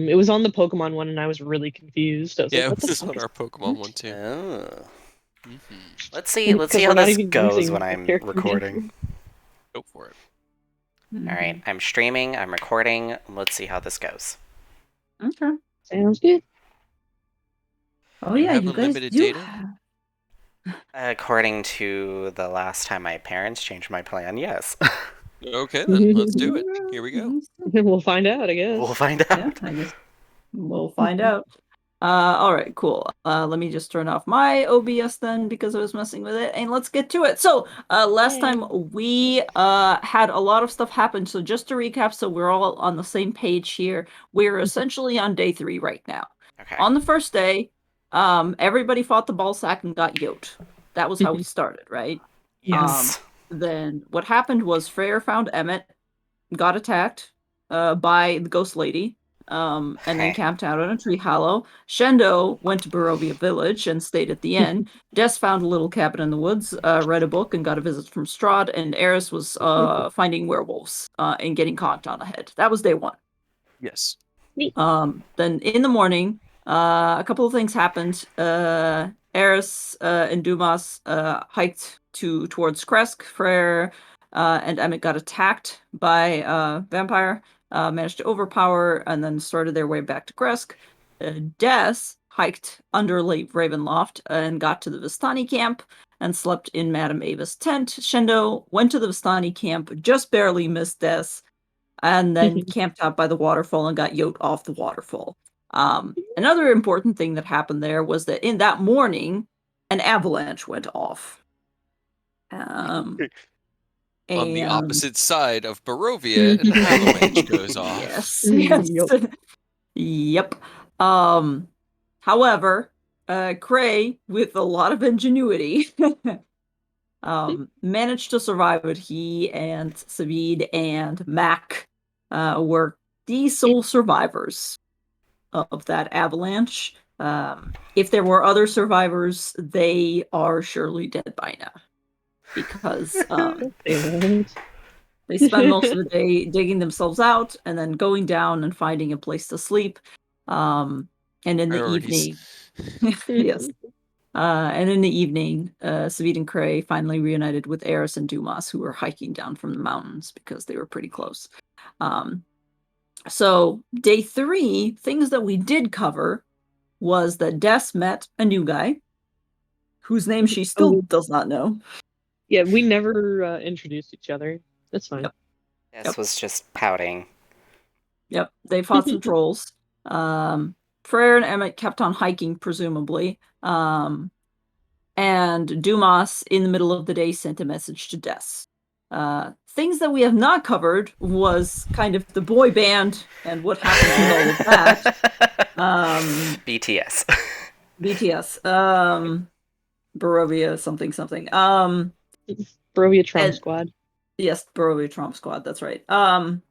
It was on the Pokemon one, and I was really confused. I was like, Yeah, "What it the was fuck on is our Pokemon one that?" too. Oh. Hmm. Let's see Because how we're not this even goes when using the I'm character recording. name. Go for it. All right, Mhm. I'm streaming, I'm recording. Let's see how this goes. Okay. Sounds good. Oh You yeah, have you guys unlimited do data? have. According to the last time my parents changed my plan, yes. Okay, then let's do it. Here we go. We'll find out, I We'll guess. find Yeah, out. I guess we'll find out. All right, cool. Let me just turn off my OBS then because I was messing with it, and let's get to it. So, last Yay. time we had a lot of stuff happen. So just to recap, so we're all on the same page here. We're essentially on day 3 right now. Okay. On the first day, everybody fought the ball sack and got yoked. That was how we started, right? Yes. Then what happened was Freyr found Emmett, got attacked by the ghost lady, and then Okay. camped out on a tree hollow. Shendo went to Barovia Village and stayed at the inn. Des found a little cabin in the woods, read a book, and got a visit from Strahd. And Eris was finding werewolves and getting conked on the head. That was day 1. Yes. Neat. Then in the morning, a couple of things happened. Eris and Dumas hiked towards Kresk. Freyr and Emmett got attacked by a vampire, managed to overpower, and then started their way back to Kresk. Des hiked under Lake Ravenloft and got to the Vistani camp and slept in Madame Ava's tent. Shendo went to the Vistani camp, just barely missed Des, and then camped out by the waterfall and got yoked off the waterfall. Another important thing that happened there was that in that morning, an avalanche went off. Um, On the and opposite side of Barovia, an avalanche goes off. yes, yes, Yup. yep. However, Cray, with a lot of ingenuity, managed to survive it. He and Savid and Mac were the sole survivors of that avalanche. If there were other survivors, they are surely dead by now because they spend most of the day digging themselves out and then going down and finding a place to sleep. And in the Priorities. evening, yes. And in the evening, Savid and Cray finally reunited with Eris and Dumas, who were hiking down from the mountains because they were pretty close. So day 3, things that we did cover was that Des met a new guy whose name she still Oh, does not know. yeah, we never introduced each other. That's fine. Yep. This was just pouting. Yep. They fought some trolls. Freyr and Emmett kept on hiking, presumably. And Dumas, in the middle of the day, sent a message to Des. Things that we have not covered was kind of the boy band and what happened with all of that. BTS. BTS. Barovia something something. Barovia Traum and Squad. yes, Barovia Trump Squad, that's right. And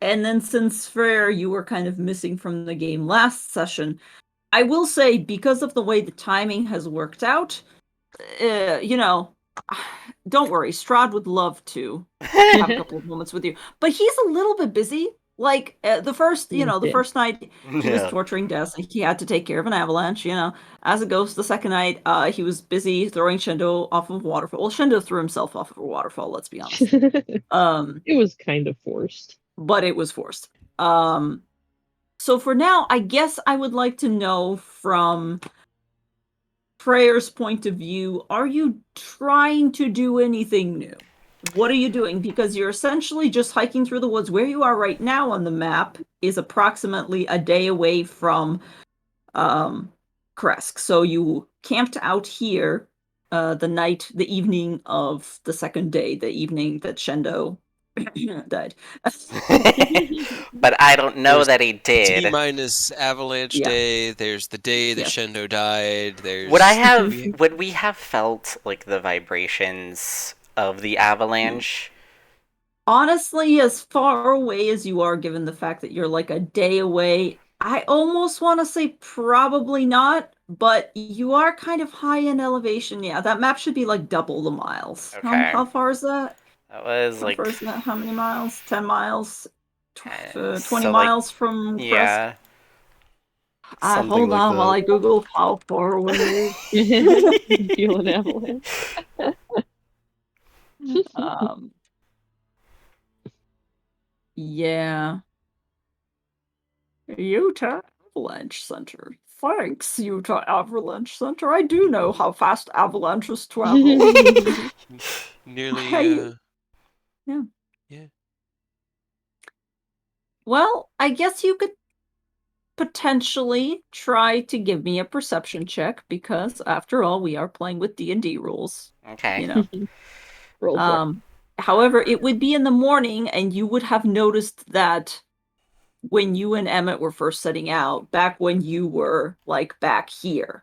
then since Freyr, you were kind of missing from the game last session, I will say because of the way the timing has worked out, you know, don't worry, Strahd would love to have a couple of moments with you, but he's a little bit busy. Like the first night he was Yeah. torturing Des, and he had to take care of an avalanche. As a ghost. The second night, he was busy throwing Shendo off of a waterfall. Well, Shendo threw himself off of a waterfall. Let's be honest. It was kind of forced. But it was forced. So for now, I guess I would like to know from Freyr's point of view, are you trying to do anything new? What are you doing? Because you're essentially just hiking through the woods. Where you are right now on the map is approximately a day away from Kresk. So you camped out here the evening of the second day, the evening that Shendo died. But I don't know There's that he T did. minus avalanche Yeah. day. There's the day that Yes. Shendo died. There's Would we have felt like the vibrations of the avalanche? Honestly, as far away as you are, given the fact that you're like a day away, I almost want to say probably not, but you are kind of high in elevation. Yeah, that map should be like double the miles. Okay. How far is that? That was How like far is that? How many miles? 10 miles? 20 so, miles from Crest. yeah, something Hold like on while that. I Google how far away. Feel an avalanche. um, yeah. Utah Avalanche Center. Thanks, Utah Avalanche Center. I do know how fast avalanches travel. Nearly, Yeah. yeah. Well, I guess you could potentially try to give me a perception check because after all we are playing with D&D rules, Okay. you know. Roll for it. However, it would be in the morning and you would have noticed that when you and Emmett were first setting out, back when you were like back here.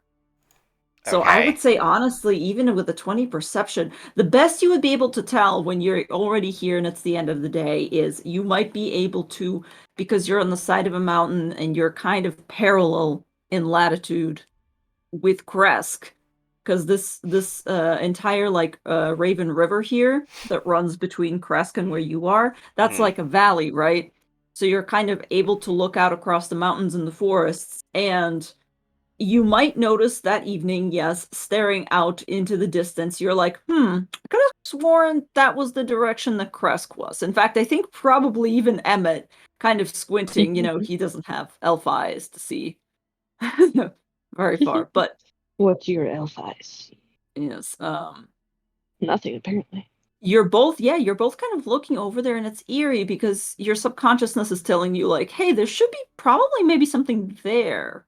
So I Okay. would say honestly, even with a 20 perception, the best you would be able to tell when you're already here and it's the end of the day is you might be able to, because you're on the side of a mountain and you're kind of parallel in latitude with Kresk, because this entire like Raven River here that runs between Kresk and where you are, that's Mhm. like a valley, right? So you're kind of able to look out across the mountains and the forests, and you might notice that evening, yes, staring out into the distance, you're like, I could have sworn that was the direction that Kresk was. In fact, I think probably even Emmett kind of squinting, he doesn't have elf eyes to see very far. But What's your elf eyes? yes, Nothing, apparently. you're both kind of looking over there, and it's eerie because your subconsciousness is telling you like, hey, there should be probably maybe something there.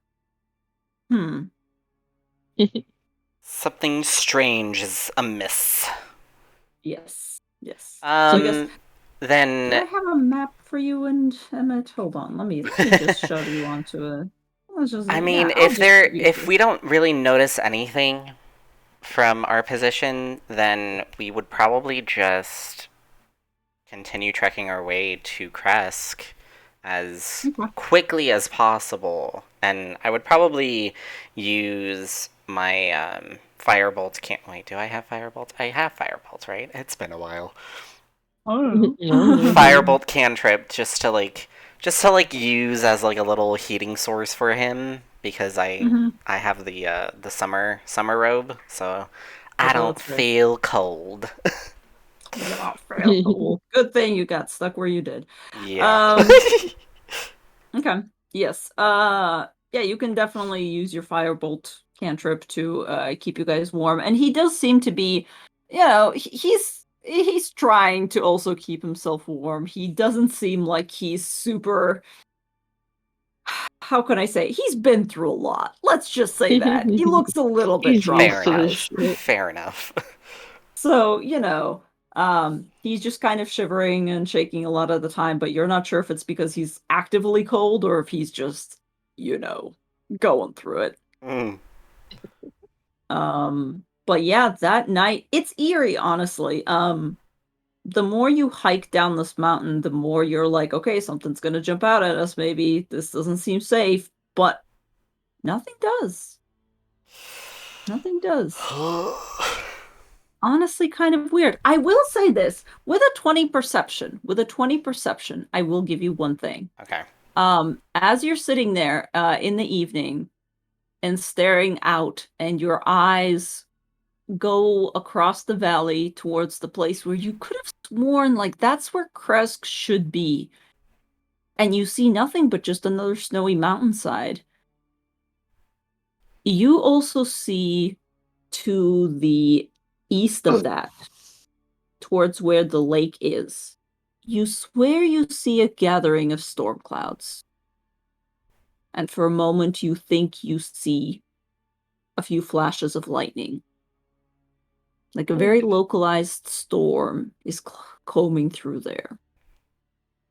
Something strange is amiss. Yes. So I guess Then do I have a map for you and Emmett? Hold on, let me just shove you onto a. I mean, I'll just shove you if through. we don't really notice anything from our position, then we would probably just continue trekking our way to Kresk as Okay. quickly as possible. And I would probably use my firebolt. Can't wait. Do I have firebolt? I have firebolt, right? It's been a while. Oh. Firebolt cantrip just to use as like a little heating source for him because I have the summer robe, so I Oh, don't that's right. feel cold. Well, good thing you got stuck where you did. Yeah. Okay. Yes. Yeah, you can definitely use your firebolt cantrip to keep you guys warm. And he does seem to be, he's trying to also keep himself warm. He doesn't seem like he's super, how can I say? He's been through a lot. Let's just say that. He looks a little bit He's used to this traumatized. shit. Fair enough. So, he's just kind of shivering and shaking a lot of the time, but you're not sure if it's because he's actively cold or if he's just, going through it. Mm. But yeah, that night, it's eerie, honestly. The more you hike down this mountain, the more you're like, okay, something's gonna jump out at us, maybe. This doesn't seem safe, but nothing does. Nothing does. Honestly, kind of weird. I will say this, with a 20 perception, I will give you one thing. Okay. As you're sitting there in the evening and staring out, and your eyes go across the valley towards the place where you could have sworn like that's where Kresk should be, and you see nothing but just another snowy mountainside. You also see to the east of that, towards where the lake is, you swear you see a gathering of storm clouds. And for a moment, you think you see a few flashes of lightning. Like a very localized storm is combing through there.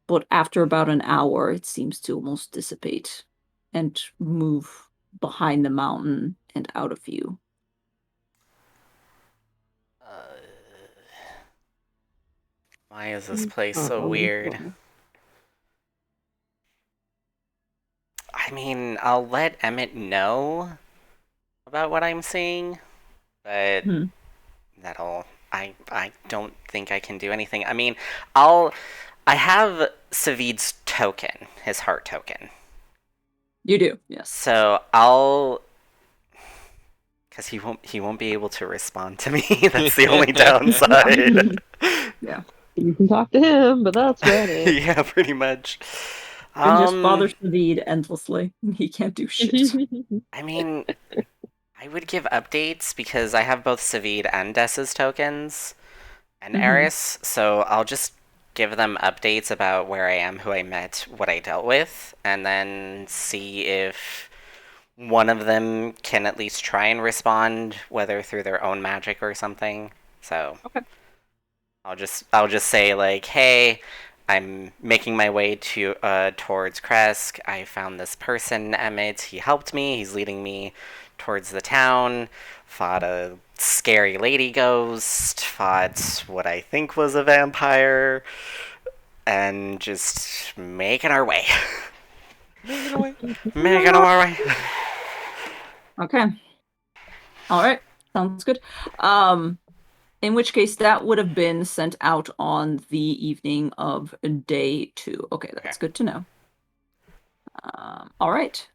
But after about an hour, it seems to almost dissipate and move behind the mountain and out of view. Why is this place so weird? I mean, I'll let Emmett know about what I'm seeing, but I don't think I can do anything. I mean, I have Savid's token, his heart token. You do, yes. So because he won't be able to respond to me. That's the only downside. Yeah. You can talk to him, but that's about it. Yeah, pretty much. And just bother Savid endlessly. He can't do shit. I mean, I would give updates because I have both Savid and Dessa's tokens and Eris, so I'll just give them updates about where I am, who I met, what I dealt with, and then see if one of them can at least try and respond, whether through their own magic or something. So Okay. I'll just say like, hey, I'm making my way to towards Kresk. I found this person, Emmett. He helped me. He's leading me towards the town. Fought a scary lady ghost. Fought what I think was a vampire, and just making our way. Making our way. Okay. All right. Sounds good. In which case that would have been sent out on the evening of day 2. Okay, that's good to know. All right.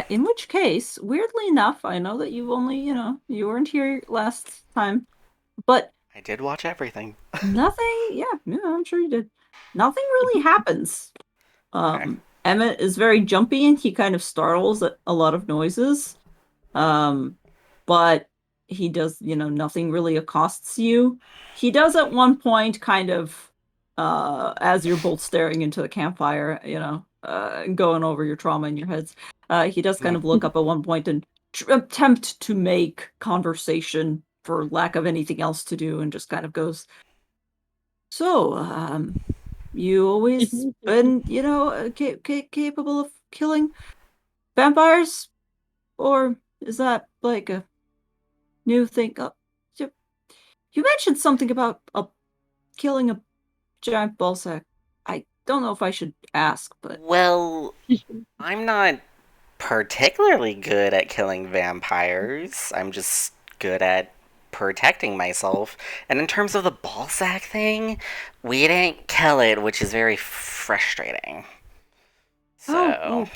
In which case, weirdly enough, I know that you've only, you weren't here last time, but I did watch everything. nothing. Yeah, I'm sure you did. Nothing really happens. Emmett is very jumpy and he kind of startles at a lot of noises. But he does, nothing really accosts you. He does at one point kind of, as you're both staring into the campfire, going over your trauma in your heads, he does kind of look up at one point and attempt to make conversation for lack of anything else to do and just kind of goes, so, you always been, capable of killing vampires? Or is that like a new thing? You mentioned something about killing a giant ballsack. I don't know if I should ask, but... Well, I'm not particularly good at killing vampires. I'm just good at protecting myself. And in terms of the ballsack thing, we didn't kill it, which is very frustrating. So...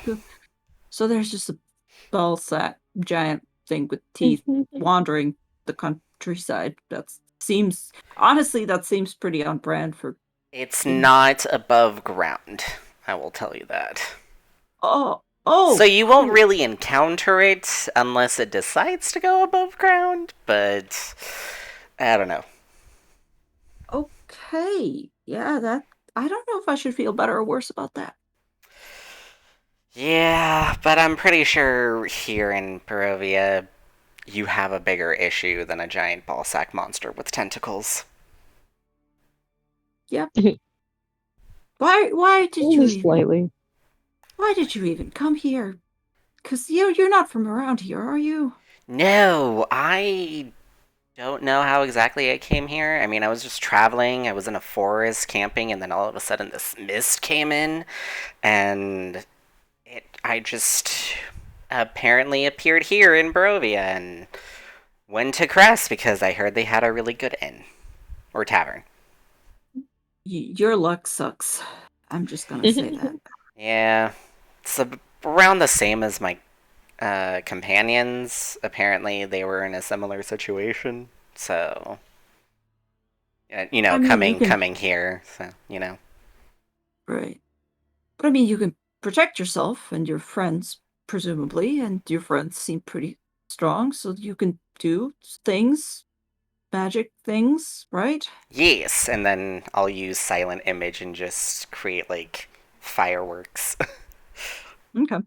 So there's just a ballsack giant thing with teeth wandering the countryside. That seems pretty on brand for... It's not above ground, I will tell you that. Oh! So you won't really encounter it unless it decides to go above ground, but I don't know. Okay. Yeah, I don't know if I should feel better or worse about that. Yeah, but I'm pretty sure here in Barovia, you have a bigger issue than a giant ballsack monster with tentacles. Yep. Why did you even... Slightly. Why did you even come here? Because you're not from around here, are you? No, I don't know how exactly I came here. I mean, I was just traveling. I was in a forest camping, and then all of a sudden this mist came in, and I just apparently appeared here in Barovia and went to Crest because I heard they had a really good inn. Or tavern. Your luck sucks. I'm just gonna say that. Yeah. It's around the same as my companions. Apparently they were in a similar situation. So... coming here. So, Right. But I mean, you can protect yourself and your friends, presumably, and your friends seem pretty strong, so you can do things, magic things, right? Yes, and then I'll use silent image and just create, like, fireworks. Okay.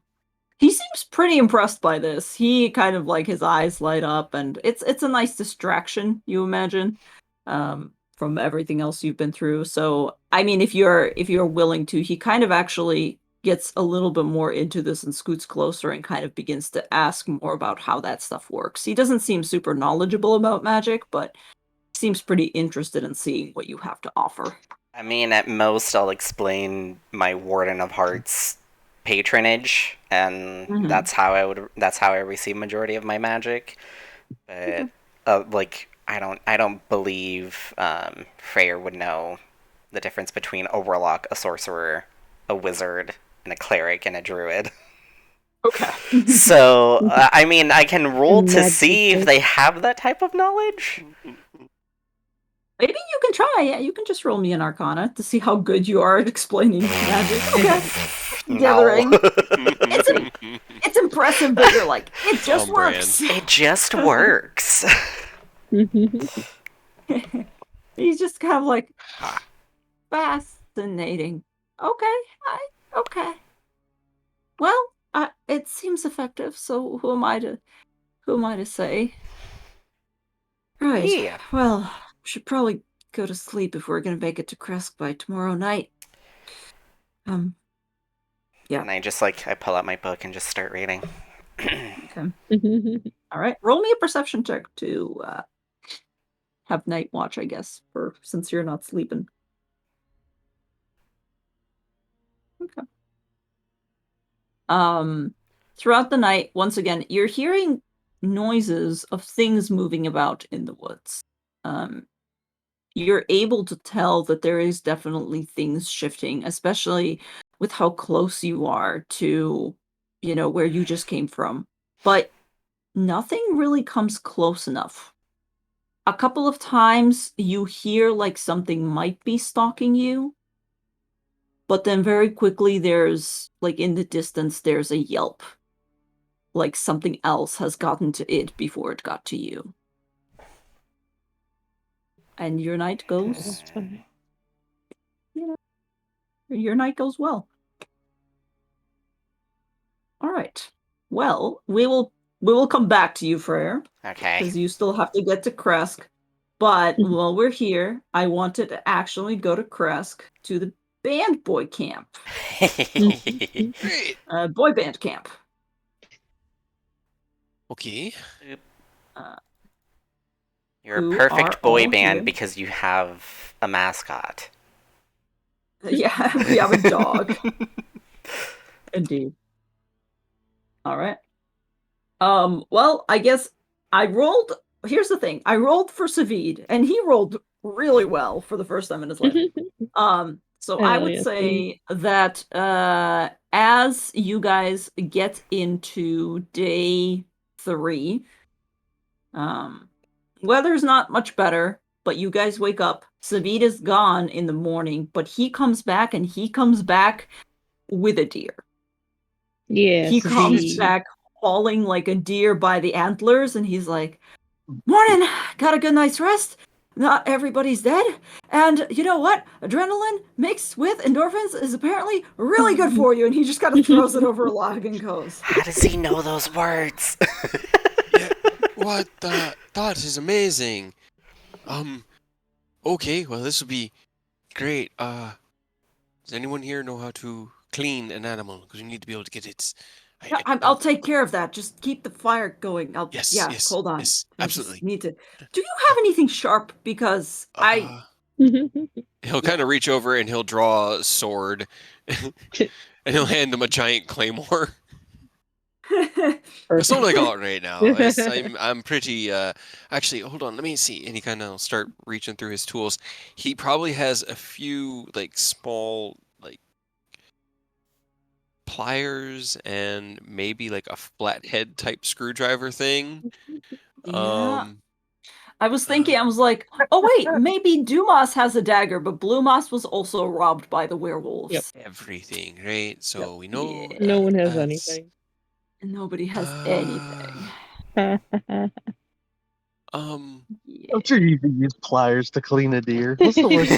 He seems pretty impressed by this. He kind of like his eyes light up, and it's a nice distraction, you imagine, from everything else you've been through. So, I mean, if you're willing to, he kind of actually gets a little bit more into this and scoots closer and kind of begins to ask more about how that stuff works. He doesn't seem super knowledgeable about magic, but seems pretty interested in seeing what you have to offer. I mean, at most, I'll explain my Warden of Hearts patronage, and that's how I receive majority of my magic. But I don't believe Freyr would know the difference between a warlock, a sorcerer, a wizard and a cleric and a druid. Okay. So, I mean, I can roll to see if Magic. they have that type of knowledge. Maybe you can try. Yeah, you can just roll me an Arcana to see how good you are at explaining magic. Okay. Gathering. It's impressive that you're like, it just On brand. works. It just works. He's just kind of like, fascinating. Okay, okay. Well, it seems effective. So who am I to say? Right. Yeah. Well, we should probably go to sleep if we're gonna make it to Kresk by tomorrow night. Yeah. And I pull out my book and just start reading. Okay. All right. Roll me a perception check to have night watch, I guess, since you're not sleeping. Okay. Throughout the night, once again, you're hearing noises of things moving about in the woods. You're able to tell that there is definitely things shifting, especially with how close you are to, where you just came from. But nothing really comes close enough. A couple of times you hear like something might be stalking you, but then very quickly there's, like in the distance, there's a yelp. Like something else has gotten to it before it got to you. And your night goes, your night goes well. All right. Well, we will come back to you, Freyr, Okay. because you still have to get to Kresk. But while we're here, I wanted to actually go to Kresk to the band boy camp, Great. boy band camp. Okay. You're a Who perfect are boy all band here. because you have a mascot. Yeah, we have a dog. Indeed. All right. Well, I guess here's the thing. I rolled for Savid, and he rolled really well for the first time in his life. So I would say that as you guys get into day 3, weather's not much better, but you guys wake up. Savid is gone in the morning, but he comes back, and he comes back with a deer. Yeah, He comes back hauling like a deer by the antlers, and he's like, "Morning, got a good night's rest. Not everybody's dead. And you know what? Adrenaline mixed with endorphins is apparently really good for you." And he just kind of throws it over a log and goes, How does he know those words? Yeah. What the? That is amazing. Okay. Well, this will be great. Does anyone here know how to clean an animal? Because we need to be able to get its. I'll take care of that. Just keep the fire going. Yes. Hold on. Yes. I Absolutely. just need to. Do you have anything sharp? Because He'll kind of reach over and he'll draw a sword, and he'll hand him a giant claymore. That's all I got right now. I'm pretty. Actually, hold on. Let me see. And he kind of start reaching through his tools. He probably has a few like small like pliers and maybe like a flathead type screwdriver thing. Yeah. I was thinking, I was like, oh wait, maybe Dumas has a dagger, but Blumas was also robbed by the werewolves. Yep. Everything, right? So we know Yeah. No one has that's- anything. Nobody has anything. Yeah. Um. Yeah. I'm sure you could use pliers to clean a deer. What's the worst?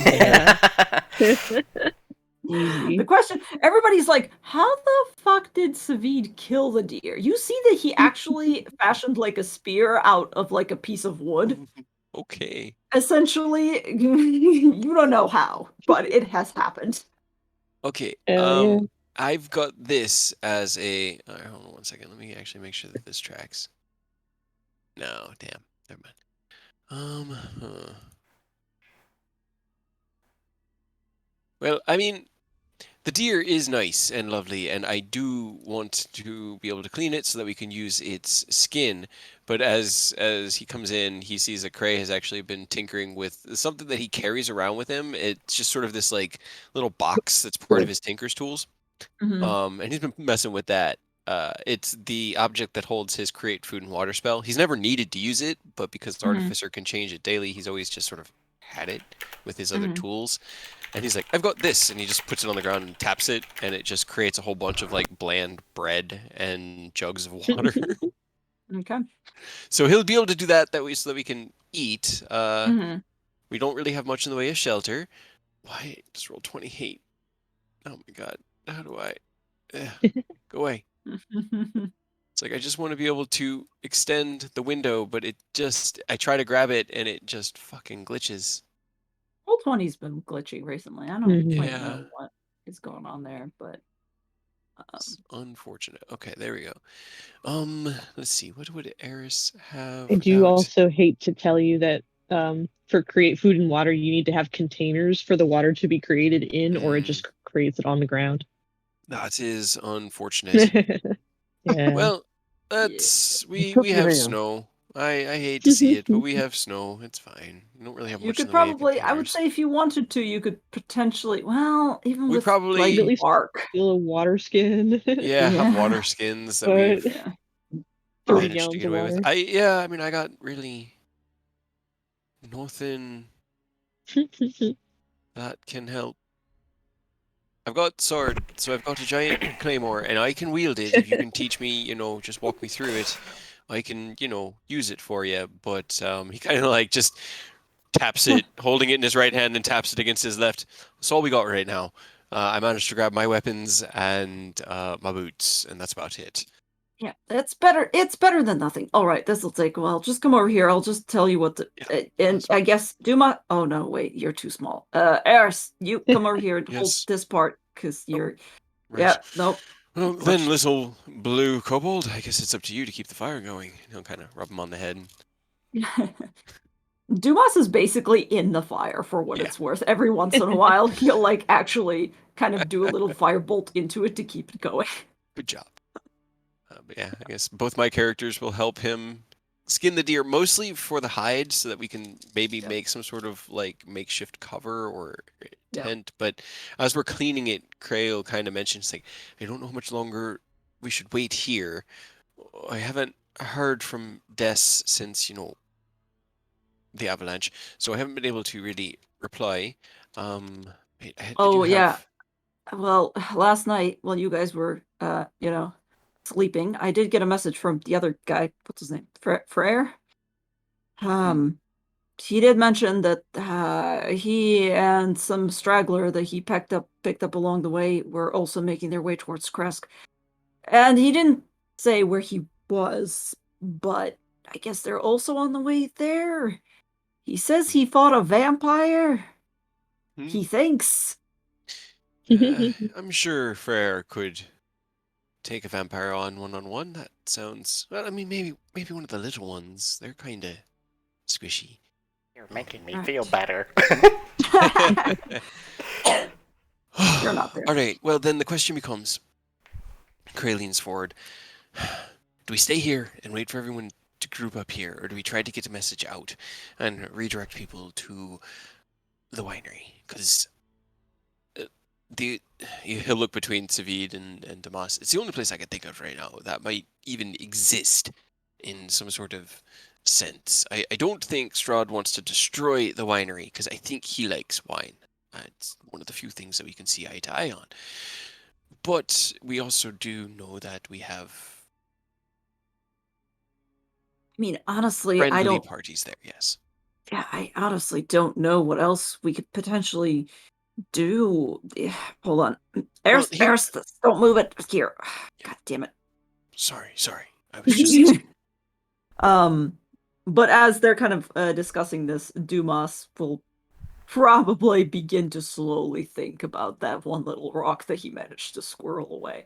Easy. The question, everybody's like, how the fuck did Savid kill the deer? You see that he actually fashioned like a spear out of like a piece of wood. Okay. Essentially, you don't know how, but it has happened. Okay. Yeah. I've got this as a. Hold on 1 second. Let me actually make sure that this tracks. No, damn. Never mind. Well, I mean, The deer is nice and lovely, and I do want to be able to clean it so that we can use its skin. But as he comes in, he sees that Cray has actually been tinkering with something that he carries around with him. It's just sort of this like little box that's part of his tinker's tools. And he's been messing with that. It's the object that holds his create food and water spell. He's never needed to use it, but because the artificer can change it daily, he's always just sort of had it with his other tools. And he's like, I've got this, and he just puts it on the ground and taps it, and it just creates a whole bunch of like bland bread and jugs of water. Okay. So he'll be able to do that so that we can eat. We don't really have much in the way of shelter. Why? Just roll 28. Oh my god. How do I? Go away. It's like I just want to be able to extend the window, but I try to grab it and it just fucking glitches. Roll20's been glitchy recently. I don't quite know what is going on there, but it's unfortunate. Okay, there we go. Let's see. What would Eris have? I do also hate to tell you that for create food and water, you need to have containers for the water to be created in, or it just creates it on the ground. That is unfortunate. Yeah. Well, we have snow. I hate to see it, but we have snow. It's fine. We don't really have much. You could in the way of probably, I would containers. say, if you wanted to, you could potentially. Well, even We with probably like at least bark. steal a water skin. Yeah, have water skins that we've 30 managed to gallons get of away water. with. I mean, I got really nothing that can help. I've got sword, so I've got a giant claymore, and I can wield it. If you can teach me, just walk me through it, I can, use it for you. But he kind of like just taps it, holding it in his right hand, and taps it against his left. That's all we got right now. I managed to grab my weapons and my boots, and that's about it. Yeah, it's better. It's better than nothing. All right, this will take a while. Just come over here. I'll just tell you what to. And I guess Duma. Oh no, wait, you're too small. Eris, you come over here and hold this part because you're. Right. Yeah, nope. Well, then, little blue kobold, I guess it's up to you to keep the fire going. He'll kind of rub him on the head. Dumas is basically in the fire for what it's worth. Every once in a while, he'll like actually kind of do a little firebolt into it to keep it going. Good job. But yeah, I guess both my characters will help him skin the deer, mostly for the hide, so that we can maybe make some sort of like makeshift cover or tent. But as we're cleaning it, Cray will kind of mention, like, I don't know how much longer we should wait here. I haven't heard from Des since, the avalanche, so I haven't been able to really reply. Well, last night while you guys were, sleeping, I did get a message from the other guy. What's his name? Frere. He did mention that he and some straggler that he picked up along the way were also making their way towards Kresk. And he didn't say where he was, but I guess they're also on the way there. He says he fought a vampire. He thinks. I'm sure Frere could take a vampire on one-on-one. That sounds... Well, I mean, maybe one of the little ones. They're kind of squishy. You're making me feel better. You're not there. All right, well, then the question becomes... Cray leans forward. Do we stay here and wait for everyone to group up here, or do we try to get a message out and redirect people to the winery? Because... he'll look between Savid and Damas. It's the only place I can think of right now that might even exist in some sort of sense. I don't think Strahd wants to destroy the winery because I think he likes wine. It's one of the few things that we can see eye to eye on. But we also do know that we have I mean, honestly, friendly parties there, yes. Yeah, I honestly don't know what else we could potentially do. Hold on. Eris, don't move it. Here. God damn it. Sorry. I was just... But as they're kind of discussing this, Dumas will probably begin to slowly think about that one little rock that he managed to squirrel away.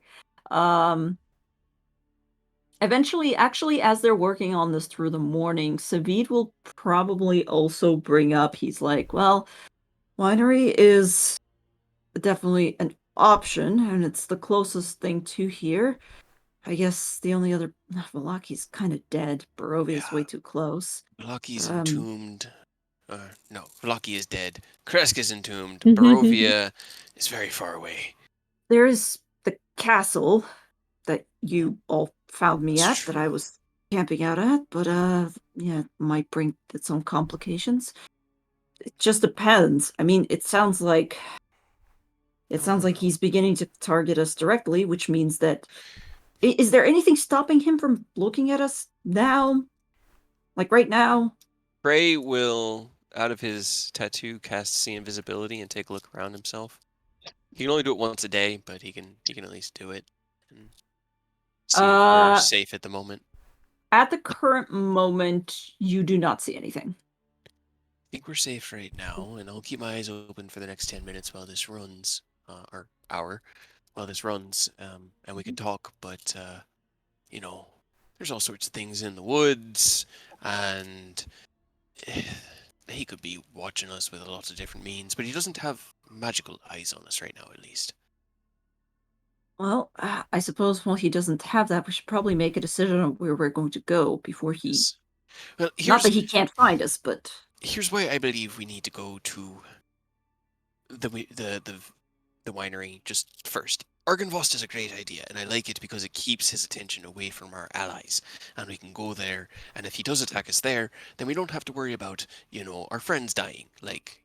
Eventually, actually, as they're working on this through the morning, Savid will probably also bring up, he's like, well, winery is definitely an option, and it's the closest thing to here. I guess the only other Valaki's kind of dead. Barovia's Yeah. way too close. Vlaki's Um, entombed. No, Vlaki is dead. Kresk is entombed. Barovia is very far away. There is the castle that you all found me That's at, that I true. was camping out at, but yeah, it might bring its own complications. It just depends. I mean, it sounds like he's beginning to target us directly, which means that is there anything stopping him from looking at us now? Like right now? Prey will, out of his tattoo, cast see invisibility and take a look around himself. He can only do it once a day, but he can at least do it and see if we're safe at the moment. At the current moment, you do not see anything. I think we're safe right now, and I'll keep my eyes open for the next 10 minutes while this runs, or hour, while this runs, and we can talk, but, you know, there's all sorts of things in the woods, and he could be watching us with a lot of different means, but he doesn't have magical eyes on us right now, at least. Well, I suppose while he doesn't have that, we should probably make a decision on where we're going to go before he... Yes. Well, Not that he can't find us, but... Here's why I believe we need to go to the winery just first. Argynvost is a great idea, and I like it because it keeps his attention away from our allies, and we can go there, and if he does attack us there, then we don't have to worry about, our friends dying, like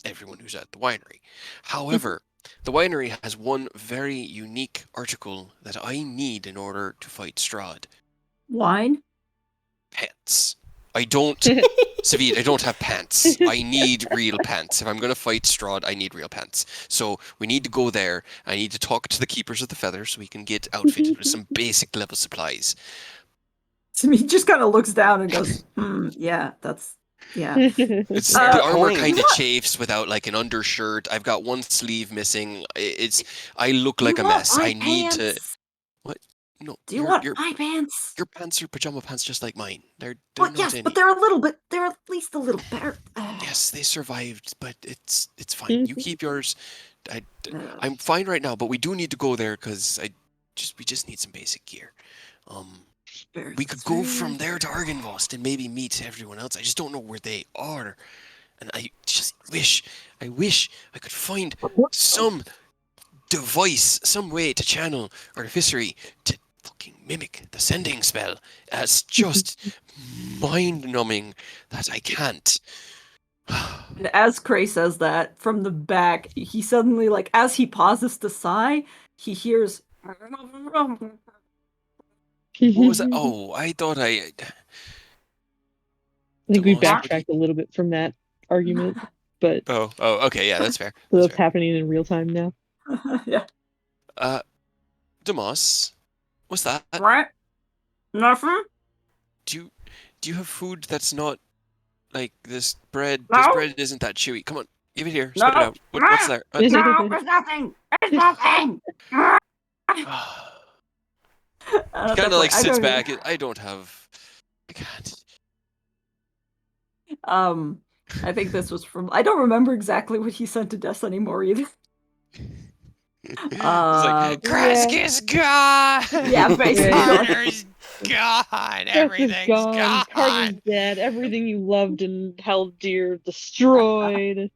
everyone who's at the winery. However, the winery has one very unique article that I need in order to fight Strahd. Wine? Pants. I don't... Savid, I don't have pants. I need real pants. If I'm going to fight Strahd, I need real pants. So we need to go there. I need to talk to the Keepers of the Feather so we can get outfitted with some basic level supplies. So he just kind of looks down and goes, yeah, that's... Yeah. It's the armor kind of chafes without like an undershirt. I've got one sleeve missing. I look like a mess. I need to... What? No. Do you want my pants? Your pants are pajama pants just like mine. They're Well, not yes, any. but they're at least a little better. Yes, they survived, but it's fine. You keep yours. I'm fine right now, but we do need to go there because we just need some basic gear. We could go from there to Argynvost and maybe meet everyone else. I just don't know where they are, and I just wish I could find some device, some way to channel Artificery to fucking mimic the sending spell. It's just mind-numbing that I can't. And as Cray says that, from the back, he suddenly, like, as he pauses to sigh, he hears... What was that? Oh, I thought I think we backtracked a little bit from that argument, but... Oh, okay, yeah, that's fair. So that's happening in real time now. Yeah. Demas, what's that? What? Nothing? Do you have food that's not like this bread? No. This bread isn't that chewy. Come on, give it here. No. Spit it out. What's there? No, there's nothing. There's nothing. He kind of like sits back. I can't. I think this was from... I don't remember exactly what he sent to Des anymore either. He's like, Kresk is gone! Yeah, basically. Carter's gone! Everything's gone! Carter's dead. Everything you loved and held dear, destroyed.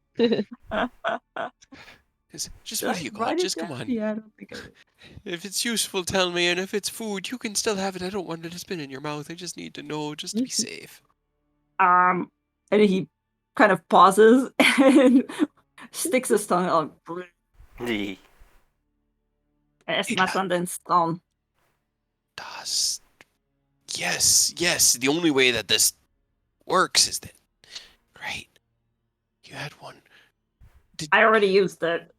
Just what do you got? Just come on. Yeah, I don't think If it's useful, tell me, and if it's food, you can still have it. I don't want it to spin in your mouth. I just need to know, just to be safe. And he kind of pauses and sticks his tongue out. Es más en stone. Yes. The only way that this works is that... Great. You had one. I already used it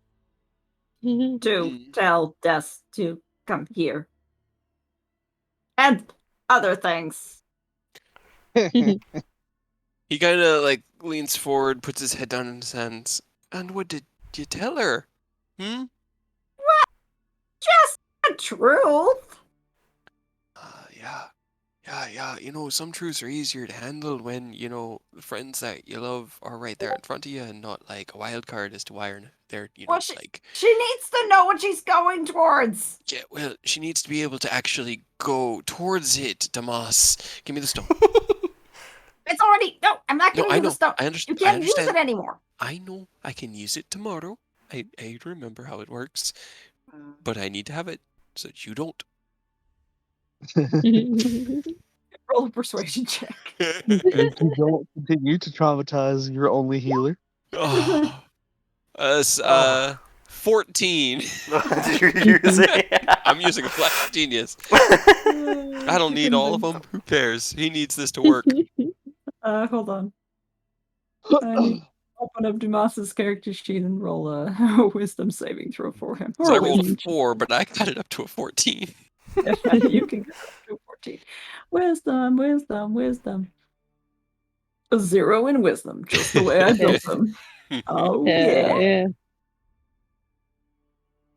to tell Des to come here. And other things. He kind of like leans forward, puts his head down in his hands. And what did you tell her? What? Just the truth. Yeah. some truths are easier to handle when, the friends that you love are right there in front of you and not like a wild card as to why they're, Well, like, she needs to know what she's going towards. yeah, well, she needs to be able to actually go towards it, Damas. Give me the stone. It's already no. I'm not No, giving I you know. the stuff. I You understand. I can't use understand. it anymore. I know I can use it tomorrow. I remember how it works, but I need to have it so that you don't. Roll a persuasion check. And you don't continue to traumatize your only healer. Oh, 14. You're using. I'm using a flash genius. I don't need all of them. Who cares? He needs this to work. Hold on. I need to open up Dumas's character sheet and roll a wisdom saving throw for him. So I Or a rolled a wisdom 4, but I got it up to a 14. check. You can get up to a 14. Wisdom. A 0 in wisdom, just the way I built them. Oh, yeah.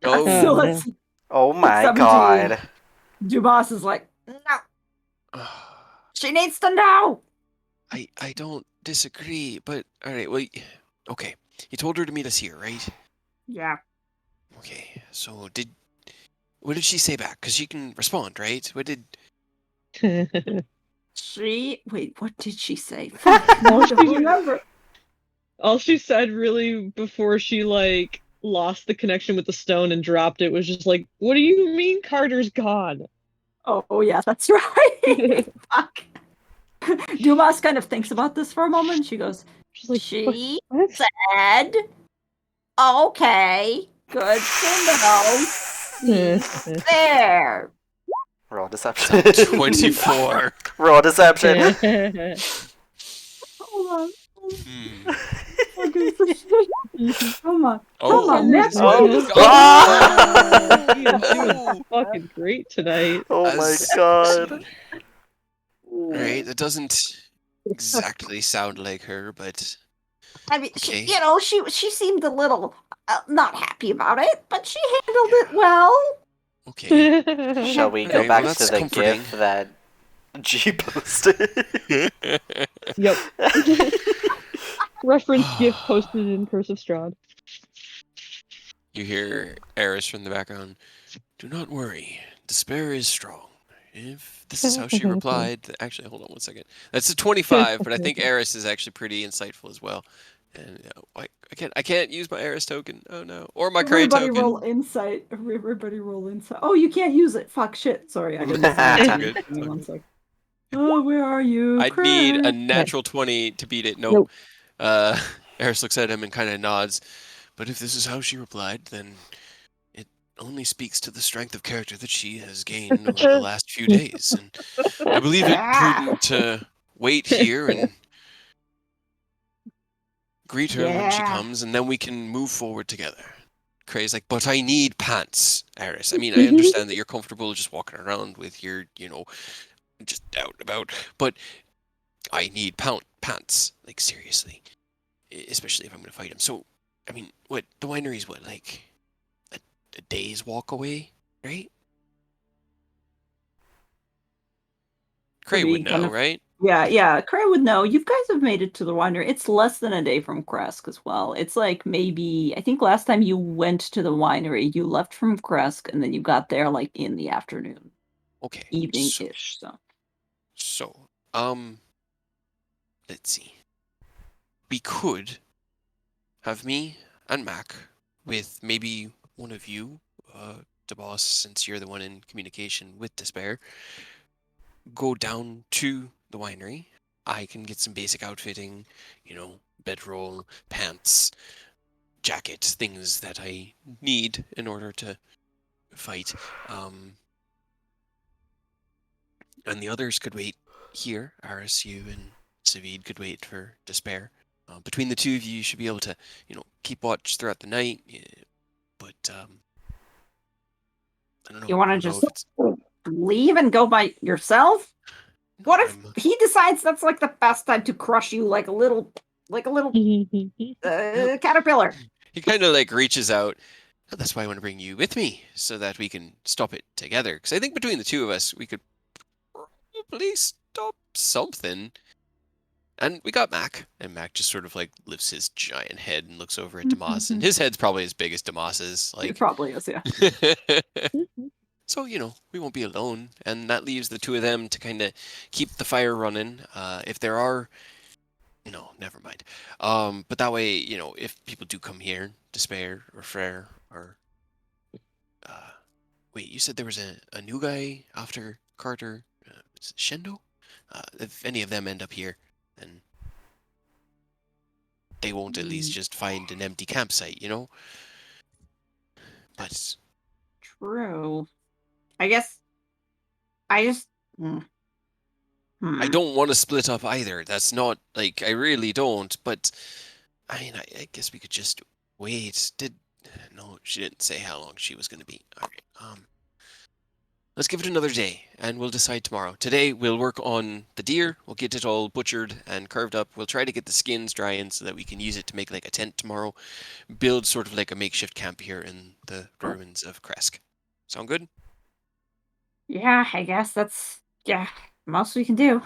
Oh. So let's Oh my 17. god. Dumas is like, no. She needs to know. I don't disagree, but all right. Well, okay. You told her to meet us here, right? Yeah. Okay. So what did she say back? Because she can respond, right? What did? Wait, what did she say? I No, don't remember. All she said really before she lost the connection with the stone and dropped it was just like, "What do you mean Carter's gone?" Oh, yeah, that's right. Fuck. Dumas kind of thinks about this for a moment. She goes, She's like, She "What?" said, okay, good to know. There. Roll deception. 24. Roll deception. hold on. Hmm. Come on. Oh, Come on, next Oh. week. Ah! He is doing fucking great tonight. Oh my As- god. Right. That doesn't exactly sound like her, but I mean, Okay. she seemed a little not happy about it, but she handled it well. okay. Shall we go Alright, back well, to that's the comforting. GIF that G posted? Yep. Reference GIF posted in cursive Strahd. You hear Eris from the background. Do not worry. Despair is strong. If this is how she replied. Actually, hold on one second. That's a 25, but I think Eris is actually pretty insightful as well. And I can't use my Eris token. Oh no. Or my Cray Everybody token. roll insight. Everybody roll insight. Oh, you can't use it. Fuck shit. Sorry, I didn't. It's all good. Give It's me all one good. sec. Oh, where are you? I'd need a Craig? natural 20 to beat it. Nope. Eris looks at him and kind of nods. But if this is how she replied, then it only speaks to the strength of character that she has gained over the last few days. And I believe it prudent to wait here and greet her when she Yeah. comes, and then we can move forward together. Cray's like, but I need pants, Eris. I mean, I understand that you're comfortable just walking around with your, just out and about, but I need pants. Like, seriously. Especially if I'm going to fight him. So, I mean, what? The winery's what, like a day's walk away, right? Cray would know, right? Yeah. Cray would know. You guys have made it to the winery. It's less than a day from Kresk as well. It's like maybe, I think last time you went to the winery, you left from Kresk and then you got there like in the afternoon. Okay. Evening-ish, So, let's see. We could have me and Mac with maybe one of you, the boss, since you're the one in communication with Despair, go down to the winery. I can get some basic outfitting, bedroll, pants, jacket, things that I need in order to fight. And the others could wait here. RSU and Savid could wait for Despair. Between the two of you, you should be able to, keep watch throughout the night. But I don't know. You want I to don't know just if it's- leave and go by yourself? What if I'm- he decides that's like the best time to crush you like a little caterpillar? He kind of reaches out. "Oh, that's why I want to bring you with me, so that we can stop it together. Because I think between the two of us, we could probably up something. And we got Mac. And Mac just sort of like lifts his giant head and looks over at Damas. And his head's probably as big as Damas's. It Like, probably is, yeah. So, we won't be alone. And that leaves the two of them to kind of keep the fire running. If there are. No, never mind. But that way, if people do come here, Despair or Frere or. Wait, you said there was a new guy after Carter? Is it Shendo? If any of them end up here, then they won't at least just find an empty campsite, But True. I guess I just I don't want to split up either. That's not, I really don't. But, I mean, I guess we could just wait. No, she didn't say how long she was going to be. All right, let's give it another day, and we'll decide tomorrow. Today, we'll work on the deer. We'll get it all butchered and carved up. We'll try to get the skins drying so that we can use it to make, a tent tomorrow. Build sort of like a makeshift camp here in the ruins of Kresk. Sound good? Yeah, I guess that's most we can do.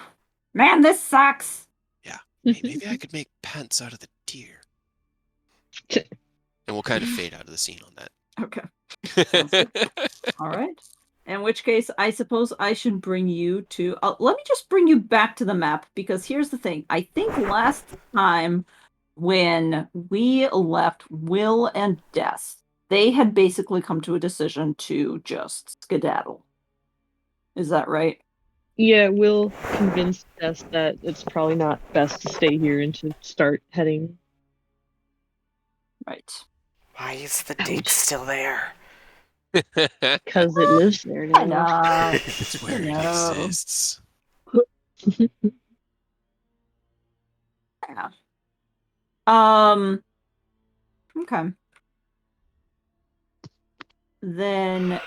Man, this sucks. Yeah. Hey, maybe I could make pants out of the deer. And we'll kind of fade out of the scene on that. Okay. Sounds good. All right. In which case, I suppose I should bring you to... let me just bring you back to the map, because here's the thing. I think last time when we left Will and Des, they had basically come to a decision to just skedaddle. Is that right? Yeah, Will convinced us that it's probably not best to stay here and to start heading. Right. Why is the dig still there? Because it lives there now. I know. It's where it No. exists. Yeah. Okay. Then,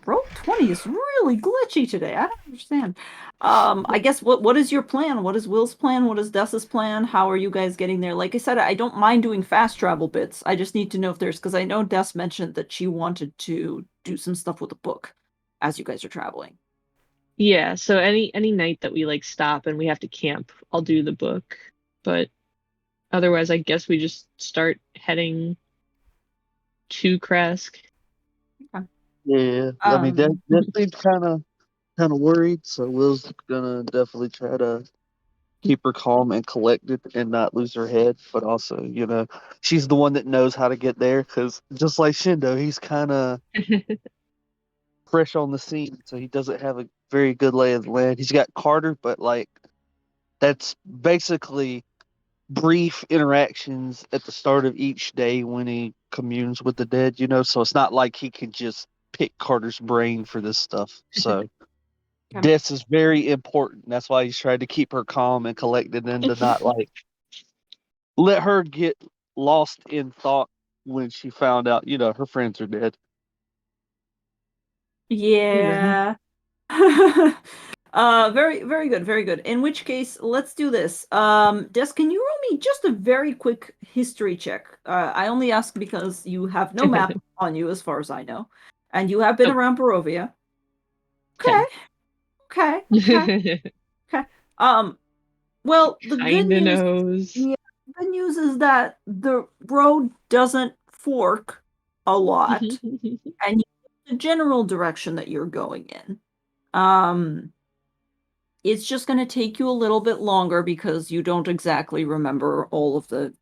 roll 20 is really glitchy today. I don't understand. I guess what is your plan? What is Will's plan? What is Des's plan? How are you guys getting there? Like I said, I don't mind doing fast travel bits. I just need to know if there's, because I know Des mentioned that she wanted to do some stuff with the book as you guys are traveling. Yeah, so any night that we stop and we have to camp, I'll do the book. But otherwise, I guess we just start heading to Kresk. Yeah, I mean that seems kind of worried. So Will's gonna definitely try to keep her calm and collected and not lose her head. But also, she's the one that knows how to get there. Because just like Shindo, he's kind of fresh on the scene, so he doesn't have a very good lay of the land. He's got Carter, but that's basically brief interactions at the start of each day when he communes with the dead, so it's not like he can just pick Carter's brain for this stuff. So Des is very important. That's why he's trying to keep her calm and collected and to not let her get lost in thought when she found out, her friends are dead. Yeah. Very, very good, very good. In which case, let's do this. Des, can you roll me just a very quick history check? I only ask because you have no map on you, as far as I know, and you have been around Barovia. Okay. Okay. Well, the good Kinda news. knows. Yeah, the good news is that the road doesn't fork a lot, and you know the general direction that you're going in. It's just going to take you a little bit longer because you don't exactly remember all of the,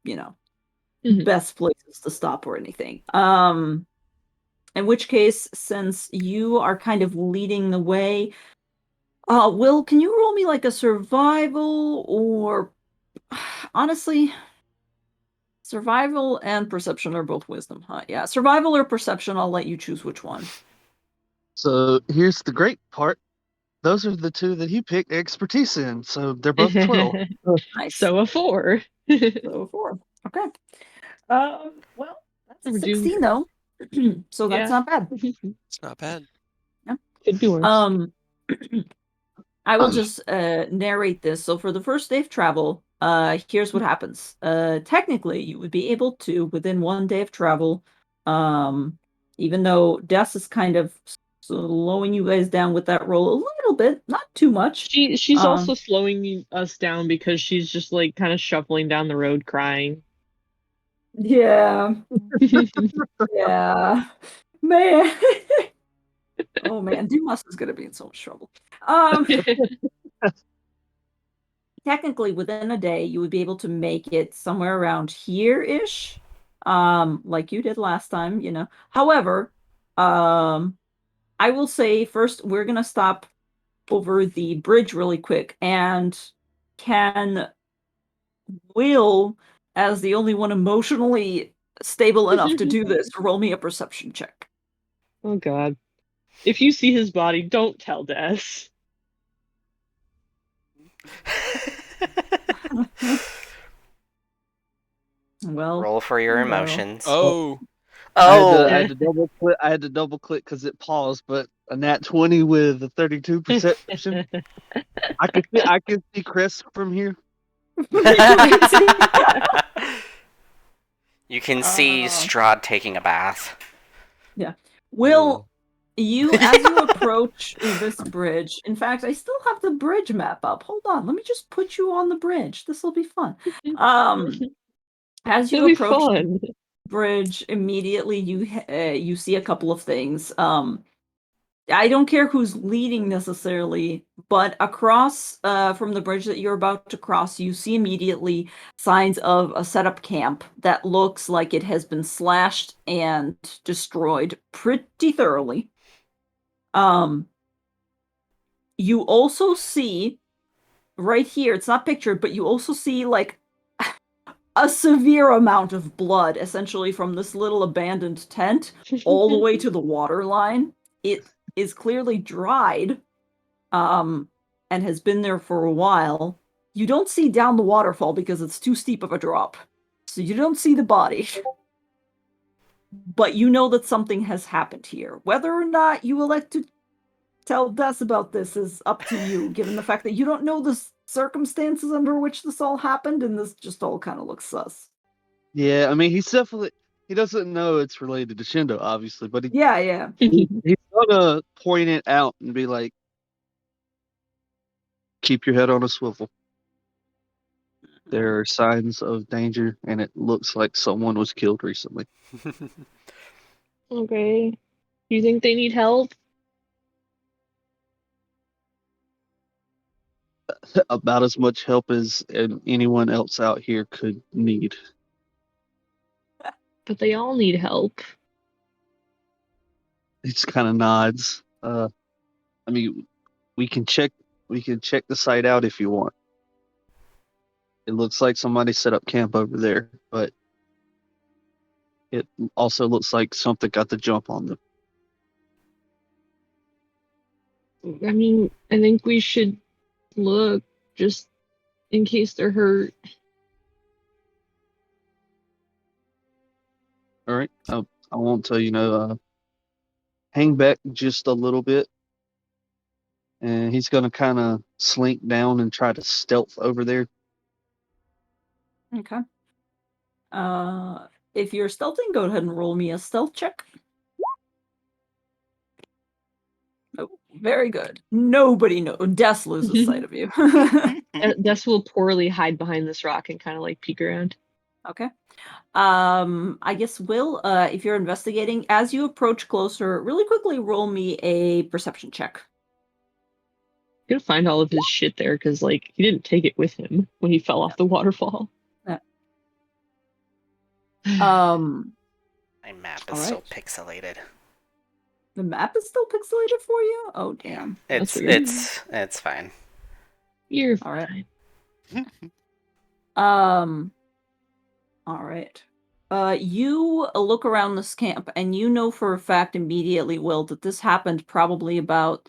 best places to stop or anything. In which case, since you are kind of leading the way, Will, can you roll me a survival or honestly, survival and perception are both wisdom, huh? Yeah, survival or perception, I'll let you choose which one. So here's the great part. Those are the two that he picked expertise in, so they're both 12. Nice. So a 4. So a 4. Okay. Well, that's a 16 though. So that's not bad. It's not bad. Yeah. Could be worse. I will just narrate this. So for the first day of travel, here's what happens. Technically, you would be able to, within 1 day of travel, even though Des is kind of slowing you guys down with that roll a little bit, not too much. She's also slowing us down because she's just like kind of shuffling down the road crying. Yeah. Yeah. Man. Oh man, Dumas is gonna be in so much trouble. Technically within a day you would be able to make it somewhere around here-ish. Like you did last time, you know. However, I will say first we're gonna stop over the bridge really quick, and can Will, as the only one emotionally stable enough to do this, roll me a perception check. Oh god. If you see his body, don't tell Des. Well, Roll for your no. emotions. Oh, Oh, I had to double click. I had to double click because it paused. But a nat 20 with a 32 perception. I could see Chris from here. You can see Strahd taking a bath. Yeah. Will, as you approach this bridge, in fact, I still have the bridge map up. Hold on, let me just put you on the bridge. This will be fun. As you It'll be approach fun. the bridge, immediately you see a couple of things. I don't care who's leading necessarily, but across from the bridge that you're about to cross, you see immediately signs of a setup camp that looks like it has been slashed and destroyed pretty thoroughly. You also see right here, it's not pictured, but you also see like a severe amount of blood, essentially from this little abandoned tent all the way to the water line. It is clearly dried, and has been there for a while. You don't see down the waterfall because it's too steep of a drop, so you don't see the body. But you know that something has happened here. Whether or not you elect to tell Des about this is up to you, given the fact that you don't know the circumstances under which this all happened, and this just all kind of looks sus. Yeah, I mean, he doesn't know it's related to Shindo, obviously, but Yeah. he's gonna point it out and be like, "Keep your head on a swivel. There are signs of danger, and it looks like someone was killed recently." Okay. Do you think they need help? About as much help as anyone else out here could need. But they all need help. He just kind of nods. I mean, we can check the site out if you want. It looks like somebody set up camp over there, but it also looks like something got the jump on them. I mean, I think we should look just in case they're hurt. All right, I won't tell you no. Hang back just a little bit, and he's gonna kind of slink down and try to stealth over there. Okay. If you're stealthing, go ahead and roll me a stealth check. Oh, very good. Nobody knows. Des loses sight of you. Des will poorly hide behind this rock and kind of like peek around. Okay. I guess Will, if you're investigating, as you approach closer, really quickly roll me a perception check. I'm gonna find all of his shit there because like he didn't take it with him when he fell off the waterfall. My map is so pixelated. The map is still pixelated for you? Oh damn. It's fine. You're all right. fine. All right. You look around this camp and you know for a fact immediately, Will, that this happened probably about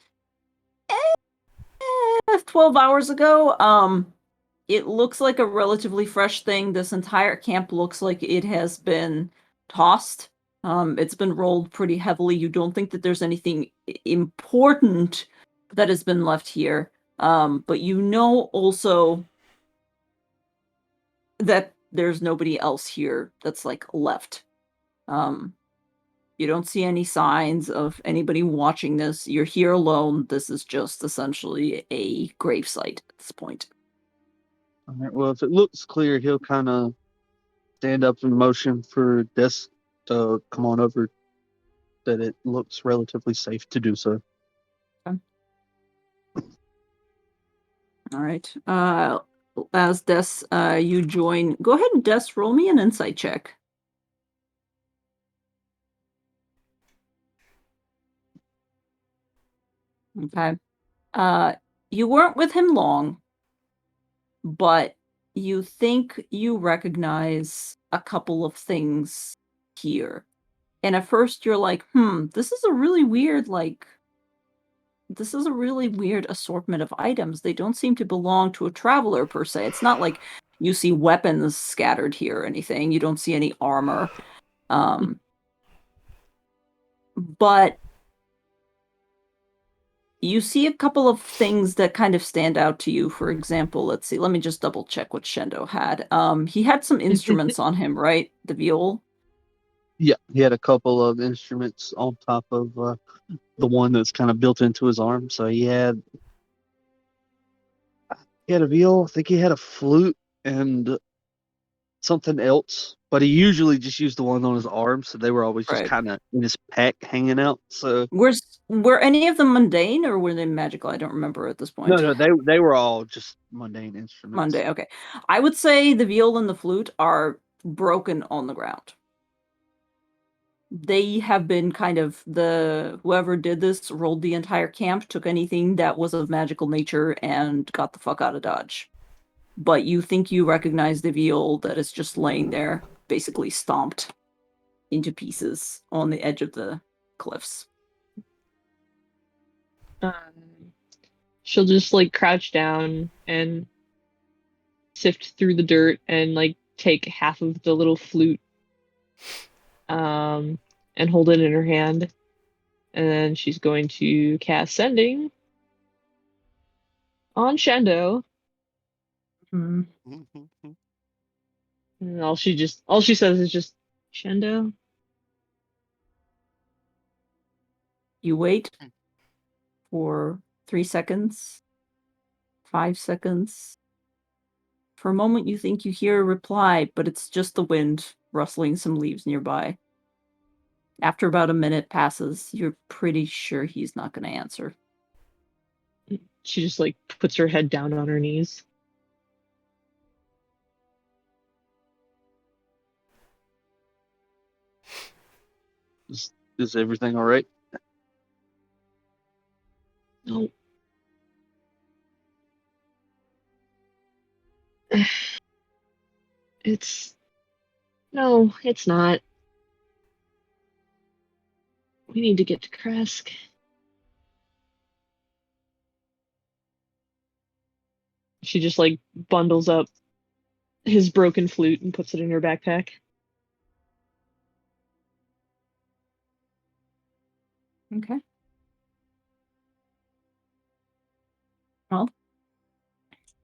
12 hours ago. It looks like a relatively fresh thing. This entire camp looks like it has been tossed. It's been rolled pretty heavily. You don't think that there's anything important that has been left here. But you know also that there's nobody else here that's like left. You don't see any signs of anybody watching this. You're here alone. This is just essentially a gravesite at this point. All right, well, if it looks clear, he'll kind of stand up in motion for Des to come on over, that it looks relatively safe to do so. Okay. All right. As Des, you join. Go ahead and Des, roll me an insight check. Okay. You weren't with him long, but you think you recognize a couple of things here. And at first you're like, this is a really weird, assortment of items. They don't seem to belong to a traveler per se. It's not like you see weapons scattered here or anything. You don't see any armor. But you see a couple of things that kind of stand out to you. For example, let's see. Let me just double check what Shendo had. He had some instruments on him, right? The viol. Yeah, he had a couple of instruments on top of the one that's kind of built into his arm. So he had a viol. I think he had a flute and something else, but he usually just used the one on his arm. So they were always just Right. kind of in his pack, hanging out. So Were any of them mundane or were they magical? I don't remember at this point. no, they were all just mundane instruments. Monday, okay. I would say the viol and the flute are broken on the ground. They have been kind of whoever did this rolled the entire camp, took anything that was of magical nature, and got the fuck out of Dodge. But you think you recognize the viol that is just laying there, basically stomped into pieces on the edge of the cliffs. She'll just like crouch down and sift through the dirt and like take half of the little flute and hold it in her hand. And then she's going to cast Sending on Shendo. And all she says is just Shendo. You wait for 3 seconds, 5 seconds. For a moment, you think you hear a reply, but it's just the wind rustling some leaves nearby. After about a minute passes, you're pretty sure he's not going to answer. She just like puts her head down on her knees. Is everything all right? No. No, it's not. We need to get to Kresk. She just like bundles up his broken flute and puts it in her backpack. Okay. Well,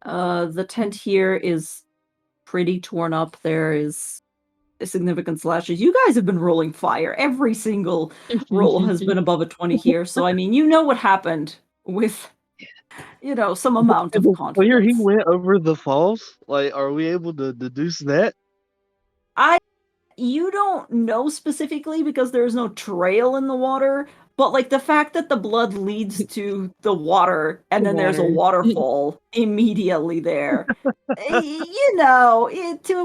the tent here is pretty torn up. There is significant slashes. You guys have been rolling fire. Every single roll has been above a 20 here. So, I mean, you know what happened with, some amount of Clear he confidence. went over the falls. Like, are we able to deduce that? You don't know specifically because there's no trail in the water, but like the fact that the blood leads to the water and then there's a waterfall immediately there.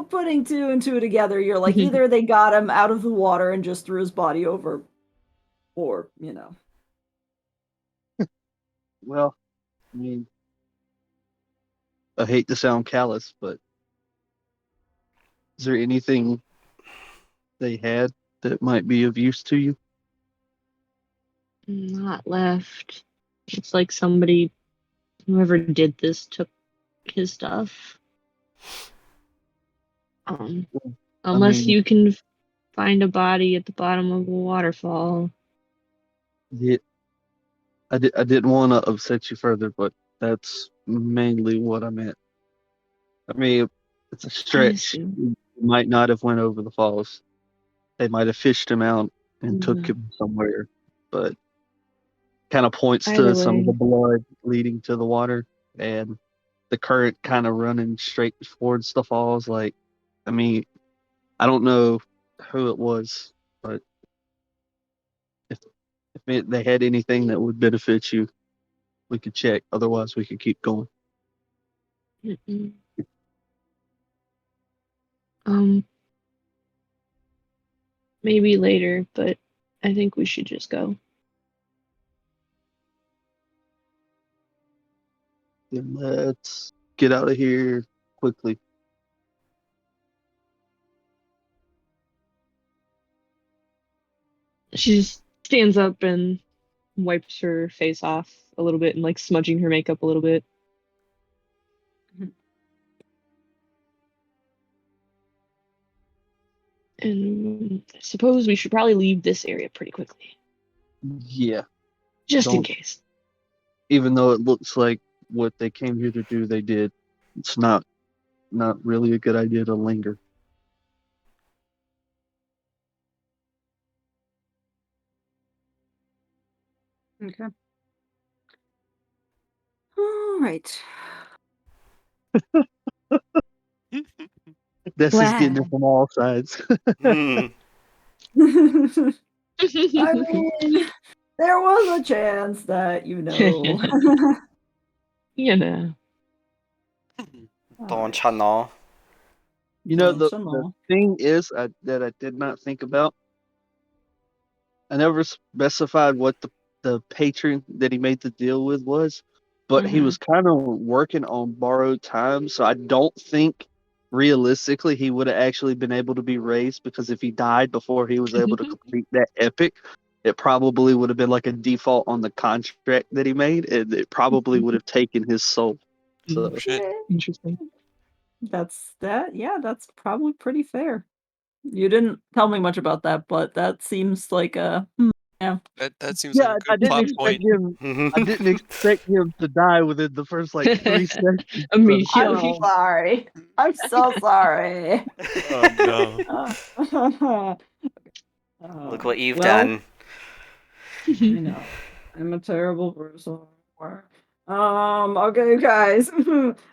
Putting two and two together, you're like, either they got him out of the water and just threw his body over, or, Well, I mean, I hate to sound callous, but is there anything they had that might be of use to you? Not left. It's like whoever did this took his stuff. Unless you can find a body at the bottom of a waterfall. Yeah, I didn't want to upset you further, but that's mainly what I meant. I mean, it's a stretch. You might not have went over the falls. They might have fished him out and took him somewhere, but kind of points Either to some of the way. blood leading to the water and the current kind of running straight towards the falls. Like, I mean, I don't know who it was, but if they had anything that would benefit you, we could check. Otherwise, we could keep going. Mm-mm. Maybe later, but I think we should just go. Then let's get out of here quickly. She just stands up and wipes her face off a little bit and like smudging her makeup a little bit. And I suppose we should probably leave this area pretty quickly. Yeah. Just in Don't- case. Even though it looks like what they came here to do, they did. It's not really a good idea to linger. Okay. All right. This is getting it Wow. from all sides. Hmm. I mean, there was a chance that You know. Don't you know? You know, Don't the you know? thing is that I did not think about. I never specified what the patron that he made the deal with was, but he was kind of working on borrowed time, so I don't think realistically he would have actually been able to be raised, because if he died before he was able to complete that epic, it probably would have been like a default on the contract that he made, and it probably would have taken his soul. So Shit. Interesting. That's that. Yeah, that's probably pretty fair. You didn't tell me much about that, but that seems like a yeah. That seems yeah, like a good plot point. I didn't expect him to die within the first like 3 seconds. Immediately. I'm sorry. I'm so sorry. Oh no. Look what you've well, done. I know. I'm a terrible person. Okay, guys.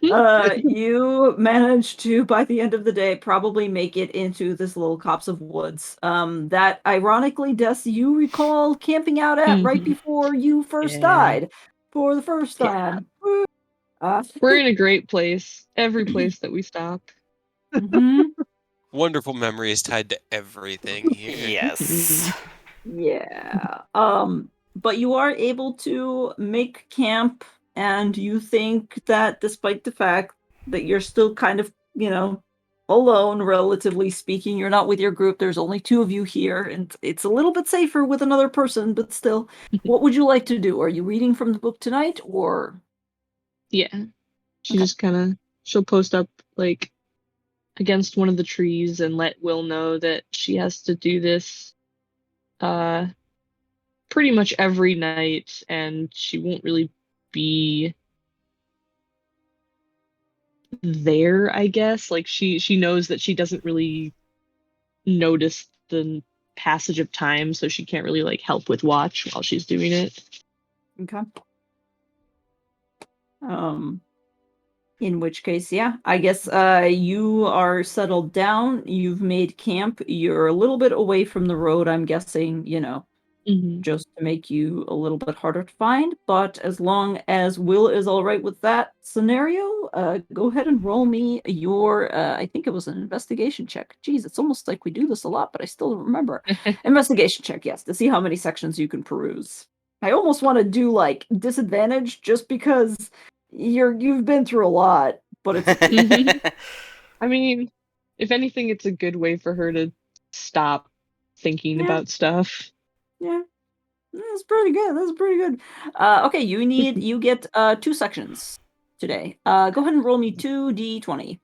You managed to, by the end of the day, probably make it into this little copse of woods. That ironically, Des, you recall camping out at right before you first Yeah. died for the first Yeah. time. We're in a great place. Every place that we stop. Mhm. Wonderful memories tied to everything here. Yes. Yeah. But you are able to make camp, and you think that despite the fact that you're still kind of, alone, relatively speaking, you're not with your group, there's only two of you here, and it's a little bit safer with another person, but still, what would you like to do? Are you reading from the book tonight, or? Yeah. She Okay. just she'll post up like against one of the trees and let Will know that she has to do this pretty much every night, and she won't really be there, I guess. Like she knows that she doesn't really notice the passage of time, so she can't really like help with watch while she's doing it. Okay. In which case, yeah, I guess you are settled down. You've made camp. You're a little bit away from the road, I'm guessing, just to make you a little bit harder to find. But as long as Will is all right with that scenario, go ahead and roll me your, I think it was an investigation check. Geez, it's almost like we do this a lot, but I still don't remember. Investigation check, yes, to see how many sections you can peruse. I almost want to do like disadvantage just because you've been through a lot, but it's I mean, if anything, it's a good way for her to stop thinking Yeah. about stuff. yeah. That's pretty good. That's pretty good. Okay, you get 2 sections today. Go ahead and roll me 2d20.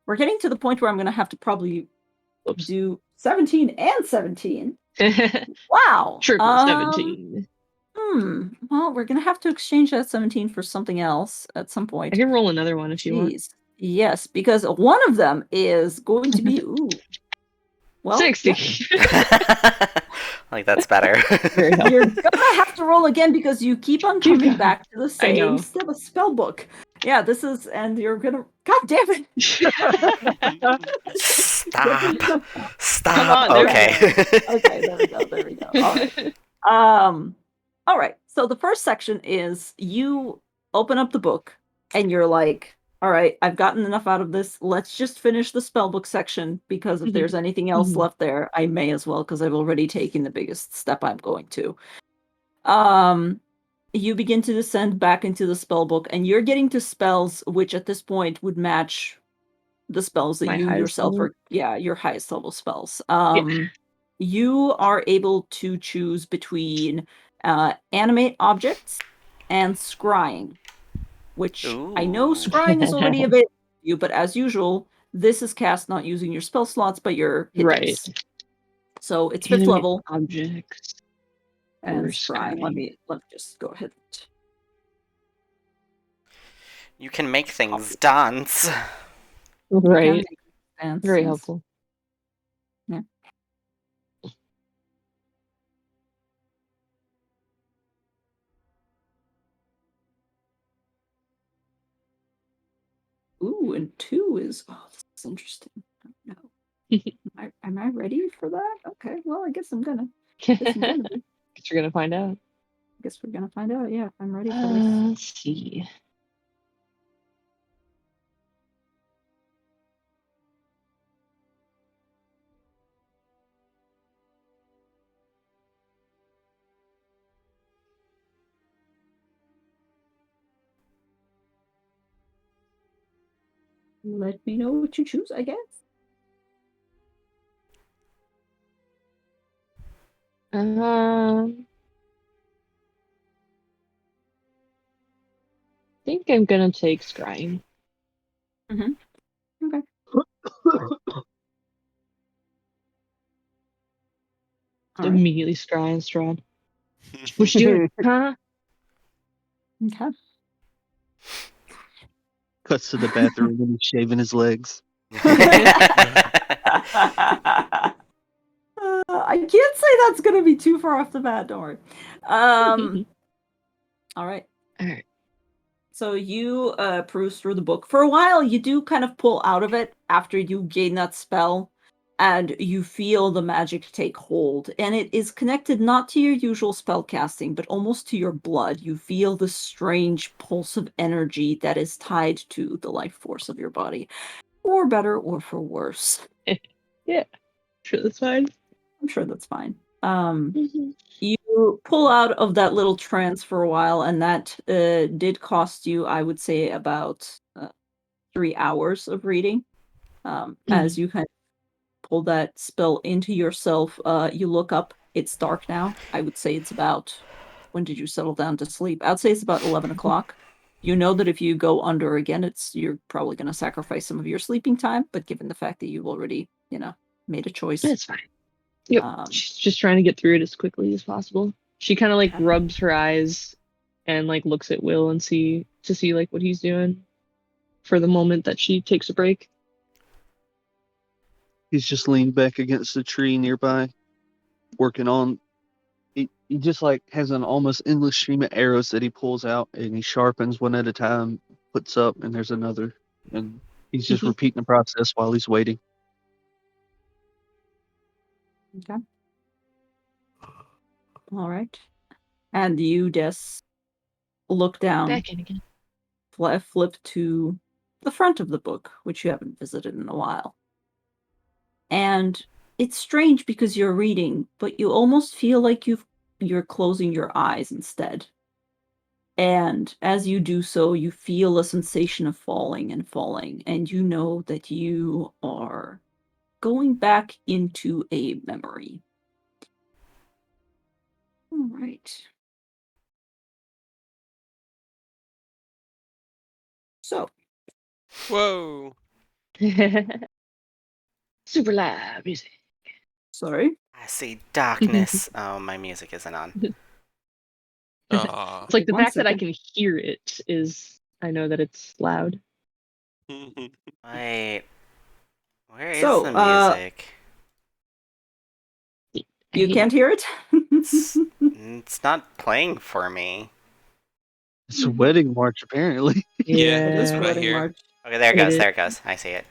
We're getting to the point where I'm gonna have to probably Oops. do 17 and 17. Wow. Triple 17. Well, we're gonna have to exchange that 17 for something else at some point. I can roll another one if you want. Jeez. Yes, because one of them is going to be Well, 60. Like, that's better. Very helpful. You're gonna have to roll again because you keep on Keep coming going. back to the I know. same spell book. Yeah, this is, and you're gonna. God damn it! Stop. Come on, there we Okay. Okay, there we go. There we go. All right. All right. So the first section is you open up the book and you're like, all right, I've gotten enough out of this. Let's just finish the spellbook section because if there's anything else Mhm. left there, I may as well because I've already taken the biggest step I'm going to. You begin to descend back into the spellbook and you're getting to spells which at this point would match the spells that My you highest yourself level? are, your highest level spells. Yeah. You are able to choose between animate objects and scrying, which I know Ooh. scrying is already available to you, but as usual, this is cast not using your spell slots, but your hit Right. dice. So it's 5th Animate level objects and or scrying. Let scrying. me just go ahead. You can make things dance. You can Right. make dance, Very yes. helpful. Yeah. Ooh, and 2 is, oh, this is interesting. No. Am I ready for that? Okay, well, I guess I'm gonna. Guess I'm gonna be. Guess we're gonna find out. Guess we're gonna find out. Yeah, I'm ready for this. Let's see. Let me know what you choose, I guess. Think I'm gonna take scrying. Okay. All right. Immediately scrying Strahd. What you doing? Huh? Okay. Cuts to the bathroom and he's shaving his legs. I can't say that's gonna be too far off the bat. Don't worry. All right. All right. So you peruse through the book. For a while, you do kind of pull out of it after you gain that spell, and you feel the magic take hold. And it is connected not to your usual spell casting, but almost to your blood. You feel the strange pulse of energy that is tied to the life force of your body. For better or for worse. Yeah. Sure, that's fine. I'm sure that's fine. You pull out of that little trance for a while, and that did cost you, I would say, about 3 hours of reading. As you kind of pull that spell into yourself, you look up. It's dark now. I would say it's about, when did you settle down to sleep? I'd say it's about 11 o'clock. You know that if you go under again, you're probably going to sacrifice some of your sleeping time, but given the fact that you've already, made a choice. That's fine. Yep. She's just trying to get through it as quickly as possible. She kind of like rubs her eyes and like looks at Will and see like what he's doing for the moment that she takes a break. He's just leaned back against the tree nearby, working on. He just like has an almost endless stream of arrows that he pulls out, and he sharpens one at a time, puts up, and there's another, and he's just repeating the process while he's waiting. Okay. All right. And you just look down, Back in again. flip to the front of the book, which you haven't visited in a while. And it's strange because you're reading, but you almost feel like you're closing your eyes instead. And as you do so, you feel a sensation of falling and falling, and you know that you are going back into a memory. All right. So, Whoa. Super loud music. sorry. I see darkness. Oh, my music isn't on. Aw. It's like the One fact that I second. can hear it is, I know that it's loud. Wait. Where is So, the music? You can't hear it? It's not playing for me. It's a wedding march, apparently. Yeah, It is that's for what I wedding hear. march. Okay, there it It goes. is. There it goes. I see it.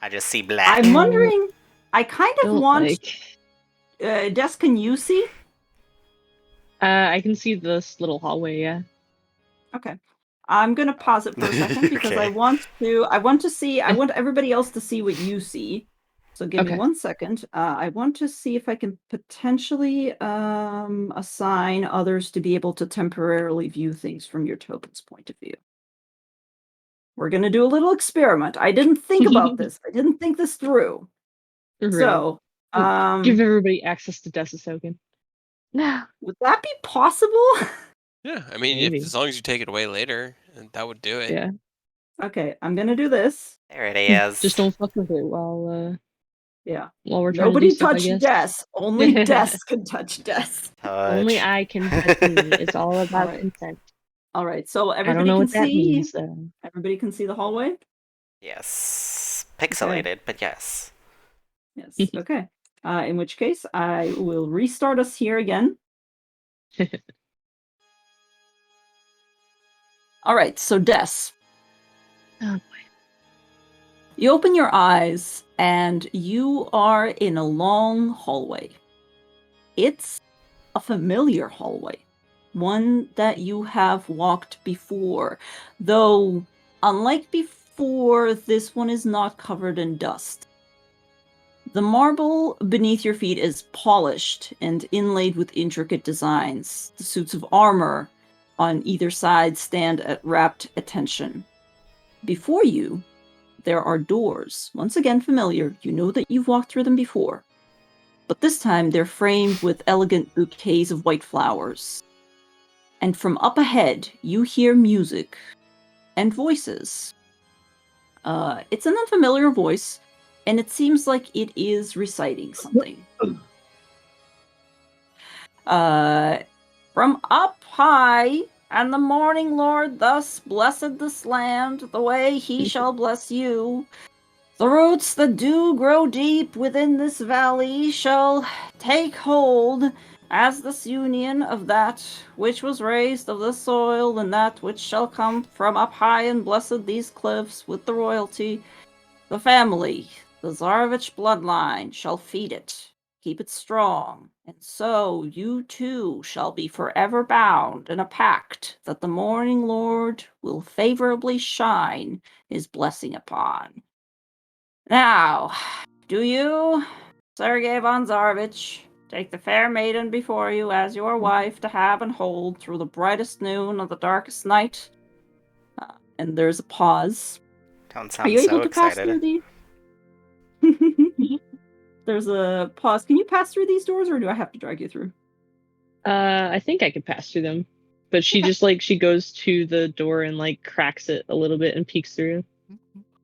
I just see black. I'm wondering, I kind of Don't want... like. Des, can you see? I can see this little hallway. Yeah. Okay. I'm gonna pause it for a second because I Okay. want everybody else to see what you see. So give me Okay. 1 second. I want to see if I can potentially assign others to be able to temporarily view things from your token's point of view. We're gonna do a little experiment. I didn't think about this. I didn't think this through. Right. So, Give everybody access to Dessa token. No. would that be possible? Yeah, I mean, Maybe. as long as you take it away later, that would do it. Yeah. Okay, I'm gonna do this. There it is. Just don't fuck with it while Yeah. we're trying to Nobody do stuff, I touch guess. Des. Only Des can touch Des. Only Touch. I can touch me. It's all about Alright. consent. All right, so I don't everybody know can what that see. means though. Everybody can see the hallway. Yes. Pixelated, but yes. Yes. Okay. In which case, I will restart us here again. All right. So, Des, Oh boy. you open your eyes and you are in a long hallway. It's a familiar hallway, one that you have walked before, though unlike before, this one is not covered in dust. The marble beneath your feet is polished and inlaid with intricate designs. The suits of armor on either side stand at rapt attention. Before you, there are doors. Once again familiar, you know that you've walked through them before. But this time they're framed with elegant bouquets of white flowers. And from up ahead, you hear music and voices. It's an unfamiliar voice, and it seems like it is reciting something. From up high, and the morning Lord thus blessed this land, the way he shall bless you. The roots that do grow deep within this valley shall take hold as this union of that which was raised of the soil and that which shall come from up high and blessed these cliffs with the royalty. The family, the Tsarevich bloodline, shall feed it, keep it strong, and so you too shall be forever bound in a pact that the morning Lord will favorably shine his blessing upon. Now, do you, Sergei von Tsarevich, take the fair maiden before you as your wife to have and hold through the brightest noon of the darkest night? And there's a pause. Don't Are you sound so able to pass through excited. the... There's a pause. Can you pass through these doors, or do I have to drag you through? I think I could pass through them. But she just she goes to the door and cracks it a little bit and peeks through.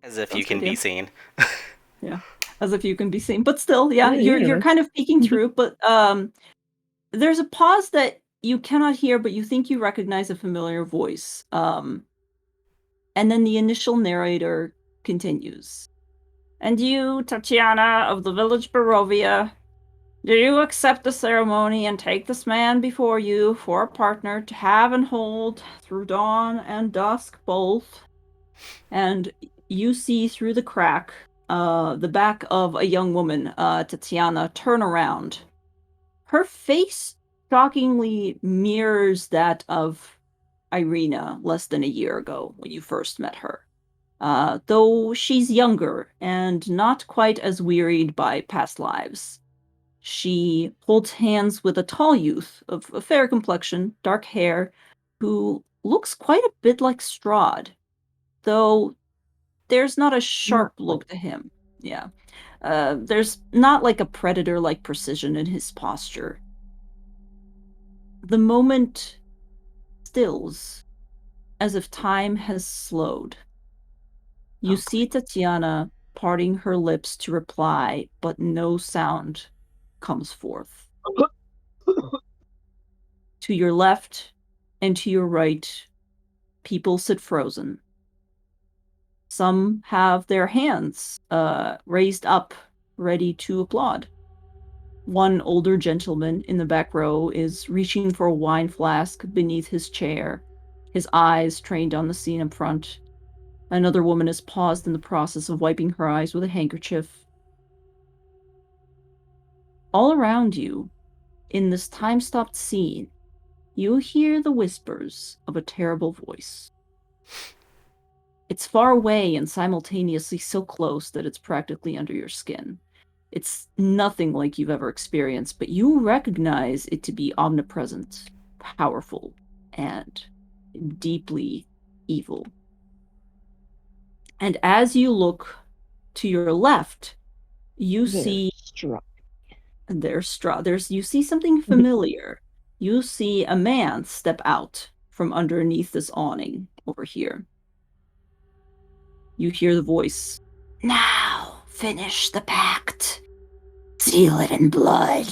As if Sounds you can good, be yeah. seen. Yeah. As if you can be seen. But still, yeah, Yeah, you're kind of peeking through, but there's a pause that you cannot hear, but you think you recognize a familiar voice. And then the initial narrator continues. And you, Tatiana of the village Barovia, do you accept the ceremony and take this man before you for a partner to have and hold through dawn and dusk both? And you see through the crack the back of a young woman, Tatiana, turn around. Her face shockingly mirrors that of Irina less than a year ago when you first met her. Though she's younger and not quite as wearied by past lives. She holds hands with a tall youth of a fair complexion, dark hair, who looks quite a bit like Strahd, though there's not a sharp look to him. Yeah. There's not a predator-like precision in his posture. The moment stills, as if time has slowed. You see Tatiana parting her lips to reply, but no sound comes forth. To your left and to your right, people sit frozen. Some have their hands raised up, ready to applaud. One older gentleman in the back row is reaching for a wine flask beneath his chair, his eyes trained on the scene in front. Another woman is paused in the process of wiping her eyes with a handkerchief. All around you, in this time-stopped scene, you hear the whispers of a terrible voice. It's far away and simultaneously so close that it's practically under your skin. It's nothing like you've ever experienced, but you recognize it to be omnipresent, powerful, and deeply evil. And as you look to your left, you see you see something familiar. You see a man step out from underneath this awning over here. You hear the voice. Now, finish the pact. Seal it in blood.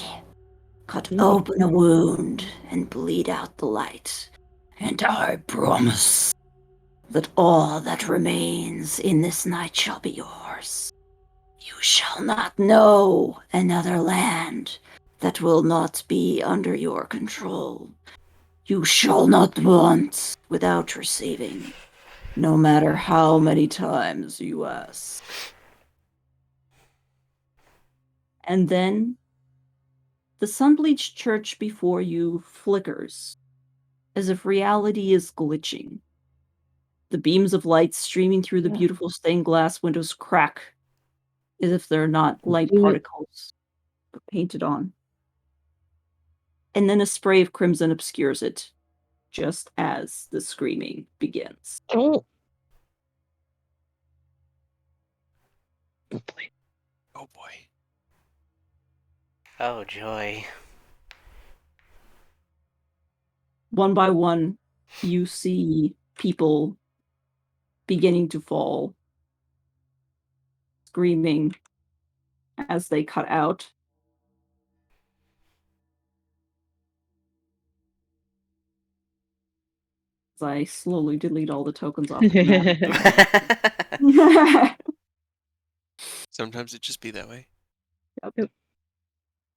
Cut open a wound and bleed out the light. And I promise that all that remains in this night shall be yours. You shall not know another land that will not be under your control. You shall not want without receiving, no matter how many times you ask. And then the sun-bleached church before you flickers, as if reality is glitching. The beams of light streaming through the beautiful stained glass windows crack, as if they're not light particles, but painted on. And then a spray of crimson obscures it, just as the screaming begins. Oh. Oh boy. Oh, joy. One by one, you see people beginning to fall, screaming as they cut out. As I slowly delete all the tokens off the map. Sometimes it just be that way. Yep.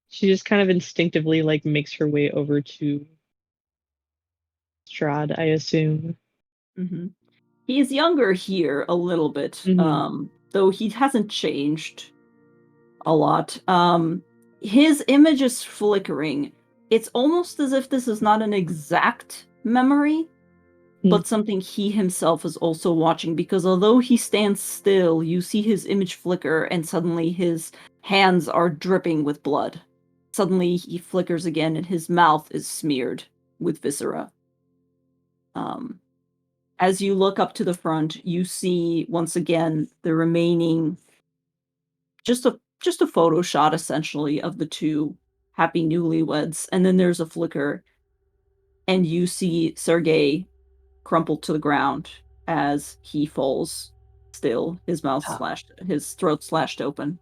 She just kind of instinctively like makes her way over to Strahd, I assume. Mm-hmm. He is younger here a little bit, though he hasn't changed a lot. His image is flickering. It's almost as if this is not an exact memory, but something he himself is also watching, because although he stands still, you see his image flicker and suddenly his hands are dripping with blood. Suddenly he flickers again and his mouth is smeared with viscera. As you look up to the front, you see once again the remaining just a photo shot essentially of the two happy newlyweds, and then there's a flicker and you see Sergei crumpled to the ground as he falls still, his throat slashed open.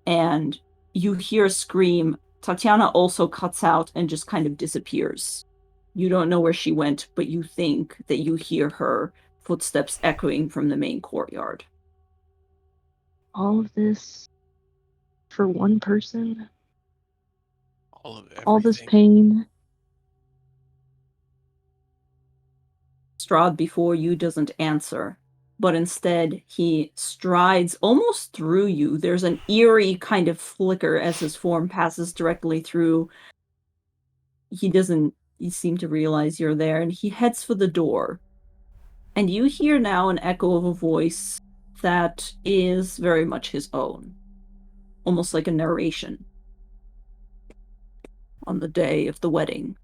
And you hear a scream. Tatiana also cuts out and just kind of disappears. You don't know where she went, but you think that you hear her footsteps echoing from the main courtyard. All of this for one person? All of everything. All this pain? Strahd before you doesn't answer, but instead he strides almost through you. There's an eerie kind of flicker as his form passes directly through. He doesn't seem to realize you're there, and he heads for the door. And you hear now an echo of a voice that is very much his own, almost like a narration. On the day of the wedding,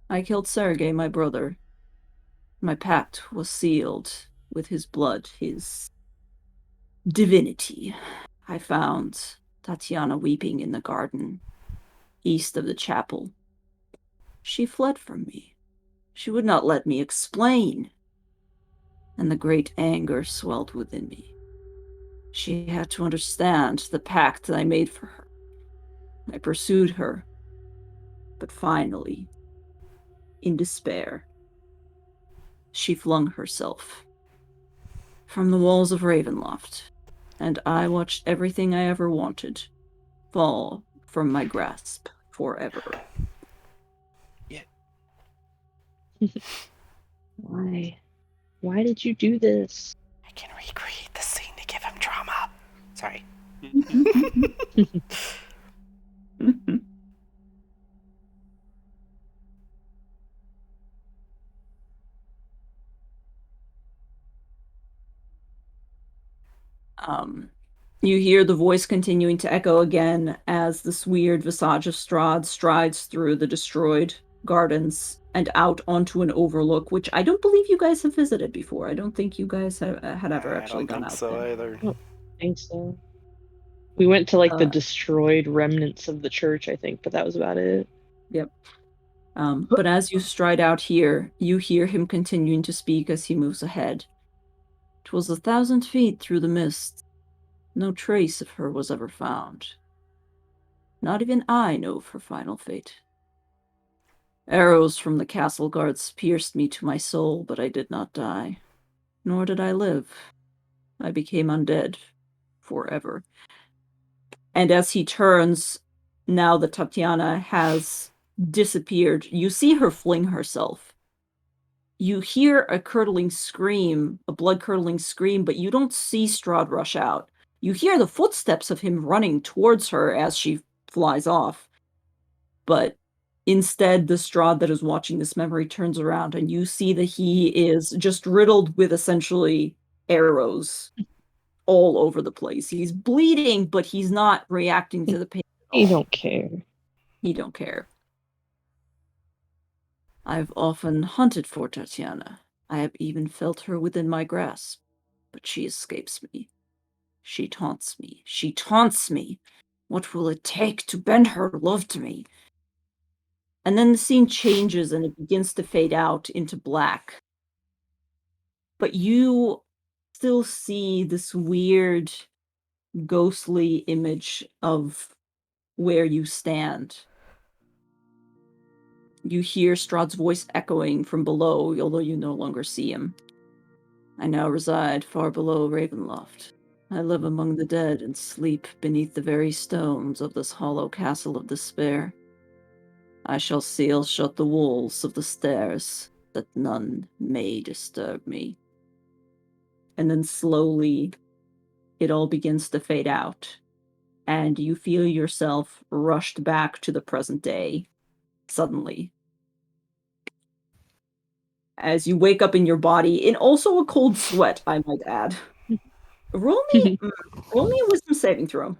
I killed Sergei, my brother. My pact was sealed with his blood, his divinity. I found Tatiana weeping in the garden, east of the chapel. She fled from me. She would not let me explain. And the great anger swelled within me. She had to understand the pact that I made for her. I pursued her. But finally, in despair, she flung herself from the walls of Ravenloft, and I watched everything I ever wanted fall from my grasp forever. Why? Why did you do this? I can recreate the scene to give him drama. Sorry. You hear the voice continuing to echo again as this weird visage of Strahd strides through the destroyed gardens and out onto an overlook, which I don't believe you guys have visited before. I don't think you guys had ever actually gone out there. Either. I don't think so. We went to like the destroyed remnants of the church, I think, but that was about it. Yep. But as you stride out here, you hear him continuing to speak as he moves ahead. 'Twas 1,000 feet through the mist. No trace of her was ever found. Not even I know of her final fate. Arrows from the castle guards pierced me to my soul, but I did not die. Nor did I live. I became undead. Forever. And as he turns, now that Tatiana has disappeared, you see her fling herself. You hear a curdling scream, a blood-curdling scream, but you don't see Strahd rush out. You hear the footsteps of him running towards her as she flies off. But instead, the Strahd that is watching this memory turns around, and you see that he is just riddled with essentially arrows all over the place. He's bleeding, but he's not reacting to the pain at all. He don't care. He don't care. I've often hunted for Tatiana. I have even felt her within my grasp, but she escapes me. She taunts me. She taunts me. What will it take to bend her love to me? And then the scene changes and it begins to fade out into black. But you still see this weird, ghostly image of where you stand. You hear Strahd's voice echoing from below, although you no longer see him. I now reside far below Ravenloft. I live among the dead and sleep beneath the very stones of this hollow castle of despair. I shall seal shut the walls of the stairs, that none may disturb me. And then slowly, it all begins to fade out, and you feel yourself rushed back to the present day, suddenly. As you wake up in your body, in also a cold sweat, I might add. Roll me a wisdom saving throw.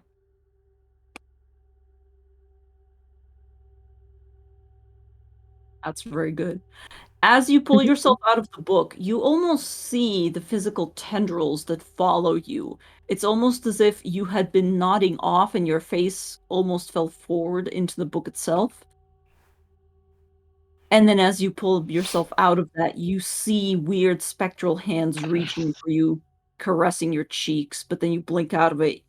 That's very good. As you pull yourself out of the book, you almost see the physical tendrils that follow you. It's almost as if you had been nodding off and your face almost fell forward into the book itself. And then as you pull yourself out of that, you see weird spectral hands reaching for you, caressing your cheeks, but then you blink out of it.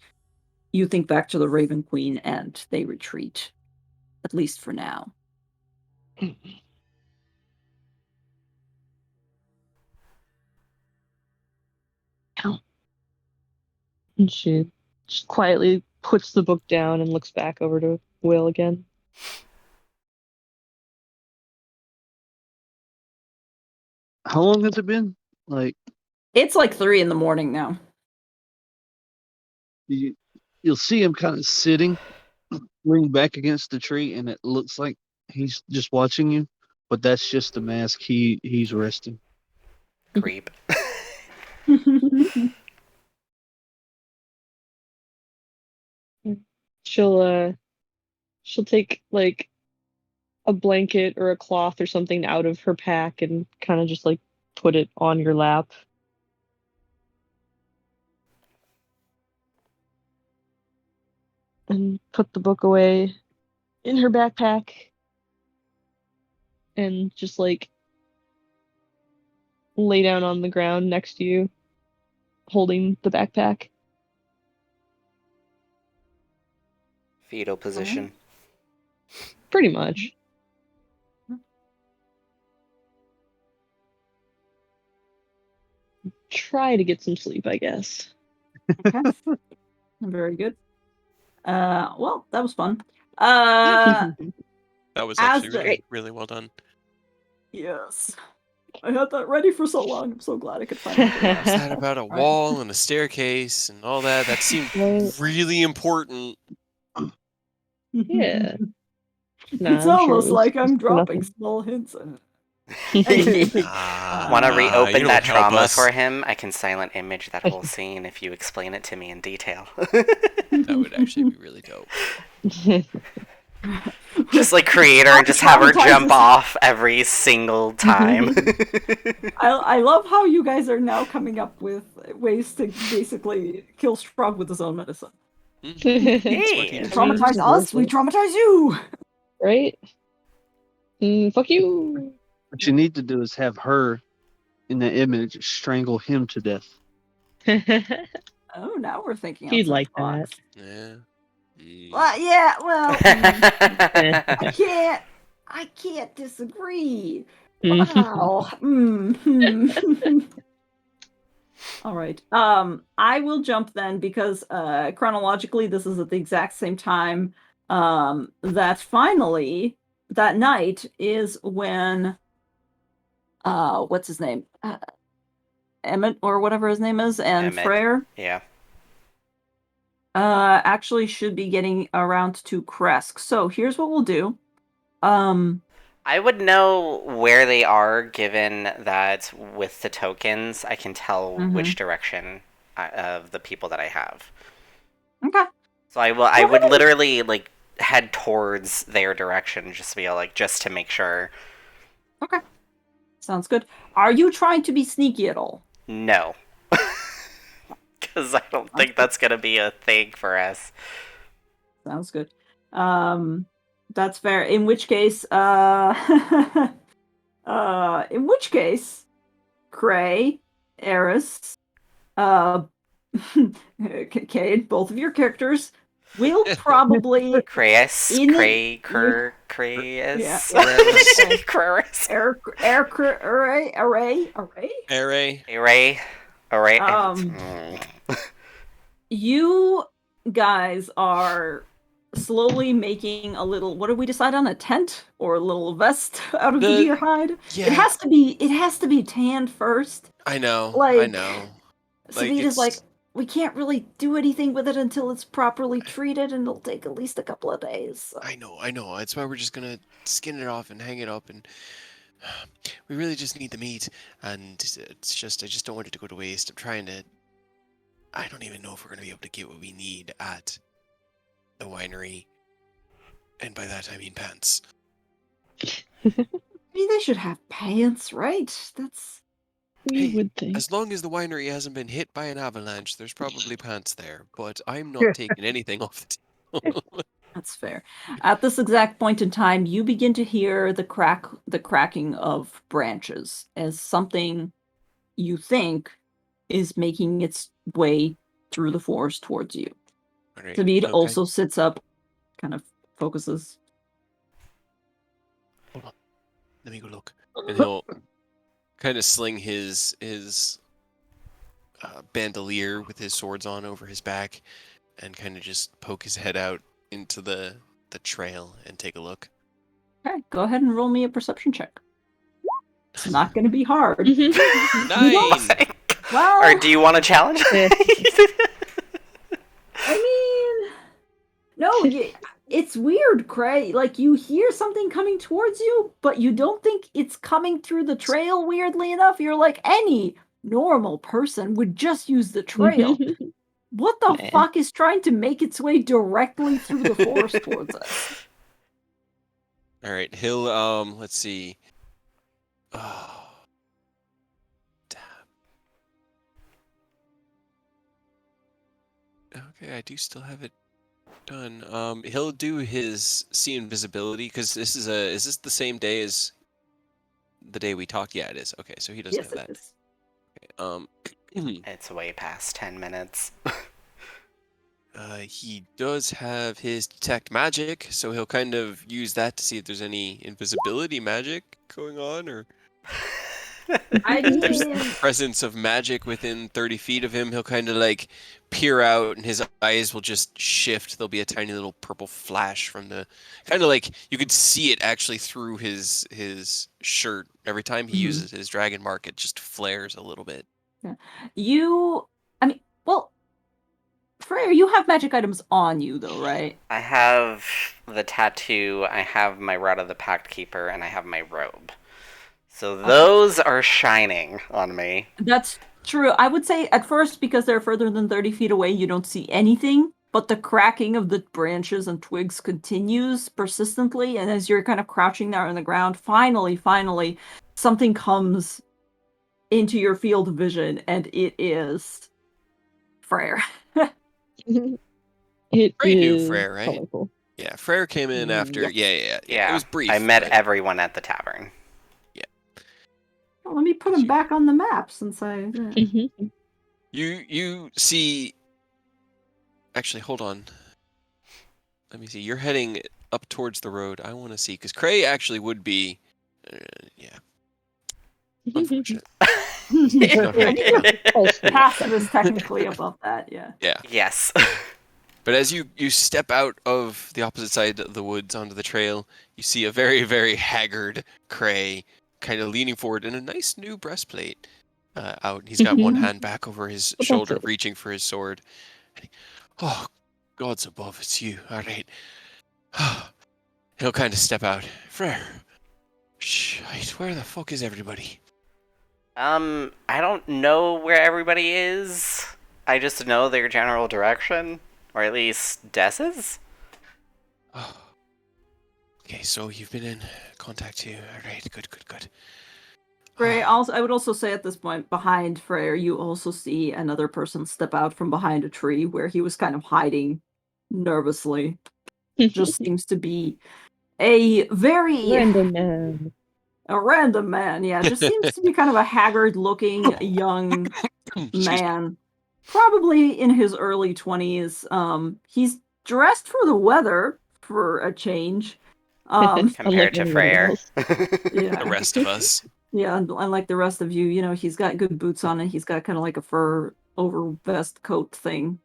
You think back to the Raven Queen and they retreat. At least for now. And she just quietly puts the book down and looks back over to Will again. How long has it been? Like, it's like 3 a.m. now. you'll see him kind of sitting, leaning back against the tree, and it looks like he's just watching you, but that's just the mask. He's resting. Creep. She'll take like a blanket or a cloth or something out of her pack and kind of just like put it on your lap. And put the book away in her backpack. And just like lay down on the ground next to you, holding the backpack. Fetal position. Pretty much. Try to get some sleep, I guess. Okay. Very good. Well, that was fun. Uh, That was As actually the- really, really well done. yes. I had that ready for so long. I'm so glad I could finally do Was that. that about a wall and a staircase and all that? That seemed Right. really important. Yeah. Nah, It's I'm sure it almost was like I'm for dropping nothing. small hints in it. Anyway, Want to You reopen don't that help trauma us. for him? I can silent image that whole scene if you explain it to me in detail. That would actually be really dope. Just like create her and just have her jump Traumatizes- off every single time. I love how you guys are now coming up with ways to basically kill Strahd with his own medicine. It's Hey. what he You deserves. traumatize us, we traumatize you. Right? Fuck you. What you need to do is have her in the image strangle him to death. Oh, now we're thinking He'd outside like the box. Yeah. Yeah, well, I can't disagree. Wow. All right. I will jump then because chronologically this is at the exact same time that finally that night is when what's his name? Emmett or whatever his name is and Emmett. Freyr Yeah. actually should be getting around to Kresk. So here's what we'll do. I would know where they are given that with the tokens I can tell which direction of the people that I have. Okay. So I would literally like head towards their direction just to be like just to make sure. Okay. Sounds good. Are you trying to be sneaky at all? No. Cuz I don't think that's going to be a thing for us. Sounds good. That's fair. In which case, Cray, Eris, Cade, both of your characters will probably Crayus, In it- Cray, you- Crayus, Yeah. Crayus. Array. Array. You guys are slowly making a little. What did we decide on? A tent or a little vest out of the deer hide? Yeah. It has to be tanned first. I know. I Like, know. Savita's like, we can't really do anything with it until it's properly treated, and it'll take at least a couple of days. So. I know. That's why we're just gonna skin it off and hang it up, and we really just need the meat. And it's just, I just don't want it to go to waste. I'm trying to. I don't even know if we're gonna be able to get what we need at the winery, and by that I mean pants. I mean, they should have pants, right? That's. You Hey, would think. as long as the winery hasn't been hit by an avalanche, there's probably pants there. But I'm not taking anything off the table. That's fair. At this exact point in time, you begin to hear the cracking of branches as something you think is making its way through the forest towards you. Alright, Sabid okay. also sits up, kind of focuses. Hold on. Let me go look. And he'll kind of sling his bandolier with his swords on over his back and kind of just poke his head out into the trail and take a look. Okay, go ahead and roll me a perception check. It's not going to be hard. 9! Well, Or do you want to challenge? I mean, no, it's weird, Cray. Like, you hear something coming towards you, but you don't think it's coming through the trail, weirdly enough. You're like, any normal person would just use the trail. What the Nah. fuck is trying to make its way directly through the forest towards us? Alright, he'll, let's see. Oh. Damn. Okay, I do still have it done. He'll do his see invisibility, because is this the same day as the day we talked? Yeah, it is. Okay, so he doesn't Yes, have it that. is. Okay, It's way past 10 minutes. he does have his detect magic, so he'll kind of use that to see if there's any invisibility magic going on, or I There's mean, presence of magic within 30 feet of him. He'll kind of like peer out and his eyes will just shift. There'll be a tiny little purple flash from the kind of like you could see it actually through his shirt. Every time he uses his dragon mark, it just flares a little bit. I mean, well, Freyr, you have magic items on you, though, right? I have the tattoo, I have my Rod of the Pact Keeper, and I have my robe. So those are shining on me. That's true. I would say at first, because they're further than 30 feet away, you don't see anything, but the cracking of the branches and twigs continues persistently, and as you're kind of crouching there on the ground, finally, something comes into your field of vision, and it is Freyr. It Frey knew is Freyr, right? colorful. Yeah, Freyr came in after. Yes. Yeah. It was brief. I met but- everyone at the tavern. Well, let me put him back on the map since I. Mhm. You see. Actually, hold on. Let me see. You're heading up towards the road. I want to see because Cray actually would be. Yeah. Unfortunate. Passive is technically above that, yeah. Yeah. Yes. But as you step out of the opposite side of the woods onto the trail, you see a very, very haggard Cray kind of leaning forward in a nice new breastplate out. He's got one hand back over his shoulder, reaching for his sword. Oh, God's above, it's you. All right. He'll kind of step out. Frere. Shite, where the fuck is everybody? I don't know where everybody is. I just know their general direction. Or at least Dess's? Oh. Okay, so you've been in contact too. All right, good. Frey, I would also say at this point, behind Freyr, you also see another person step out from behind a tree where he was kind of hiding nervously. Just seems to be a very Random man. a random man, yeah. Just seems to be kind of a haggard-looking young man, probably in his early 20s. He's dressed for the weather for a change. Compared to Freyr. Yeah. The rest of us. Yeah, unlike the rest of you, he's got good boots on and he's got kind of like a fur over vest coat thing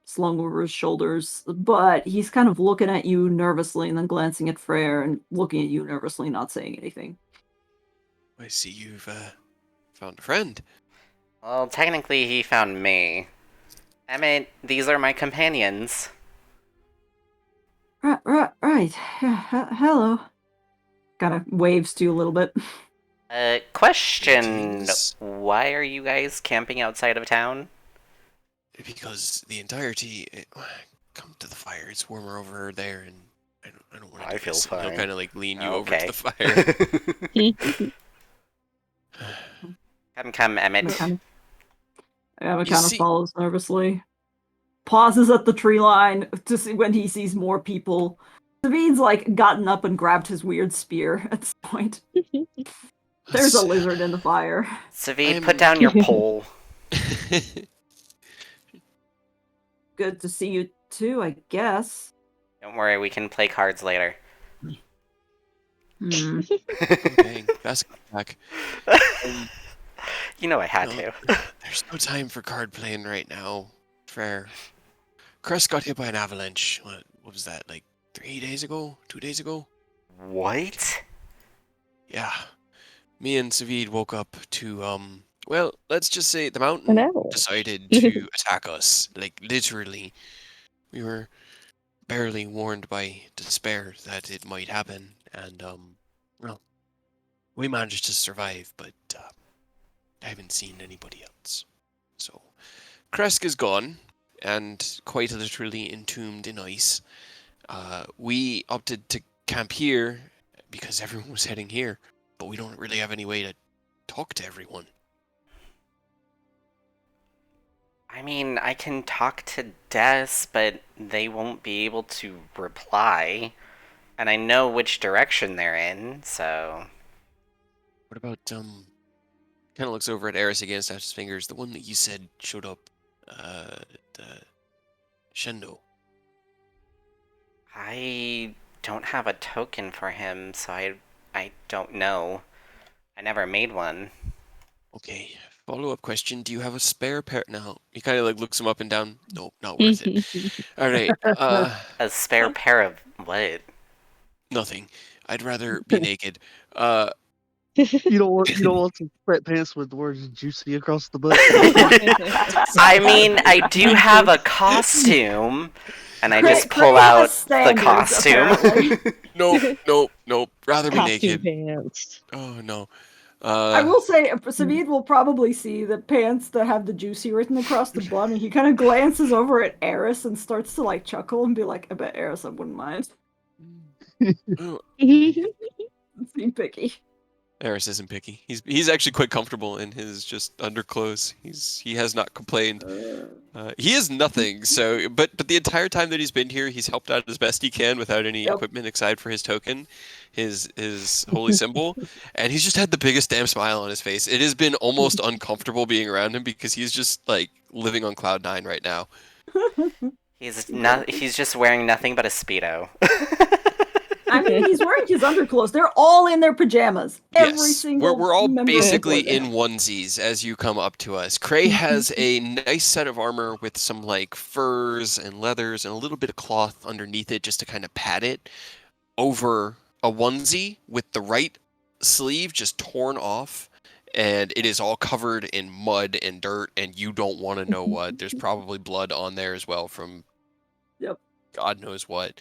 slung over his shoulders, but he's kind of looking at you nervously and then glancing at Freyr and looking at you nervously, not saying anything. I see you've found a friend. Well, technically he found me. I mean, these are my companions. Right. Hello. Kind of waves to you a little bit. Question. Greetings. Why are you guys camping outside of town? Because the entirety... come to the fire. It's warmer over there, and I don't want to I feel fine. He'll kind of like lean you over Okay. to the fire. Come, Emmett. Emmett You kind of see- follows nervously. Pauses at the tree line to see when he sees more people. Savid's like gotten up and grabbed his weird spear at this point. There's a lizard in the fire. Savid, put down your pole. Good to see you too, I guess. Don't worry, we can play cards later. Okay, that's back. You know I had No. to. There's no time for card playing right now. Fair. Crest got hit by an avalanche. What was that, like 3 days ago? 2 days ago? What? Yeah. Me and Savid woke up to, well, let's just say the mountain An owl. decided to attack us. Like, literally. We were barely warned by despair that it might happen. And, well, we managed to survive, but I haven't seen anybody else. So, Kresk is gone, and quite literally entombed in ice. We opted to camp here because everyone was heading here, but we don't really have any way to talk to everyone. I mean, I can talk to Des, but they won't be able to reply. And I know which direction they're in, so... What about, kind of looks over at Eris again, snaps his fingers, the one that you said showed up, the Shendo. I don't have a token for him, so I don't know. I never made one. Okay. Follow-up question. Do you have a spare pair? No. He kind of like looks him up and down. Nope, not worth it. All right. A spare pair of what? Nothing. I'd rather be naked. You don't want some sweatpants with the words "juicy" across the butt. I mean, I do have a costume, and I just Craig pull has out the standards, costume. apparently. Nope. Rather be Costume naked. pants. Oh no. I will say, Sabine will probably see the pants that have the juicy written across the bottom, and he kind of glances over at Eris and starts to like chuckle and be like, I bet Eris I wouldn't mind. Oh, Seem picky. Eris isn't picky. He's actually quite comfortable in his just underclothes. He has not complained. He is nothing. So, but the entire time that he's been here, he's helped out as best he can without any Yep. equipment aside for his token, his holy symbol, and he's just had the biggest damn smile on his face. It has been almost uncomfortable being around him because he's just like living on cloud nine right now. He's just wearing nothing but a Speedo. I mean, he's wearing his underclothes. They're all in their pajamas. Every Yes, single we're all member basically of the in onesies as you come up to us. Cray has a nice set of armor with some like furs and leathers and a little bit of cloth underneath it just to kind of pad it over a onesie with the right sleeve just torn off, and it is all covered in mud and dirt, and you don't want to know what. There's probably blood on there as well from Yep. God knows what.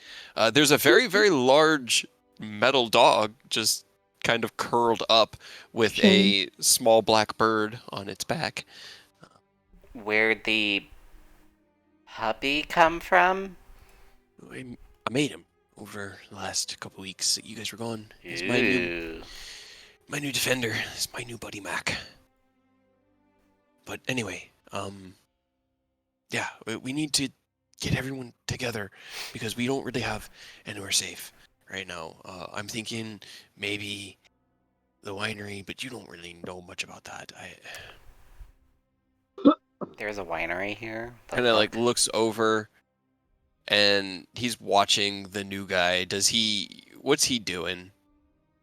There's a very, very large metal dog just kind of curled up with a small black bird on its back. Where'd the puppy come from? I made him over the last couple weeks that you guys were gone. He's Ooh. my new defender. It's my new buddy Mac. But anyway, yeah, we need to get everyone together because we don't really have anywhere safe right now. I'm thinking maybe the winery, but you don't really know much about that. There's a winery here. Kind of like looks over, and he's watching the new guy. What's he doing?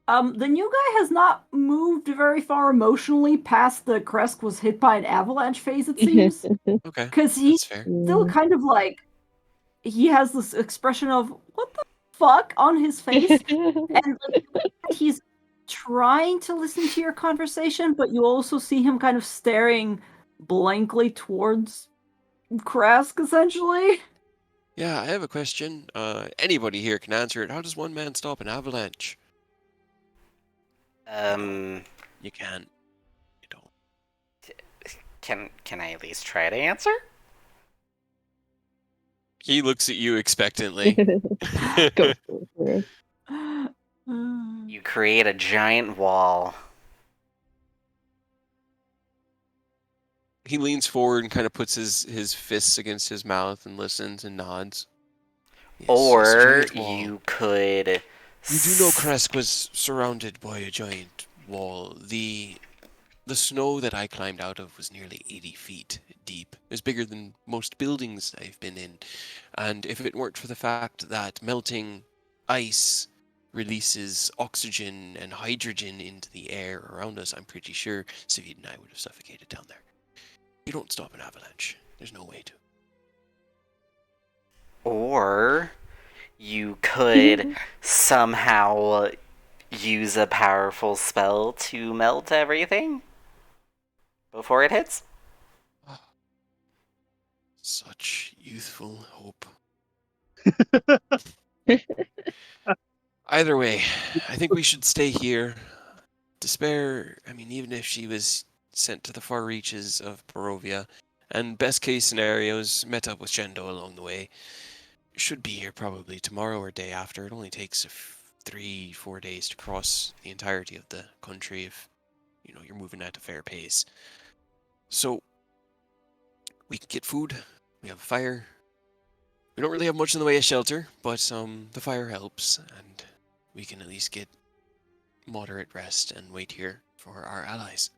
The new guy has not moved very far emotionally past the Kresk was hit by an avalanche phase, it seems. Okay, Because he's that's fair. still kind of like, he has this expression of, what the fuck, on his face. And like, he's trying to listen to your conversation, but you also see him kind of staring blankly towards Kresk, essentially. Yeah, I have a question. Anybody here can answer it. How does one man stop an avalanche? You can't. You don't. Can I at least try to answer? He looks at you expectantly. Go for it. You create a giant wall. He leans forward and kind of puts his fists against his mouth and listens and nods. Yes, Or it's a giant wall. you could... You do know Kresk was surrounded by a giant wall. The snow that I climbed out of was nearly 80 feet deep. It was bigger than most buildings I've been in. And if it weren't for the fact that melting ice releases oxygen and hydrogen into the air around us, I'm pretty sure Savid and I would have suffocated down there. You don't stop an avalanche. There's no way to. Or you could somehow use a powerful spell to melt everything before it hits. Such youthful hope. Either way, I think we should stay here. Despair, I mean, even if she was sent to the far reaches of Barovia, and best case scenarios, met up with Shendo along the way, should be here probably tomorrow or day after. It only takes 3-4 days to cross the entirety of the country if, you're moving at a fair pace. So, we can get food, we have a fire. We don't really have much in the way of shelter, but the fire helps, and we can at least get moderate rest and wait here for our allies.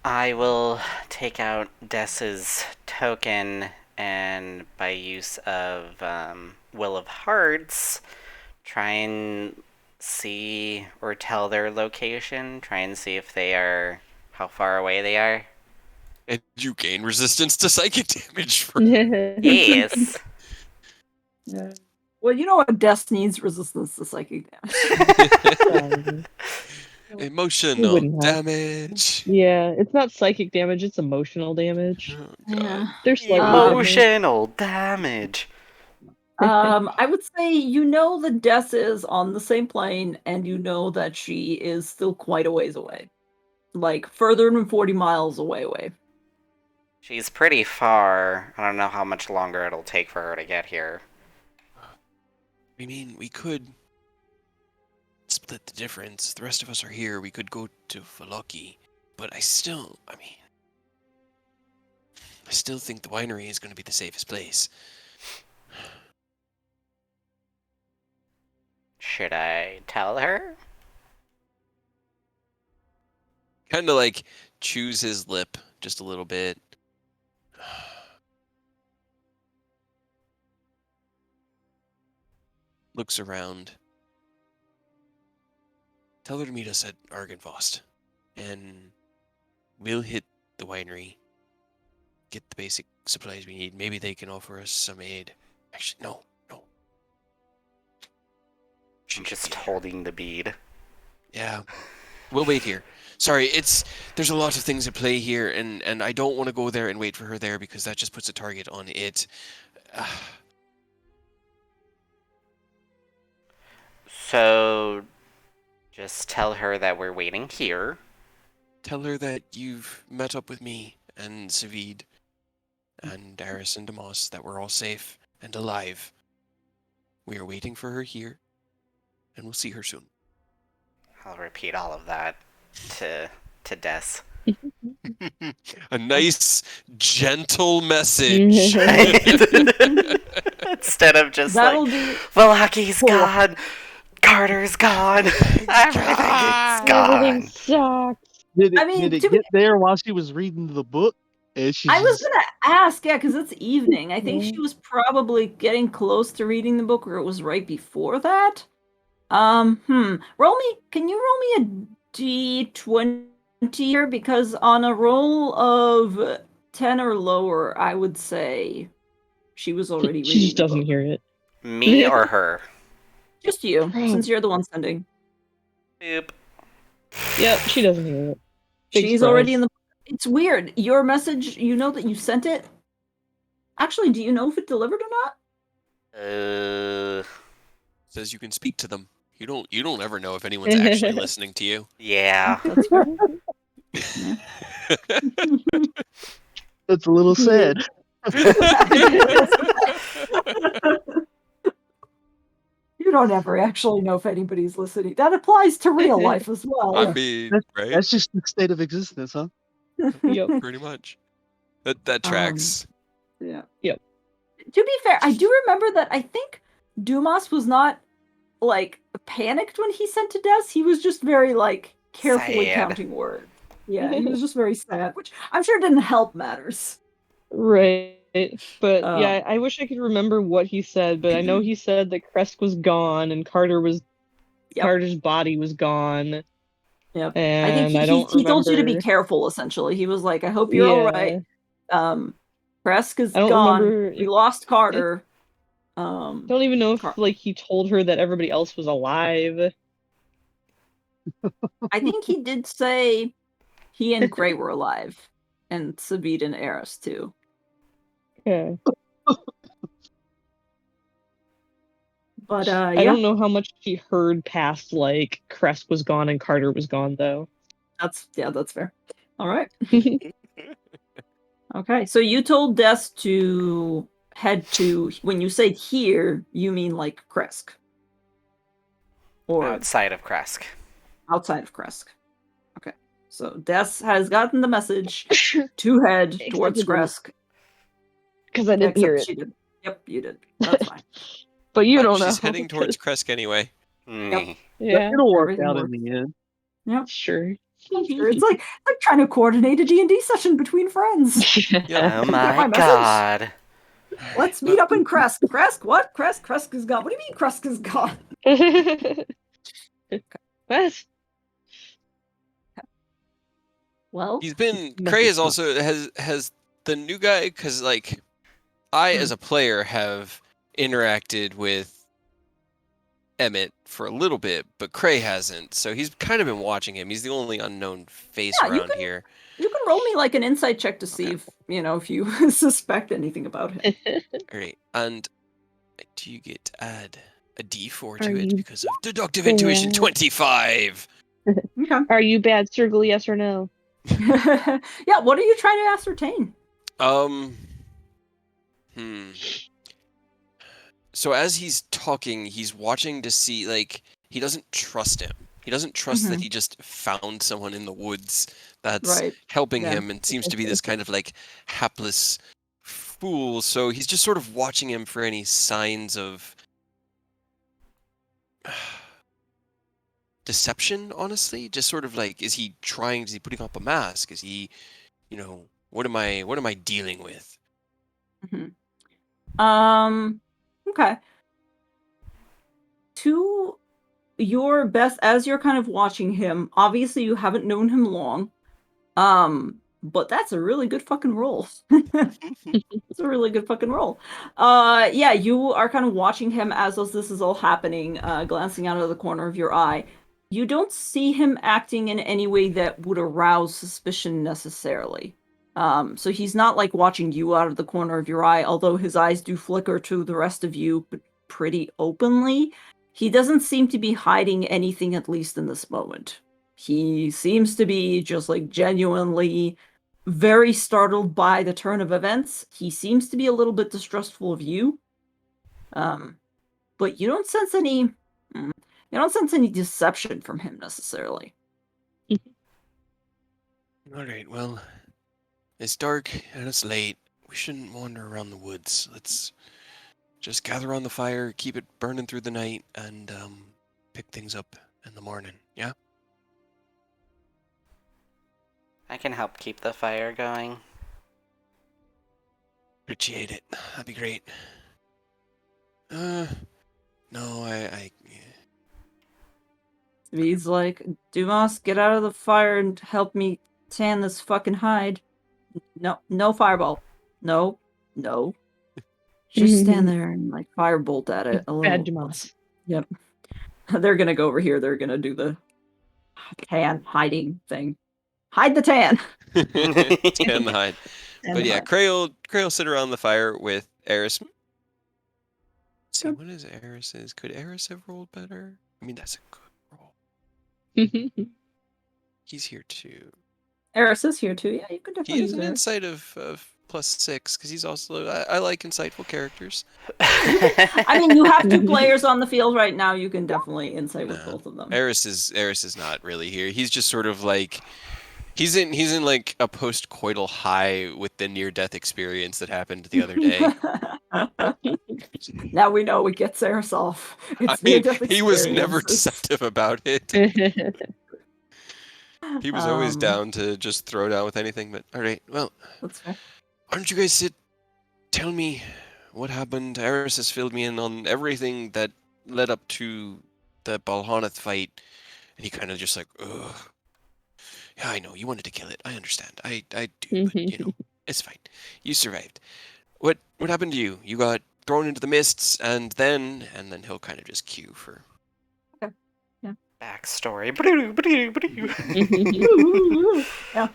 I will take out Dess's token and by use of Will of Hearts, try and see or tell their location? Try and see if they are how far away they are. And you gain resistance to psychic damage for Yes. Well, you know what? Death needs resistance to psychic damage. emotional wouldn't have. damage. Yeah, it's not psychic damage, it's emotional damage. Oh, God. Yeah. They're slightly different. Emotional damage. I would say you know that Death is on the same plane, and you know that she is still quite a ways away. Like, further than 40 miles away. She's pretty far. I don't know how much longer it'll take for her to get here. I mean, we could split the difference. The rest of us are here. We could go to Valoki. But I still think the winery is going to be the safest place. Should I tell her? Kind of like chews his lip just a little bit. Looks around. Tell her to meet us at Argenvost. And we'll hit the winery. Get the basic supplies we need. Maybe they can offer us some aid. Actually, no. I'm just holding the bead. Yeah. We'll wait here. Sorry, there's a lot of things at play here, and I don't want to go there and wait for her there because that just puts a target on it. So, just tell her that we're waiting here. Tell her that you've met up with me and Savid and Darius and Demas, that we're all safe and alive. We are waiting for her here, and we'll see her soon. I'll repeat all of that to Des. A nice, gentle message. Instead of just That'll like, be Valaki's gone, Carter's gone, everything's gone. Everything sucks. Did it, I mean, did it to be- get there while she was reading the book? And she I was just- gonna ask, yeah, because it's evening. I think she was probably getting close to reading the book, or it was right before that. Can you roll me a D20 here? Because on a roll of 10 or lower, I would say she was already reading She just the doesn't book. hear it. Me or her? Just you, since you're the one sending. Boop. Yep, she doesn't hear it. Big She's surprise. already in the. It's weird. Your message, you know that you sent it. Actually, do you know if it delivered or not? Says you can speak to them. You don't ever know if anyone's actually listening to you. Yeah. That's fair. That's a little sad. You don't ever actually know if anybody's listening. That applies to real life as well. I mean, right? That's just the state of existence, huh? Yep. Pretty much. That tracks. Yeah. Yep. To be fair, I do remember that I think Dumas was not like panicked when he sent to Des. He was just very like carefully Sad. counting words. Yeah, he was just very sad, which I'm sure didn't help matters. Right. But Um, yeah, I wish I could remember what he said, but I know he said that Kresk was gone and Carter's body was gone. Yep. And I think he told you to be careful, essentially. He was like, I hope you're all right. Kresk is I don't gone. remember We lost Carter. Don't even know if like he told her that everybody else was alive. I think he did say he and Gray were alive. And Sabid and Eris too. Yeah. But I don't know how much he heard past like Kresk was gone and Carter was gone though. That's fair. All right. Okay, so you told Des to head to, when you say here, you mean like Kresk. Or Outside of Kresk. outside of Kresk. Okay. So Des has gotten the message to head towards Kresk. Because I didn't hear it. She did. Yep, you did. That's fine. But you don't know. She's heading towards Kresk anyway. Mm. Yeah, It'll work everything out works. in the end. Yep. sure. Sure. It's like trying to coordinate a D&D session between friends. Yeah. Oh my my message. god. Let's meet up in Kresk. Kresk? What? Kresk is gone. What do you mean Kresk is gone? What? Well, He's been Must Cray be is also has the new guy, because like I as a player have interacted with Emmett for a little bit, but Cray hasn't, so he's kind of been watching him. He's the only unknown face Yeah, around here. you can roll me like an insight check to see Okay. if if you suspect anything about him. All right, and do you get to add a D4 Are to it you because of deductive intuition bad? 25? Okay. Are you bad, Circle? Yes or no? Yeah, what are you trying to ascertain? So as he's talking, he's watching to see, like, he doesn't trust him. He doesn't trust that he just found someone in the woods that's Right. helping Yeah. him and seems to be this kind of like hapless fool. So he's just sort of watching him for any signs of deception, honestly. Just sort of like, is he putting up a mask? Is he, what am I dealing with? Okay. To your best, as you're kind of watching him, obviously you haven't known him long, but that's a really good fucking roll. It's a really good fucking roll. Yeah, you are kind of watching him as this is all happening, glancing out of the corner of your eye. You don't see him acting in any way that would arouse suspicion necessarily. So he's not like watching you out of the corner of your eye, although his eyes do flicker to the rest of you, but pretty openly. He doesn't seem to be hiding anything, at least in this moment. He seems to be just like genuinely very startled by the turn of events. He seems to be a little bit distrustful of you. But you don't sense any deception from him necessarily. All right, well, it's dark and it's late. We shouldn't wander around the woods. Let's just gather on the fire, keep it burning through the night, and pick things up in the morning, yeah? I can help keep the fire going. Appreciate it. That'd be great. No, I He's like, Dumas, get out of the fire and help me tan this fucking hide. No fireball. No. Just stand there and like firebolt at it a little. Bad Dumas. Yep. They're gonna go over here. They're gonna do the tan hiding thing. Hide the tan. tan the hide. But yeah, Cray will sit around the fire with Eris. Let's see, what is Eris's? Could Eris have rolled better? I mean, that's a good roll. He's here too. Eris is here too. Yeah, you could definitely. He has an insight of +6 because he's also. I like insightful characters. I mean, you have 2 players on the field right now. You can definitely insight with both of them. Eris is not really here. He's just sort of like. He's in like a post-coital high with the near-death experience that happened the other day. Now we know what gets Eris off. He was never deceptive about it. He was always down to just throw down with anything. But all right, well, that's fair. Why don't you guys tell me what happened? Eris has filled me in on everything that led up to the Balhanath fight, and he kind of just like, ugh. Yeah, I know, you wanted to kill it. I understand. I do, but, it's fine. You survived. What happened to you? You got thrown into the mists, and then he'll kind of just cue for... Okay, yeah. Backstory. Yeah.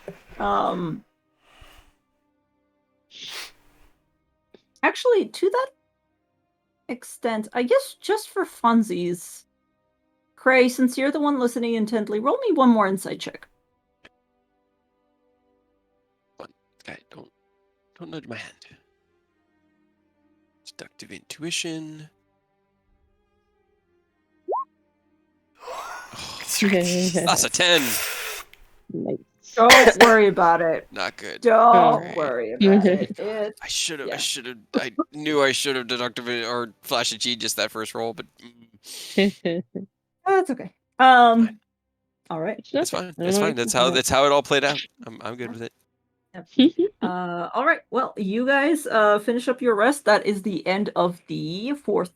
Actually, to that extent, I guess just for funsies, Cray, since you're the one listening intently, roll me one more insight check. Okay, don't nudge my hand. Deductive intuition. That's a 10. Nice. Don't worry about it. Not good. Don't worry about it. I should have. I knew I should have deductive or flash a G just that first roll, but That's okay. All right. It's fine. It's fine. That's how it all played out. I'm good with it. Yep. All right. Well, you guys finish up your rest. That is the end of the 4th.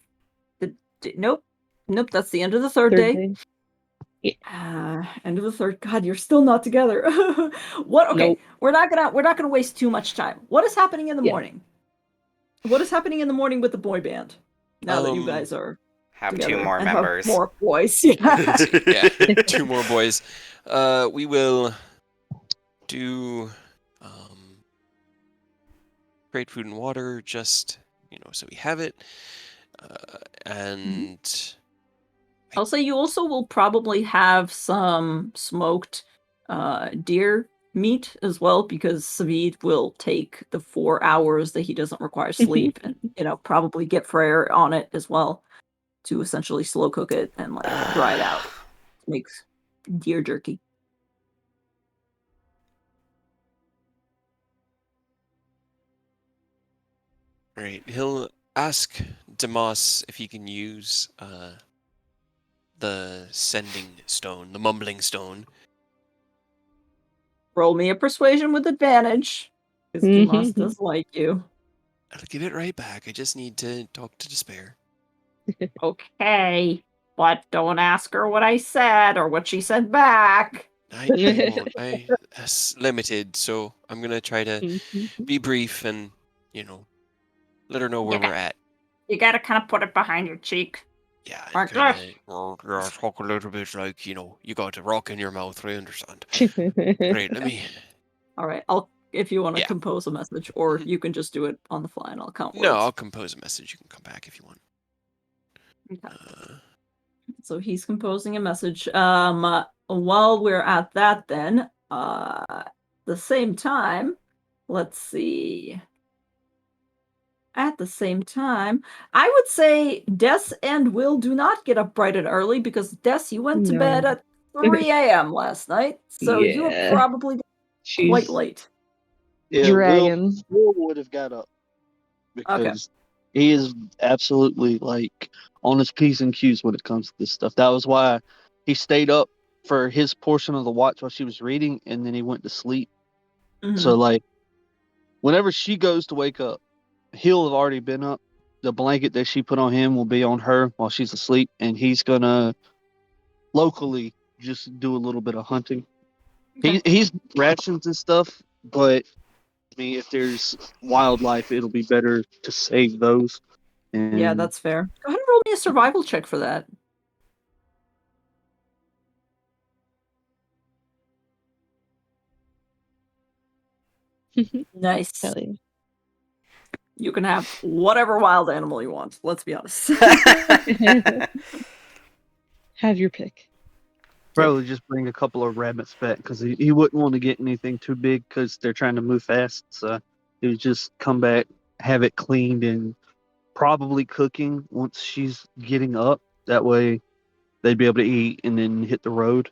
Nope. That's the end of the 3rd day. End of the third. God, you're still not together. What? Okay, Nope. we're not gonna waste too much time. What is happening in the Yeah. morning? What is happening in the morning with the boy band? Now that you guys are Have together 2 more and members. have more boys. Yeah. Yeah, 2 more boys. We will do create food and water, just so we have it, and I'll say you also will probably have some smoked deer meat as well, because Savid will take the 4 hours that he doesn't require sleep and probably get Freyr on it as well to essentially slow cook it and like dry it out. Makes deer jerky. right. He'll ask Demas if he can use the sending stone, the mumbling stone. Roll me a persuasion with advantage, because Dumas does like you. I'll give it right back. I just need to talk to Despair. Okay, but don't ask her what I said or what she said back. I won't. That's limited, so I'm gonna try to be brief and let her know where we're at. You gotta kind of put it behind your cheek. Yeah, Like and talk a little bit like you got a rock in your mouth. I understand. Great. Let me. All right, if you want to compose a message, or you can just do it on the fly and I'll count words. No, I'll compose a message. You can come back if you want. Okay. So he's composing a message. While we're at that, then, the same time, let's see. At the same time, I would say Des and Will do not get up bright and early, because Des, you went to bed at 3 a.m. last night, so you were probably quite late. Yeah, Dragon. Will would have got up because he is absolutely like on his P's and Q's when it comes to this stuff. That was why he stayed up for his portion of the watch while she was reading, and then he went to sleep. Mhm. So like, whenever she goes to wake up, he'll have already been up. The blanket that she put on him will be on her while she's asleep, and he's gonna locally just do a little bit of hunting. Okay. He's rations and stuff, but I mean, if there's wildlife, it'll be better to save those. And Yeah, that's fair. Go ahead and roll me a survival check for that. Nice. Hell yeah. You can have whatever wild animal you want. Let's be honest. Have your pick. probably just bring a couple of rabbits back because he wouldn't want to get anything too big because they're trying to move fast. So he would just come back, have it cleaned, and probably cooking once she's getting up. That way they'd be able to eat and then hit the road.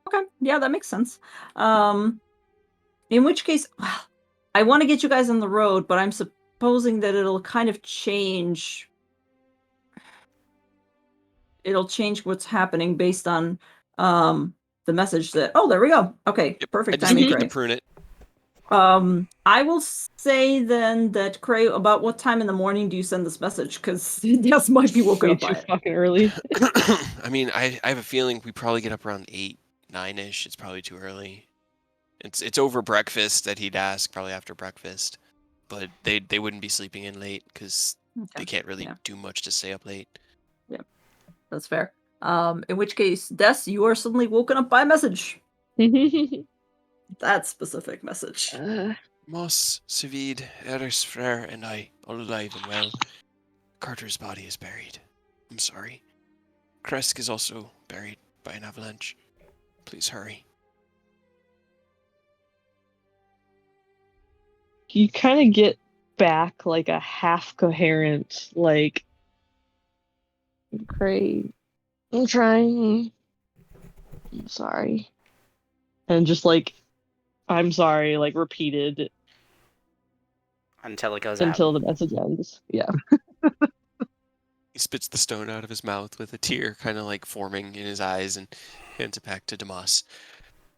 Okay, yeah, that makes sense. In which case, I want to get you guys on the road, but I'm supposing that it'll kind of change. It'll change what's happening based on the message that. Oh, there we go. Okay, Yep. perfect I just timing, need Cray. to prune it. I will say then that Cray, about what time in the morning do you send this message? Because Des might be woken Way up by too it. fucking early. I mean, I have a feeling we probably get up around 8, 9-ish. It's probably too early. It's over breakfast that he'd ask, probably after breakfast. But they wouldn't be sleeping in late because they can't really do much to stay up late. Yeah, that's fair. In which case, Des, you are suddenly woken up by a message. That specific message. Moss, Savid, Eris, Frere, and I, all alive and well. Carter's body is buried. I'm sorry. Kresk is also buried by an avalanche. Please hurry. You kind of get back like a half coherent, like, Cray, I'm trying. I'm sorry. And just like, I'm sorry, like repeated Until it goes until out. the message ends. Yeah. He spits the stone out of his mouth with a tear kind of like forming in his eyes and hands it back to Damas.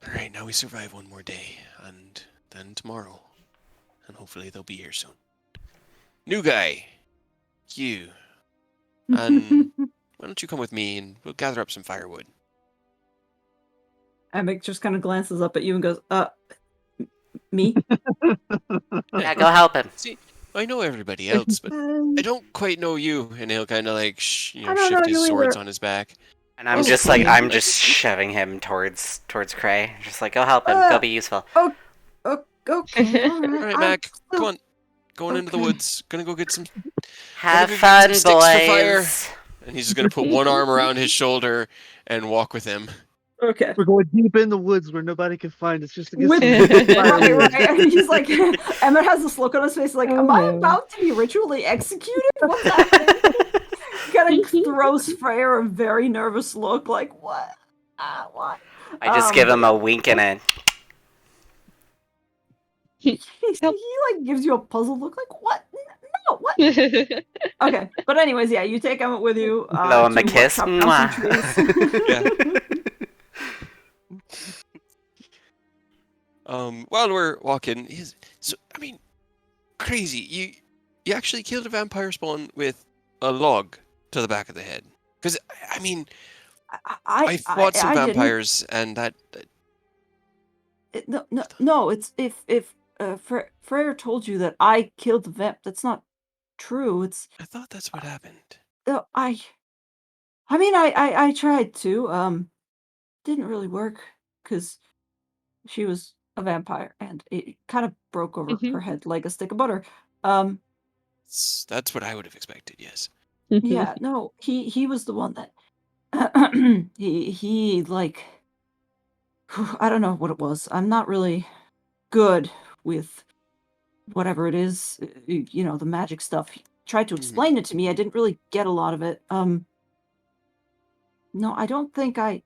All right, now we survive one more day, and then tomorrow. And hopefully they'll be here soon. New guy, you And why don't you come with me and we'll gather up some firewood? Emic just kind of glances up at you and goes, me? Yeah, go help him. See, I know everybody else, but I don't quite know you. And he'll kind of like, I don't know shift his you swords either. on his back. And I'm Oh, just funny. like, I'm just shoving him towards Cray. Just like, go help him. Go be useful. Okay, all All right. right, Mac, come on. Going into the woods. Gonna go get some. Have Gonna go get fun, some sticks for fire. boys. And he's just gonna put one arm around his shoulder and walk with him. Okay. We're going deep in the woods where nobody can find us just to get With some firewood. right. And he's like, Emmett has this look on his face, like, Oh, am I no. about to be ritually executed? What's happening? Kind of throws Freyr a very nervous look, like, what? What? I just give him a wink and a. He like gives you a puzzled look, like, what? No, what? Okay, but anyways, yeah, you take Emmett with you. Blow him a to kiss. chop down some Mwah. trees. While we're walking, crazy. You actually killed a vampire spawn with a log to the back of the head. Because I fought some vampires, and that. No. It's if Freyr told you that I killed the vamp, that's not true. It's I thought that's what happened. I mean, I tried to. Didn't really work because she was a vampire, and it kind of broke over her head like a stick of butter. That's what I would have expected. Yes. Yeah, no, he was the one that he like I don't know what it was. I'm not really good with whatever it is, the magic stuff. He tried to explain it to me. I didn't really get a lot of it. No, I don't think I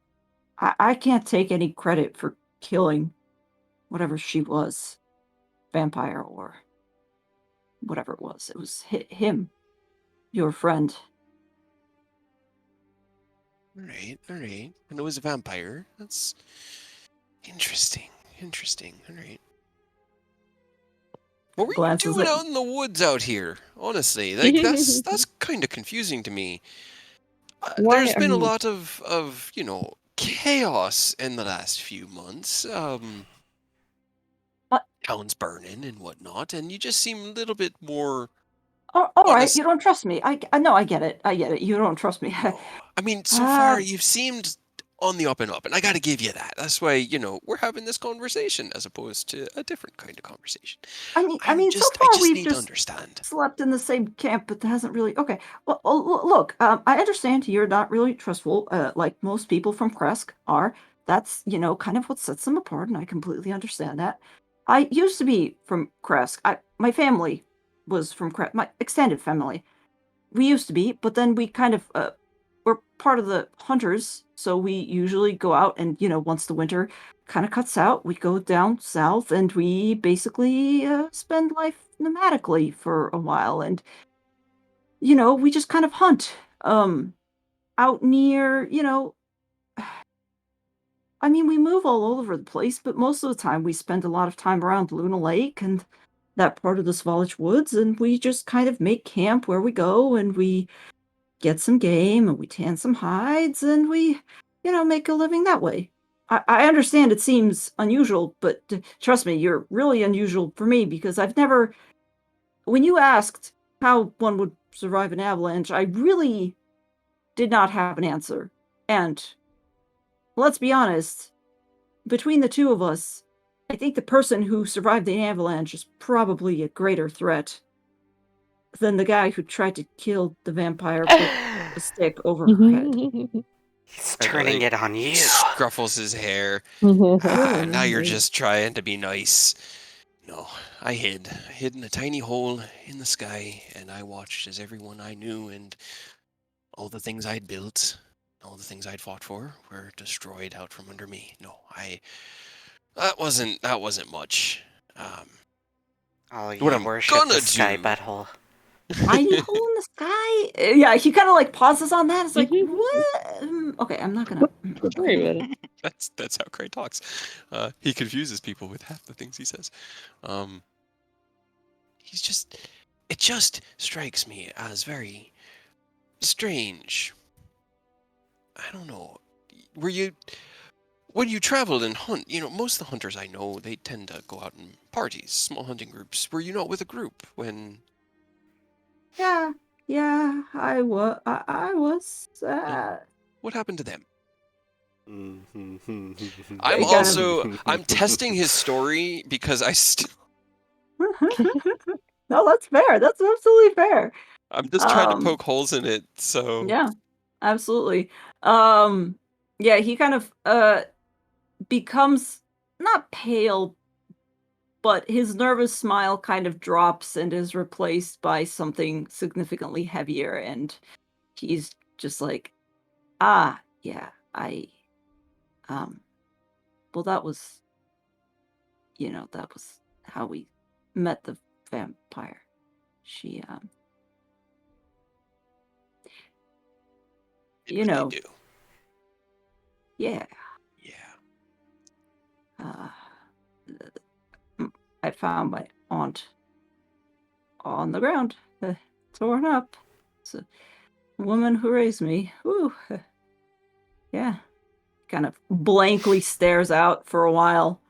can't take any credit for killing whatever she was, vampire or whatever it was. It was him, your friend. All right. And it was a vampire. That's interesting. All right. What were you doing out in the woods out here? Honestly, like that's kind of confusing to me. There's been a lot of chaos in the last few months. Towns burning and whatnot, and you just seem a little bit more. All right, you don't trust me. I know, I get it. You don't trust me. No. I mean, so far you've seemed on the up and up, and I got to give you that. That's why we're having this conversation as opposed to a different kind of conversation. I mean, so far we've need to just understand. slept in the same camp, but that hasn't really. Okay, well, look, I understand you're not really trustful, like most people from Kresk are. That's kind of what sets them apart, and I completely understand that. I used to be from Kresk. My family was from Kresk. My extended family. We used to be, but then we kind of we're part of the hunters, so we usually go out and once the winter kind of cuts out, we go down south and we basically spend life nomadically for a while, and we just kind of hunt out near I mean, we move all over the place, but most of the time we spend a lot of time around Luna Lake and that part of the Svalich Woods, and we just kind of make camp where we go, and we get some game, and we tan some hides, and we, make a living that way. I understand it seems unusual, but trust me, you're really unusual for me, because I've never... When you asked how one would survive an avalanche, I really did not have an answer. And let's be honest, between the two of us, I think the person who survived the avalanche is probably a greater threat than the guy who tried to kill the vampire with a stick over her head. He's turning it on you. Scruffles his hair. Now you're just trying to be nice. No, I hid in a tiny hole in the sky, and I watched as everyone I knew and all the things I'd built, all the things I'd fought for, were destroyed out from under me. No, that wasn't much. Oh, you what I'm worship gonna the sky do- butthole. Tiny hole in the sky? Yeah, he kind of like pauses on that. It's like, what? Okay, I'm not gonna... Don't worry about it. That's how Cray talks. He confuses people with half the things he says. It just strikes me as very strange. I don't know. When you travel and hunt, most of the hunters I know, they tend to go out in parties, small hunting groups. Were you not with a group when? Yeah, I was. I was. What happened to them? They kind of- I'm testing his story because I still. No, that's fair. That's absolutely fair. I'm just trying to poke holes in it, so. Yeah, absolutely. Yeah, he kind of becomes not pale, but his nervous smile kind of drops and is replaced by something significantly heavier, and he's just like, yeah, well, that was, that was how we met the vampire. She, Did what they do. Yeah. I found my aunt on the ground, torn up. It's a woman who raised me. Ooh. Yeah. Kind of blankly stares out for a while,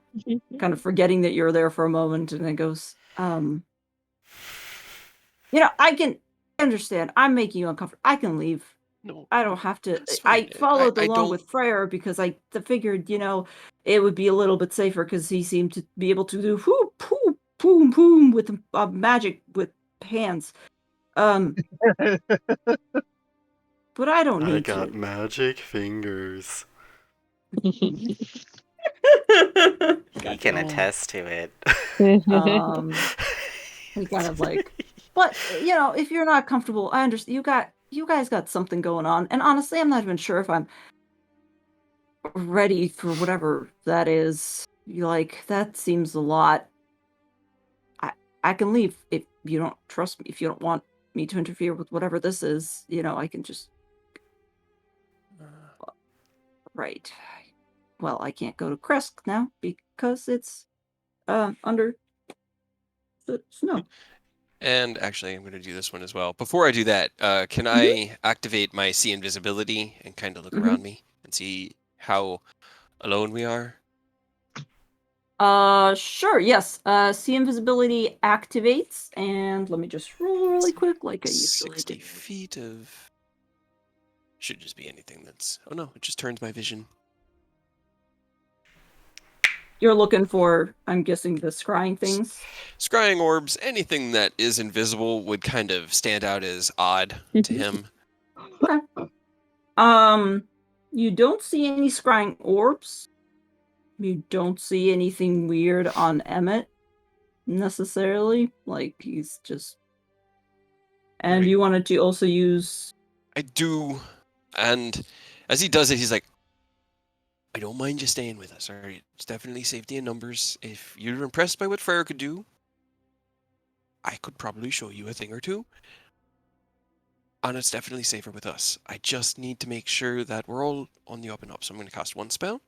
kind of forgetting that you're there for a moment, and then goes, I can understand. I'm making you uncomfortable. I can leave. No, I don't have to. that's fine. I followed I along don't- with Freyr because I figured, it would be a little bit safer because he seemed to be able to do whoo, poo, boom, boom with magic with hands. But I don't need to. I got magic fingers. He can attest to it. He kind of like, but if you're not comfortable, I understand. You guys got something going on, and honestly, I'm not even sure if I'm ready for whatever that is. That seems a lot. I can leave if you don't trust me. If you don't want me to interfere with whatever this is, I can just. Right. Well, I can't go to Kresk now because it's under the snow. And actually, I'm going to do this one as well. Before I do that, can I activate my see invisibility and kind of look around me and see how alone we are? Sure, yes. See invisibility activates, and let me just roll really quick like I usually 60 do. feet of... Should just be anything that's... Oh no, it just turns my vision. You're looking for, I'm guessing, the scrying things? Scrying orbs, anything that is invisible would kind of stand out as odd to him. Okay. You don't see any scrying orbs. You don't see anything weird on Emmett, necessarily. Like, he's just... And Right. you wanted to also use... I do, and as he does it, he's like, I don't mind you staying with us, alright? It's definitely safety in numbers. If you're impressed by what Freyr could do, I could probably show you a thing or two. And it's definitely safer with us. I just need to make sure that we're all on the up and up. So I'm going to cast one spell.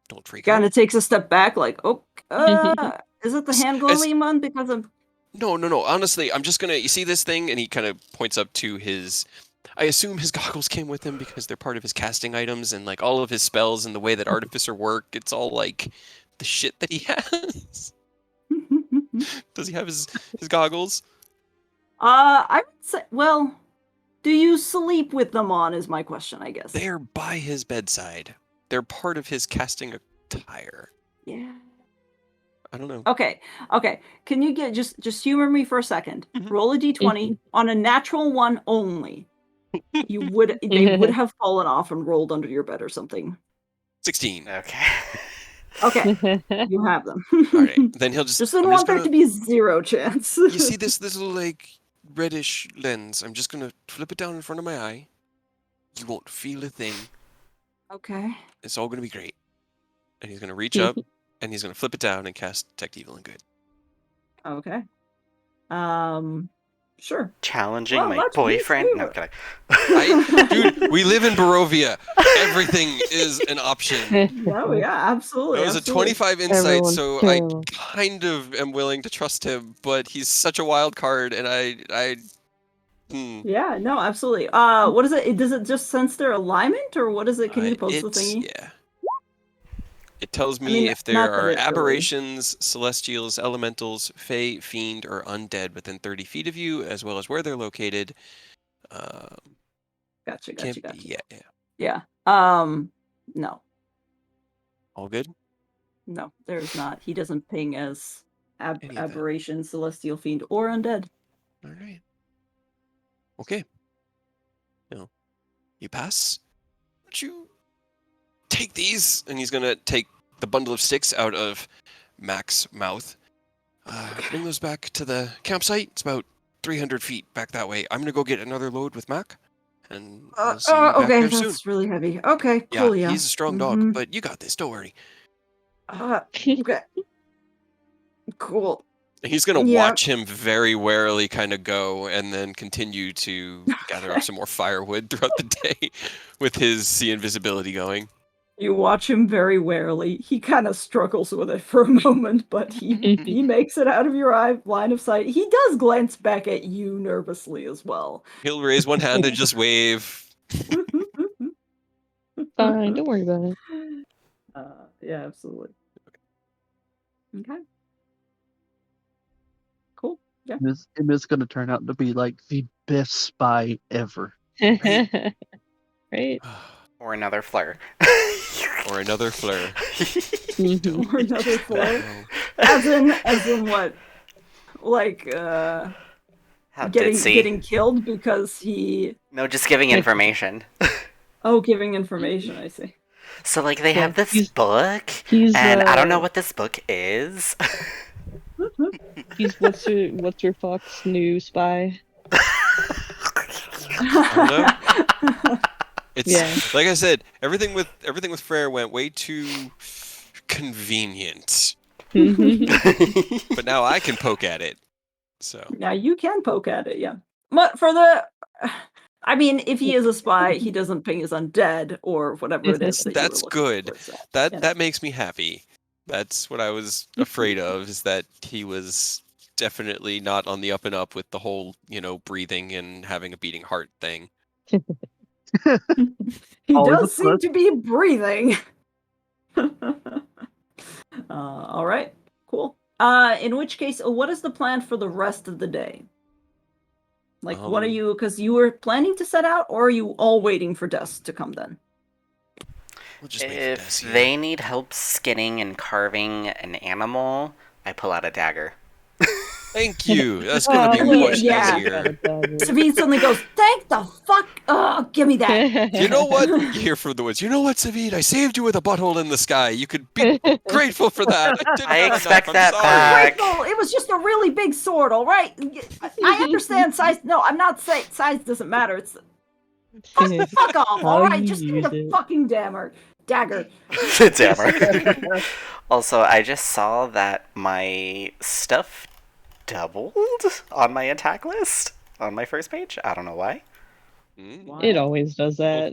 Don't freak Kind out. of takes a step back, like, is it the hand glowing one? Because I'm... No. Honestly, I'm just going to... You see this thing? And he kind of points up to his... I assume his goggles came with him because they're part of his casting items, and like all of his spells and the way that Artificer work, it's all like the shit that he has. Does he have his goggles? I would say, well, do you sleep with them on is my question, I guess. They're by his bedside. They're part of his casting attire. Yeah. I don't know. Okay. Can you just humor me for a second? Roll a d20 on a natural one only. They would have fallen off and rolled under your bed or something. 16. Okay. You have them. All right. Then he'll just... Just didn't want there to be zero chance. You see this little like reddish lens? I'm just gonna flip it down in front of my eye. You won't feel a thing. Okay. It's all gonna be great. And he's gonna reach up and he's gonna flip it down and cast Detect Evil and Good. Okay. Sure. Challenging Well, my let's boyfriend? do No, it. can I? Dude, we live in Barovia. Everything is an option. No, yeah, absolutely. That was absolutely. a 25 insight, Everyone's so terrible. I kind of am willing to trust him, but he's such a wild card, and I Yeah, no, absolutely. What is it? Does it just sense their alignment, or what is it? Can you post the thingy? Yeah. It tells me mean, if there not that are it really- aberrations, celestials, elementals, fae, fiend, or undead within 30 feet of you, as well as where they're located. Gotcha. Yeah. No, All good? no, there's not. He doesn't ping as Any of that. aberration, celestial fiend, or undead. All right. Okay. No. You pass? Would you take these? And he's going to take the bundle of sticks out of Mac's mouth. Bring those back to the campsite. It's about 300 feet back that way. I'm going to go get another load with Mac. And we'll see you back okay, there that's soon. really heavy. Okay, cool, yeah. He's a strong dog, but you got this. Don't worry. Okay. Cool. He's going to watch him very warily kind of go and then continue to gather up some more firewood throughout the day with his sea invisibility going. You watch him very warily. He kind of struggles with it for a moment, but he makes it out of your line of sight. He does glance back at you nervously as well. He'll raise one hand and just wave. Fine, don't worry about it. Yeah, absolutely. Okay. Cool. Yeah. And it's going to turn out to be like the best spy ever. Right? Or another flare. Or another flare. Or another flare. As in what? Like How getting killed because he No, just giving information. giving information, I see. So like they have this book and I don't know what this book is. He's what's your Fox new spy? I don't know. It's like I said, everything with Frere went way too convenient. But now I can poke at it. So now you can poke at it, yeah. But I mean, if he is a spy, he doesn't ping his undead or whatever it is. That's good. That makes me happy. That's what I was afraid of, is that he was definitely not on the up and up with the whole, breathing and having a beating heart thing. He does seem to be breathing. All right, cool. In which case, what is the plan for the rest of the day? Like, what are you? Because you were planning to set out, or are you all waiting for Des to come then? We'll just if they need help skinning and carving an animal, I pull out a dagger. Thank you. That's gonna be much easier. Savine suddenly goes, "Thank the fuck! Oh, give me that." You know what? You're here for the woods. You know what, Savine? I saved you with a butthole in the sky. You could be grateful for that. I expect that back. Grateful. It was just a really big sword. All right. I understand size. No, I'm not saying size doesn't matter. It's fuck off. All right, just give me the fucking dagger. Dagger. Dammer. Also, I just saw that my stuff doubled on my attack list on my first page. I don't know why. It always does that.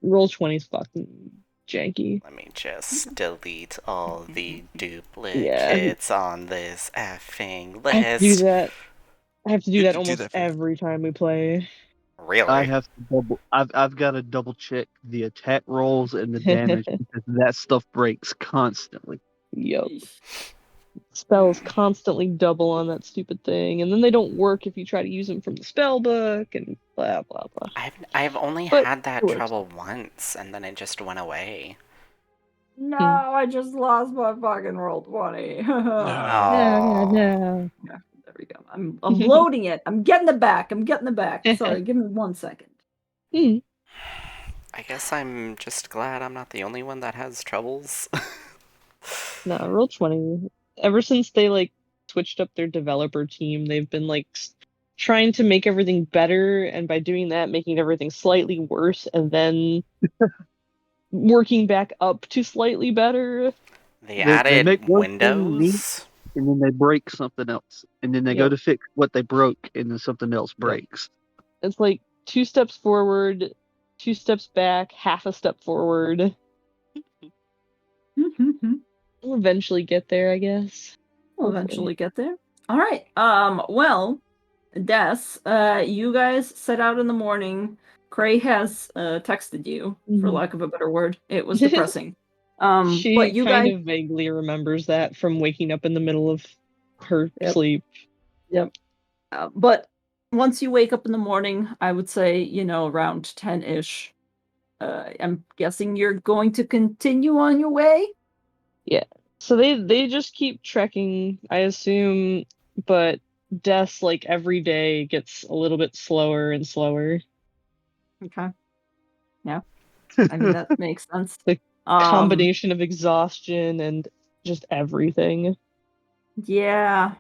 Roll 20's fucking janky. Let me just delete all the duplicates on this effing list. I have to do that. I have to do that almost every time we play. Really? I have to double. I've got to double check the attack rolls and the damage because that stuff breaks constantly. Yup. Spells constantly double on that stupid thing, and then they don't work if you try to use them from the spell book, and blah blah blah. I've only had that trouble once, and then it just went away. No, I just lost my fucking roll 20. No. Yeah, there we go. I'm loading it. I'm getting it back. Sorry, give me 1 second. I guess I'm just glad I'm not the only one that has troubles. No, roll 20. Ever since they switched up their developer team, they've been trying to make everything better, and by doing that, making everything slightly worse, and then working back up to slightly better. They added make Windows, and then they break something else, and then they go to fix what they broke, and then something else breaks. It's like 2 steps forward, 2 steps back, half a step forward. We'll eventually get there, I guess. We'll eventually get there. All right. Well, Des, you guys set out in the morning. Cray has texted you, for Mhm. lack of a better word. It was depressing. But She you kind guys, of vaguely remembers that from waking up in the middle of her Yep. sleep. Yep. But once you wake up in the morning, I would say, around 10-ish. I'm guessing you're going to continue on your way? Yeah. So they just keep trekking, I assume, but Des like every day gets a little bit slower and slower. Okay. Yeah. I mean, that makes sense. The Um, combination of exhaustion and just everything. yeah.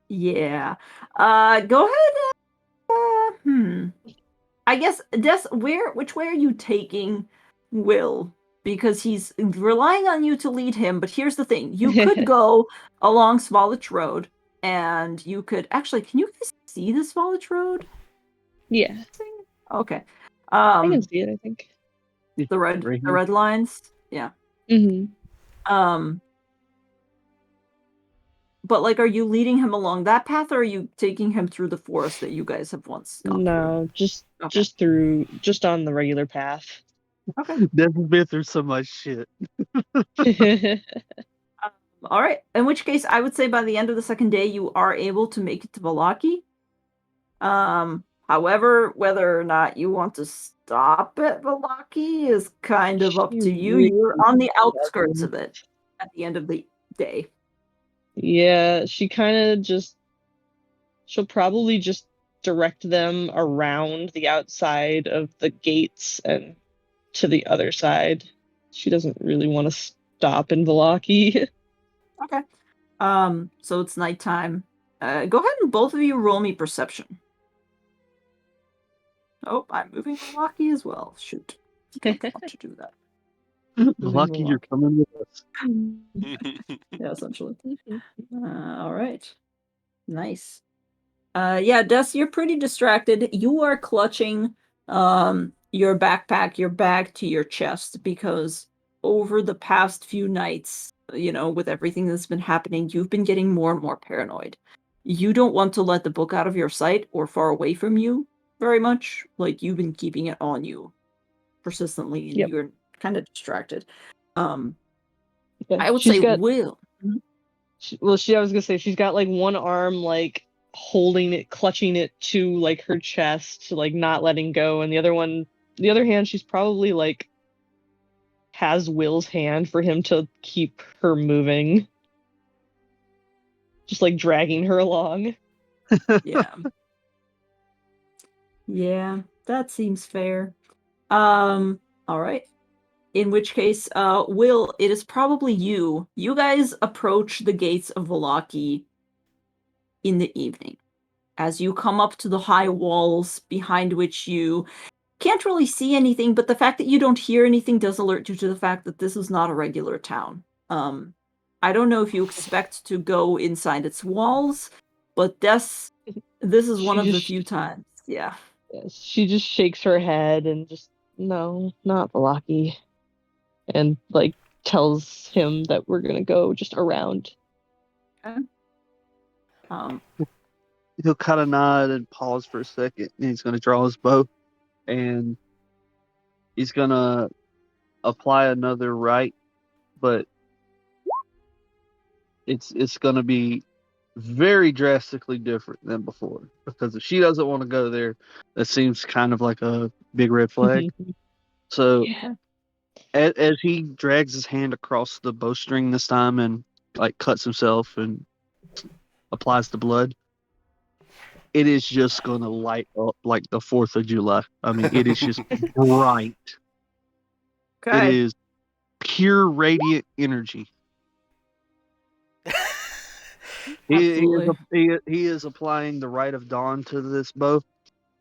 Yeah. Go ahead. I guess, Des, which way are you taking Will? Because he's relying on you to lead him, but here's the thing. You could go along Smolich Road, and you could... Actually, can you guys see the Smolich Road? Yeah, Okay. I can see it, I think. The red Right the here. red lines? Yeah. Hmm. But like, are you leading him along that path, or are you taking him through the forest that you guys have once gone through? No, just Okay. just on the regular path. Okay. Des has been through so much shit. All right. In which case, I would say by the end of the second day, you are able to make it to Valaki. However, whether or not you want to stop at Valaki is kind of up to you. You're on the outskirts of it at the end of the day. Yeah, she kind of just she'll probably just direct them around the outside of the gates and to the other side. She doesn't really want to stop in Valaki. Okay. So it's nighttime. Go ahead and both of you roll me perception. Oh, I'm moving Valaki as well. Shoot. Don't want to do that. Lucky you're coming with us. Yeah, essentially. All right. Nice. Yeah, Des, you're pretty distracted. You are clutching your backpack, your bag to your chest because over the past few nights, with everything that's been happening, you've been getting more and more paranoid. You don't want to let the book out of your sight or far away from you very much. Like, you've been keeping it on you persistently, and Yep. you're kind of distracted. Yeah, I would she's say got Will. I was gonna say she's got like one arm like holding it, clutching it to like her chest, like not letting go, and the other hand, she's probably like has Will's hand for him to keep her moving, just like dragging her along. Yeah. Yeah, that seems fair. All right. In which case, Will, it is probably you. You guys approach the gates of Valaki in the evening. As you come up to the high walls behind which you can't really see anything, but the fact that you don't hear anything does alert you to the fact that this is not a regular town. I don't know if you expect to go inside its walls, but this is one She of the just few times. Yeah. she just shakes her head and just no, not Valaki, and like tells him that we're gonna go just around. Okay. He'll kind of nod and pause for a second, and he's going to draw his bow, and he's going to apply another rite, but it's going to be very drastically different than before, because if she doesn't want to go there, that seems kind of like a big red flag. So Yeah. as he drags his hand across the bowstring this time and like cuts himself and applies the blood, it is just gonna light up like the 4th of July. I mean, it is just bright. It Okay. is pure radiant energy. Absolutely. He is applying the Rite of Dawn to this bow.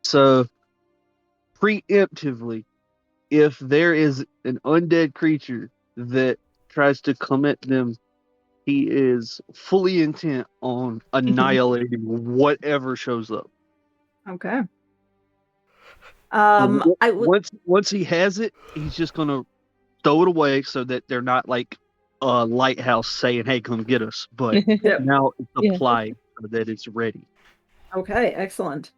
So preemptively, if there is an undead creature that tries to come at them, he is fully intent on annihilating whatever shows up. Okay. So I would... once he has it, he's just gonna throw it away so that they're not like a lighthouse saying, "Hey, come get us." But Yep. now it's Yeah. applied so that it's ready. Okay, excellent.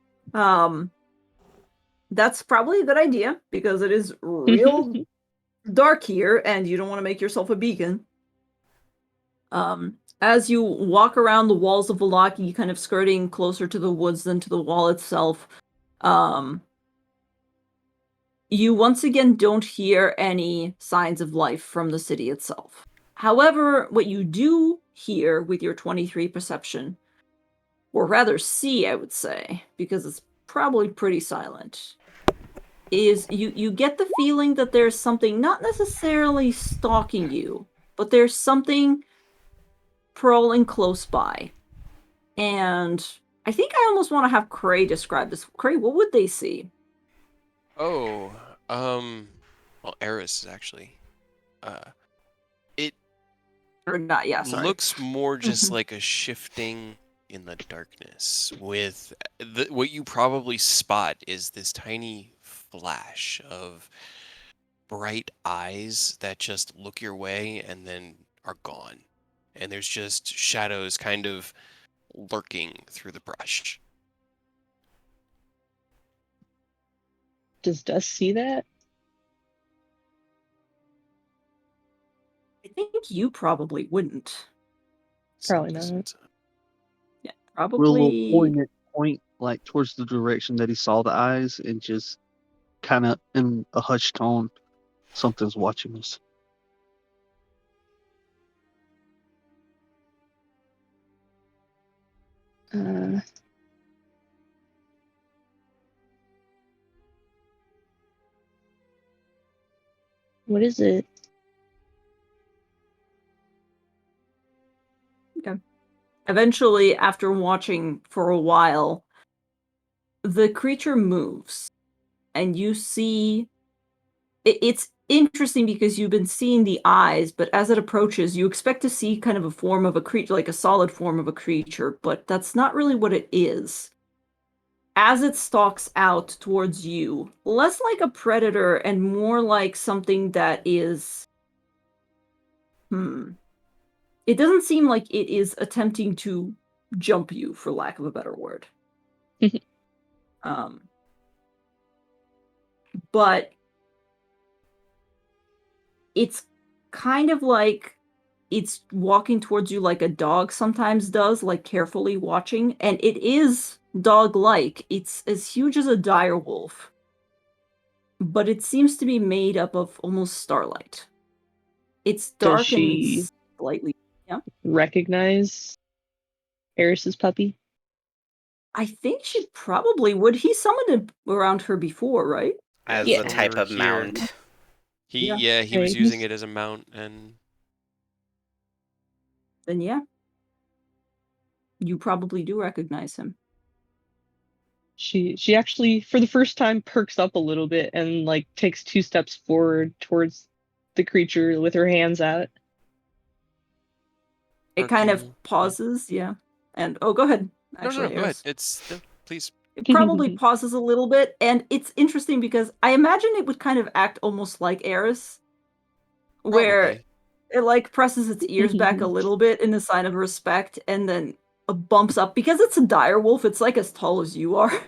That's probably a good idea because it is real dark here and you don't want to make yourself a beacon. As you walk around the walls of Valaki, kind of skirting closer to the woods than to the wall itself, you once again don't hear any signs of life from the city itself. However, what you do hear with your 23 perception, or rather see, I would say, because it's probably pretty silent, is you get the feeling that there's something not necessarily stalking you, but there's something prowling close by. And I think I almost want to have Cray describe this. Cray, what would they see? Oh, well, Eris is actually, it Or not, yeah, sorry. looks more just like a shifting in the darkness with what you probably spot is this tiny flash of bright eyes that just look your way and then are gone. And there's just shadows kind of lurking through the brush. Does Dust see that? I think you probably wouldn't. Probably Some not. distance. Yeah, Will probably. point like towards the direction that he saw the eyes and just kind of in a hushed tone, something's watching us. What is it? Okay. Eventually, after watching for a while, the creature moves, and you see. It's interesting because you've been seeing the eyes, but as it approaches, you expect to see kind of a form of a creature, like a solid form of a creature, but that's not really what it is. As it stalks out towards you, less like a predator and more like something that is. It doesn't seem like it is attempting to jump you, for lack of a better word. But it's kind of like it's walking towards you like a dog sometimes does, like carefully watching, and it is dog-like. It's as huge as a dire wolf, but it seems to be made up of almost starlight. It's Does dark and she slightly. Yeah, recognize Eris's puppy? I think she probably would. He summoned it around her before, right? As Yeah. a type of Here. mount. He was Right. using it as a mount, and Then yeah, you probably do recognize him. She actually, for the first time, perks up a little bit and like takes 2 steps forward towards the creature with her hands out. It kind of Arcane. pauses, yeah. And oh, go ahead. No, Actually, go ahead. Eris. Please. It probably pauses a little bit, and it's interesting because I imagine it would kind of act almost like Eris, where Probably. it like presses its ears back a little bit in a sign of respect, and then bumps up because it's a dire wolf. It's like as tall as you are,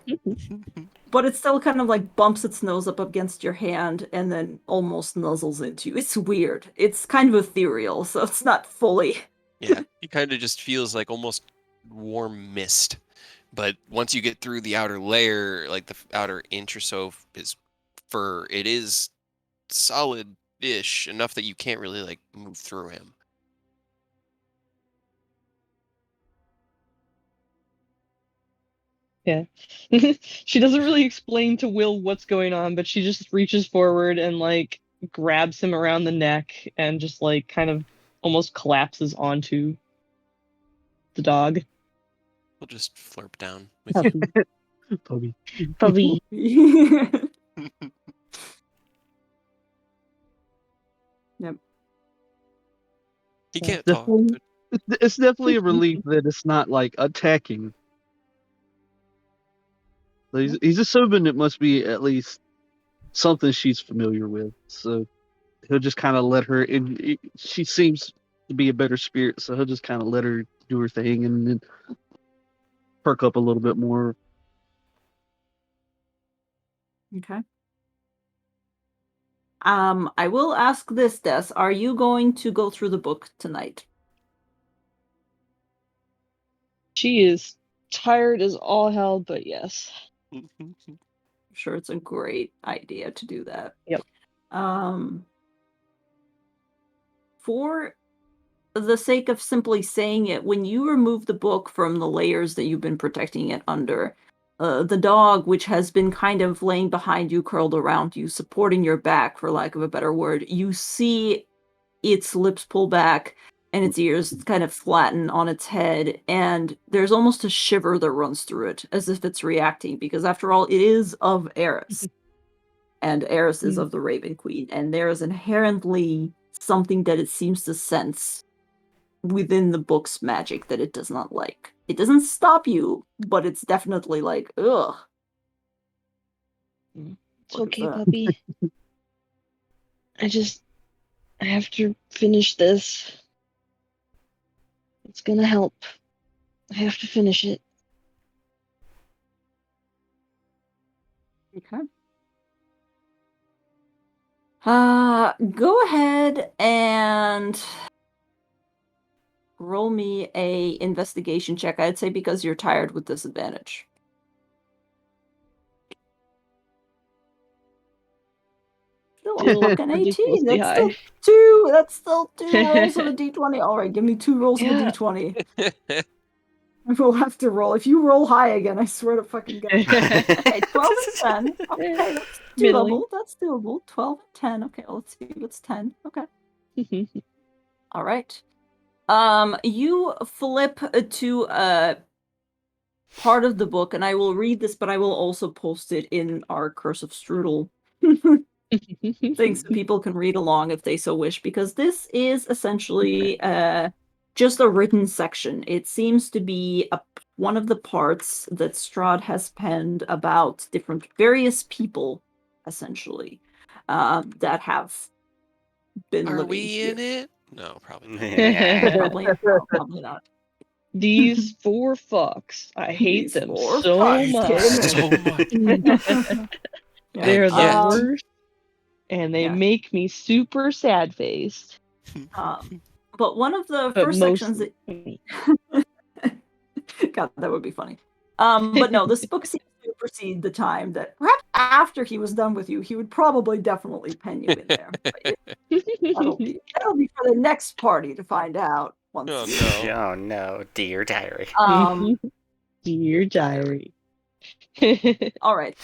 but it still kind of like bumps its nose up against your hand, and then almost nuzzles into you. It's weird. It's kind of ethereal, so it's not fully. Yeah, he kind of just feels like almost warm mist. But once you get through the outer layer, like the outer inch or so of his fur, it is solid-ish enough that you can't really like move through him. Yeah. She doesn't really explain to Will what's going on, but she just reaches forward and like grabs him around the neck and just like kind of almost collapses onto the dog. We'll just flirp down with you. Puppy. Puppy. Yep. He can't talk. Definitely, But it's definitely a relief that it's not like attacking. So he's assuming it must be at least something she's familiar with. So he'll just kind of let her in. She seems to be a better spirit, so he'll just kind of let her do her thing, and then perk up a little bit more. Okay. I will ask this, Des. Are you going to go through the book tonight? She is tired as all hell, but yes. I'm sure it's a great idea to do that. Yep. For the sake of simply saying it, when you remove the book from the layers that you've been protecting it under, the dog, which has been kind of laying behind you, curled around you, supporting your back, for lack of a better word, you see its lips pull back and its ears kind of flatten on its head, and there's almost a shiver that runs through it, as if it's reacting, because after all, it is of Eris. And Eris is of the Raven Queen, and there is inherently something that it seems to sense within the book's magic that it does not like. It doesn't stop you, but it's definitely like, ugh. It's okay, puppy. I have to finish this. It's gonna help. I have to finish it. Okay. Go ahead and roll me a investigation check. I'd say because you're tired with disadvantage. Still a fucking 18. ridiculously That's still two rolls of a d20. All right, give me 2 rolls of a d20. We'll have to roll. If you roll high again, I swear to fucking God. Okay, 12 and 10. Okay, that's doable. That's doable. 12 and 10. Okay, let's see what's 10. Okay. All right. You flip to part of the book, and I will read this, but I will also post it in our Curse of Strudel thing so people can read along if they so wish, because this is essentially just a written section. It seems to be one of the parts that Strahd has penned about various people, essentially, that have been Are living we here. in it? No, probably not. Yeah. Probably not. These 4 fucks. I hate These them 4 so fucks. much. So much. They're the yet- worst, and they make me super sad faced. But one of the first sections that God, that would be funny. But no, this book seems to precede the time that perhaps after he was done with you, he would probably definitely pen you in there. That'll be for the next party to find out. Once Oh no. Oh no, dear diary. Dear diary. All right.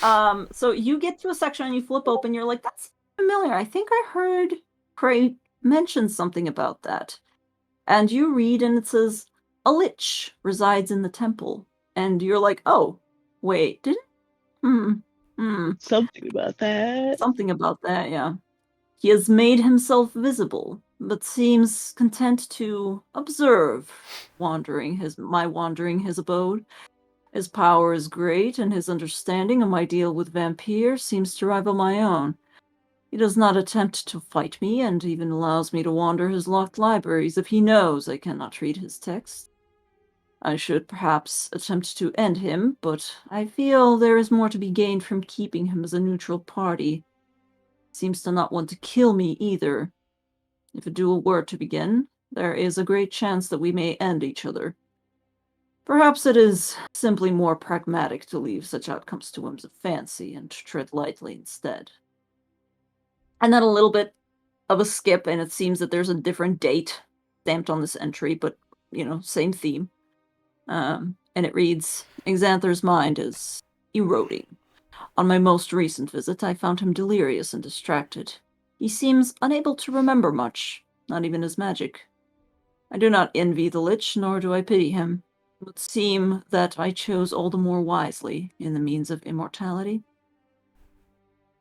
So you get to a section and you flip open. You're like, that's familiar. I think I heard Cray mention something about that. And you read, and it says, a lich resides in the temple. And you're like, oh, wait, did it? Something about that. Something about that, yeah. He has made himself visible, but seems content to observe wandering his abode. His power is great, and his understanding of my deal with vampires seems to rival my own. He does not attempt to fight me, and even allows me to wander his locked libraries if he knows I cannot read his text. I should perhaps attempt to end him, but I feel there is more to be gained from keeping him as a neutral party. Seems to not want to kill me either. If a duel were to begin, there is a great chance that we may end each other. Perhaps it is simply more pragmatic to leave such outcomes to whims of fancy and tread lightly instead. And then a little bit of a skip, and it seems that there's a different date stamped on this entry, but, same theme. And it reads, Xanther's mind is eroding. On my most recent visit, I found him delirious and distracted. He seems unable to remember much, not even his magic. I do not envy the Lich, nor do I pity him. It would seem that I chose all the more wisely in the means of immortality.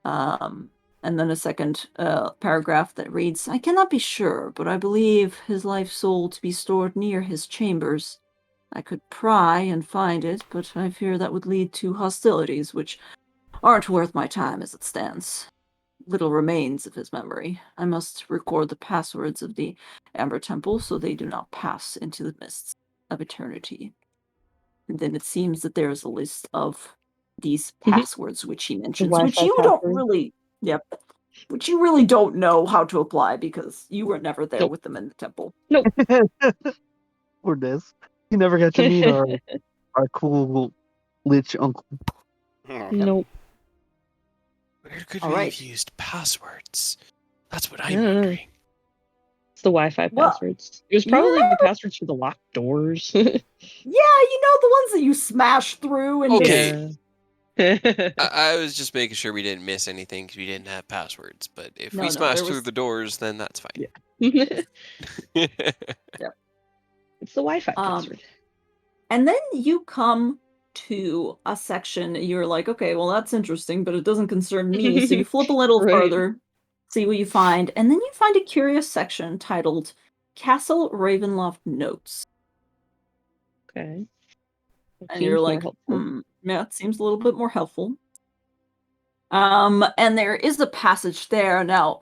And then a second paragraph that reads, I cannot be sure, but I believe his life soul to be stored near his chambers. I could pry and find it, but I fear that would lead to hostilities, which aren't worth my time as it stands. Little remains of his memory. I must record the passwords of the Amber Temple so they do not pass into the mists of eternity. then it seems that there is a list of these Mhm. passwords which he mentions, which Wi-Fi you don't password. really, which you really don't know how to apply because you were never there Nope. with them in the temple. Poor Des. He never got to meet our cool lich uncle. Nope. Where could All we right. have used passwords? That's what I'm Yeah. wondering. It's the Wi-Fi Well, passwords. It was you probably the remember- passwords for the locked doors. Yeah, you know the ones that you smash through and Okay. miss. Yeah. I was just making sure we didn't miss anything because we didn't have passwords. But if No, we no, smash there through was- the doors, then that's fine. It's the Wi-Fi password. And then you come to a section, you're like, okay, well, that's interesting, but it doesn't concern me. So you flip a little Right. further, see what you find, and then you find a curious section titled Castle Ravenloft Notes. Okay. That And seems you're more like, helpful. yeah, it seems a little bit more helpful. And there is a passage there. Now,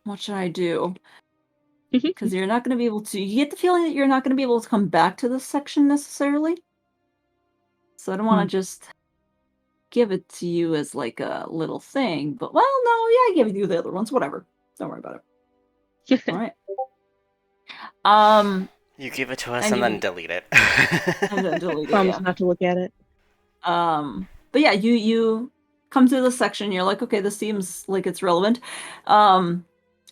what should I do? Because you're not going to be able to, you get the feeling that you're not going to be able to come back to this section necessarily. So I don't want to just give it to you as like a little thing, but well, no, yeah, I gave you the other ones, whatever. Don't worry about it. All right. You give it to us And and then you- delete it. And then delete it, Promise yeah. not to look at it. But yeah, you come to this section, you're like, okay, this seems like it's relevant.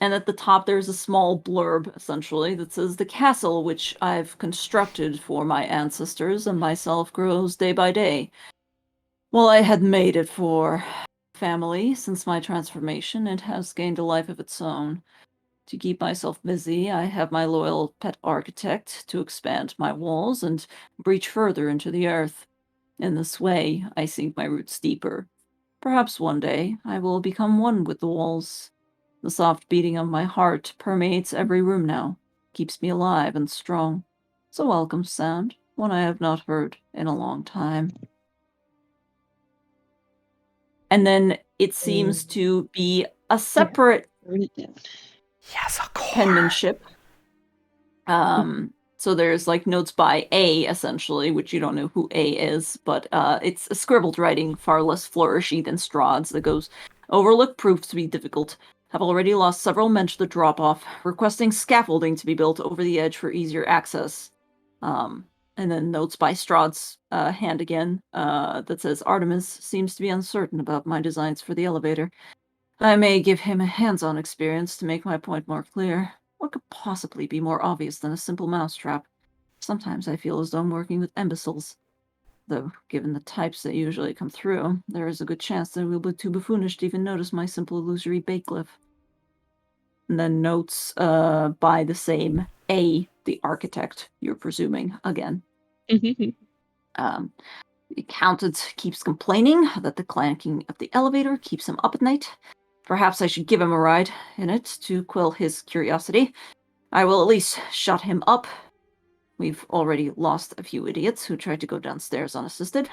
And at the top there's a small blurb essentially that says the castle which I've constructed for my ancestors and myself grows day by day. Well, I had made it for family since my transformation, it has gained a life of its own. To keep myself busy, I have my loyal pet architect to expand my walls and breach further into the earth. In this way, I sink my roots deeper. Perhaps one day I will become one with the walls. The soft beating of my heart permeates every room now, keeps me alive and strong. It's a welcome sound, one I have not heard in a long time. And then it seems to be a separate Yes, a core. penmanship. So there's like notes by A, essentially, which you don't know who A is, but it's a scribbled writing far less flourishy than Strahd's that goes, overlook proves to be difficult. Have already lost several men to the drop-off, requesting scaffolding to be built over the edge for easier access. And then notes by Strahd's hand again that says, Artemis seems to be uncertain about my designs for the elevator. I may give him a hands-on experience to make my point more clear. What could possibly be more obvious than a simple mousetrap? Sometimes I feel as though I'm working with imbeciles. Though, given the types that usually come through, there is a good chance that we'll be too buffoonish to even notice my simple illusory bait glyph. And then notes by the same A, the architect, you're presuming, again. The accountant keeps complaining that the clanking of the elevator keeps him up at night. Perhaps I should give him a ride in it to quell his curiosity. I will at least shut him up. We've already lost a few idiots who tried to go downstairs unassisted.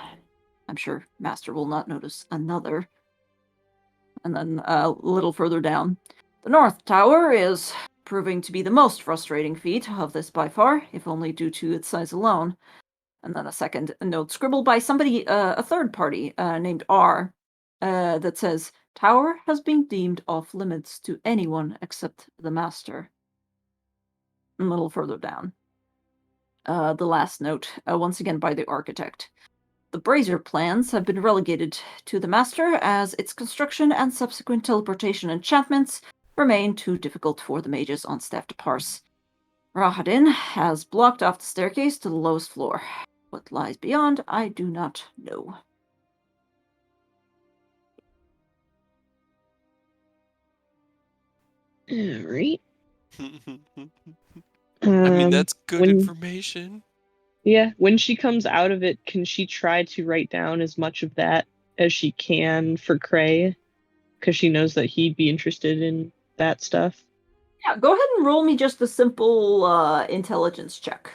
I'm sure Master will not notice another. And then a little further down. The North Tower is proving to be the most frustrating feat of this by far, if only due to its size alone. And then a second note scribbled by somebody, a third party, named R, that says, Tower has been deemed off limits to anyone except the Master. A little further down. The last note, once again by the architect. The Brazier plans have been relegated to the Master as its construction and subsequent teleportation enchantments remain too difficult for the mages on staff to parse. Rahadin has blocked off the staircase to the lowest floor. What lies beyond, I do not know. Alright. I mean, that's good when- information. Yeah, when she comes out of it, can she try to write down as much of that as she can for Cray? Because she knows that he'd be interested in that stuff. Yeah, go ahead and roll me just a simple intelligence check.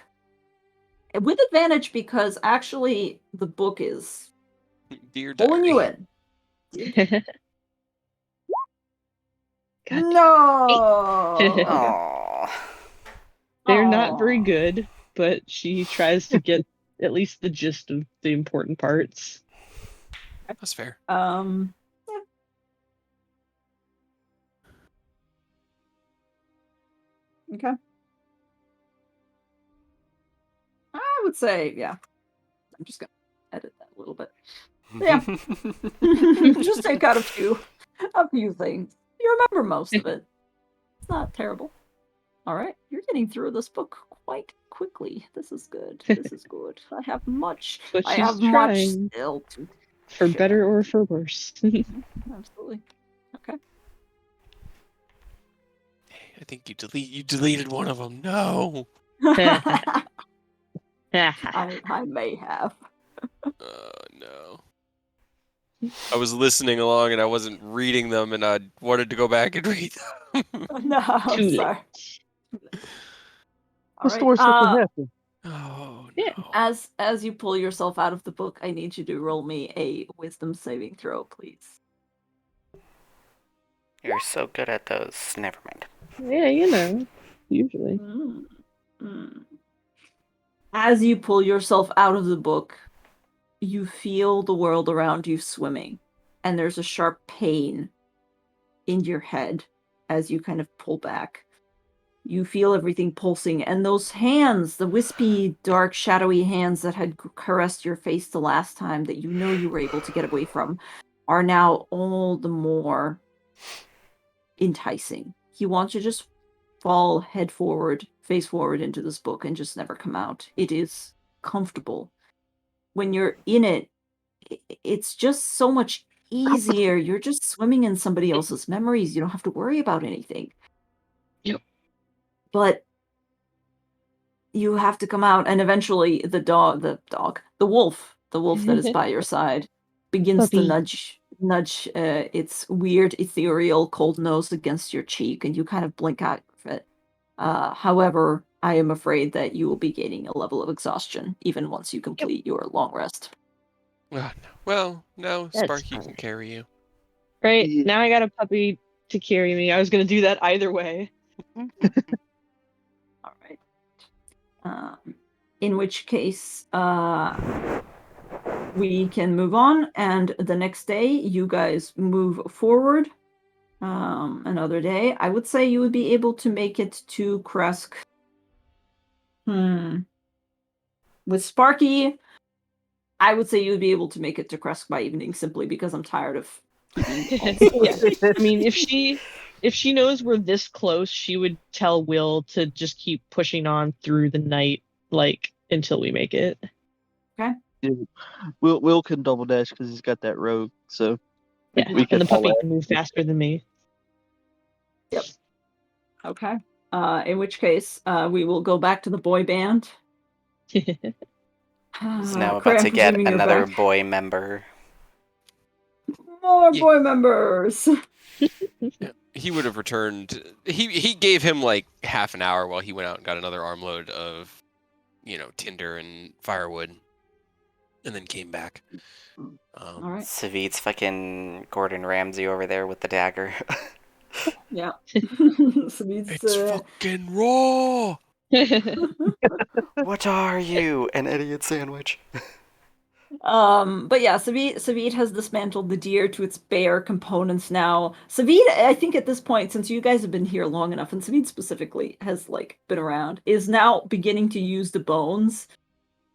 With advantage, because actually the book is Dear pulling diary. you in. God. No! Aww. They're not very Aw. good, but she tries to get at least the gist of the important parts. That's fair. Yeah. Okay. I would say, yeah. I'm just gonna edit that a little bit. Yeah. Just take out a few things. You remember most of it. It's not terrible. All right, you're getting through this book quite quickly. This is good. This is good. I have much. But I she's have much trying. still to For share. better or for worse. Absolutely. Okay. I think you deleted one of them. No. I may have. No. I was listening along and I wasn't reading them, and I wanted to go back and read them. No, I'm Too sorry. All What's the worst right. that can happen? Oh Yeah. no. As you pull yourself out of the book, I need you to roll me a wisdom saving throw, please. You're so good at those. Never mind. Yeah, you know. Usually. As you pull yourself out of the book, you feel the world around you swimming, and there's a sharp pain in your head as you kind of pull back. You feel everything pulsing, and those hands, the wispy, dark, shadowy hands that had caressed your face the last time that you know you were able to get away from, are now all the more enticing. You want to just fall head forward, face forward into this book and just never come out. It is comfortable. When you're in it, it's just so much easier. You're just swimming in somebody else's memories. You don't have to worry about anything. Yep. But you have to come out, and eventually the wolf that is by your side begins to Puppy. nudge its weird, ethereal, cold nose against your cheek, and you kind of blink out of it. However, I am afraid that you will be gaining a level of exhaustion even once you complete your long rest. Well, no, That's Sparky fine. can carry you. Right, Yeah. now I got a puppy to carry me. I was gonna do that either way. All right. In which case, we can move on, and the next day you guys move forward. Another day, I would say you would be able to make it to Kresk. With Sparky, I would say you would be able to make it to Kresk by evening, simply because I'm tired of keeping all the Yeah. I mean, if she knows we're this close, she would tell Will to just keep pushing on through the night, like until we make it. Okay. Yeah. Will can double dash because he's got that rogue, so Yeah, we and can the puppy follow. can move faster than me. Yep. Okay. In which case, we will go back to the boy band. He's now Cray, about I'm to get presuming you're another back. boy member. More Yeah. boy members. Yeah. He would have returned. He gave him like half an hour while he went out and got another armload of, tinder and firewood, and then came back. All right. Savit's fucking Gordon Ramsay over there with the dagger. Yeah. So It's fucking raw. What are you? An idiot sandwich. But yeah, Savit has dismantled the deer to its bare components now. Savit, I think at this point, since you guys have been here long enough, and Savit specifically has been around, is now beginning to use the bones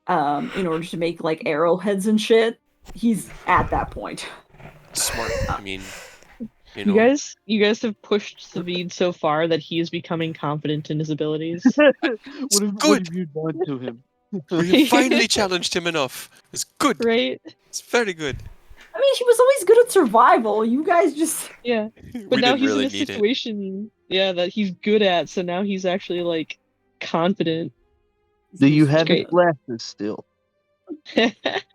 in order to make arrowheads and shit. He's at that point. Smart. I mean, You guys have pushed Savid so far that he is becoming confident in his abilities. What have good. you done to him? We have finally challenged him enough. It's good. Right? It's very good. I mean, he was always good at survival. You guys just... Yeah. We But now didn't he's really in a need it. situation, that he's good at, so now he's actually confident. Do you have Great. his glasses still?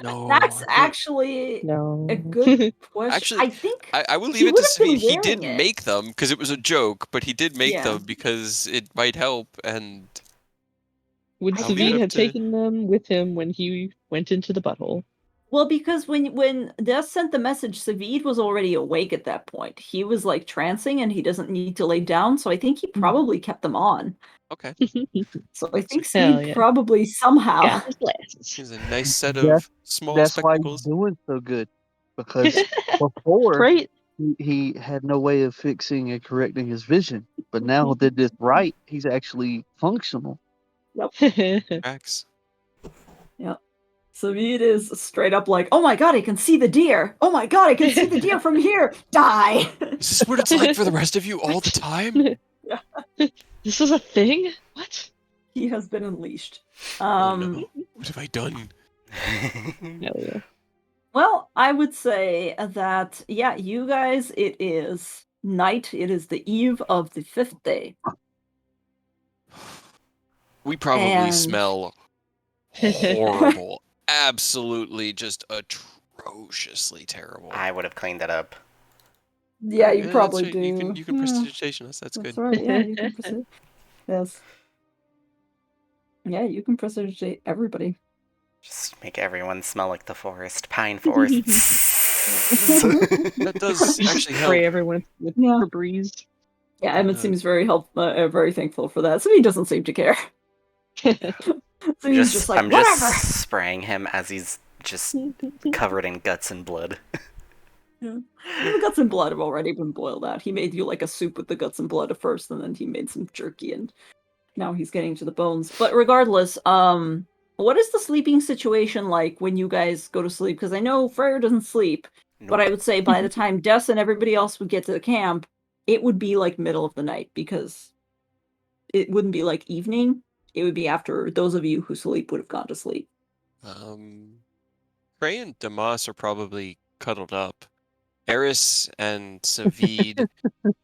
No. That's I don't. actually No. a good question. Actually, I think I will he leave it to would have been Savit. He did wearing it. make them because it was a joke, but he did make Yeah. them because it might help. And Would I'll leave it Savid up have to- taken them with him when he went into the butthole? Well, because when Des sent the message, Savid was already awake at that point. He was like trancing and he doesn't need to lay down, so I think he probably kept them on. Okay. So I think Hell Savid yeah. probably somehow. Got his glasses. Here's a nice set That's- of small That's why he's spectacles. doing so good. Because before Right? he had no way of fixing and correcting his vision. But now that it's right, he's actually functional. Tracks. Savid is straight up like, oh my god, I can see the deer. Oh my god, I can see the deer from here. Die. Is this what it's like for the rest of you all the time? This is a thing? What? He has been unleashed. Oh no. What have I done? Hell yeah. Well, I would say that, yeah, you guys, it is night. It is the eve of the 5th day. We probably And- smell horrible. Absolutely just atrociously terrible. I would have cleaned it up. Yeah, you that's probably right. do. You can prestidigitation us. That's good. right, yeah, you can prestidigitate. Yes. Yeah, you can prestidigitate everybody. Just make everyone smell like the forest. Pine forests. That does actually help. Spray everyone with Yeah. Febreze. Yeah, Emmett seems very very thankful for that. So he doesn't seem to care. So he's just like, I'm whatever. just spraying him as he's just covered in guts and blood. Yeah. The guts and blood have already been boiled out. He made you like a soup with the guts and blood at first, and then he made some jerky, and now he's getting to the bones. But regardless, what is the sleeping situation like when you guys go to sleep? Because I know Freyr doesn't sleep, but I would say by the time Des and everybody else would get to the camp, it would be like middle of the night, because it wouldn't be like evening. It would be after those of you who sleep would have gone to sleep. Frey and Damas are probably cuddled up. Eris and Savid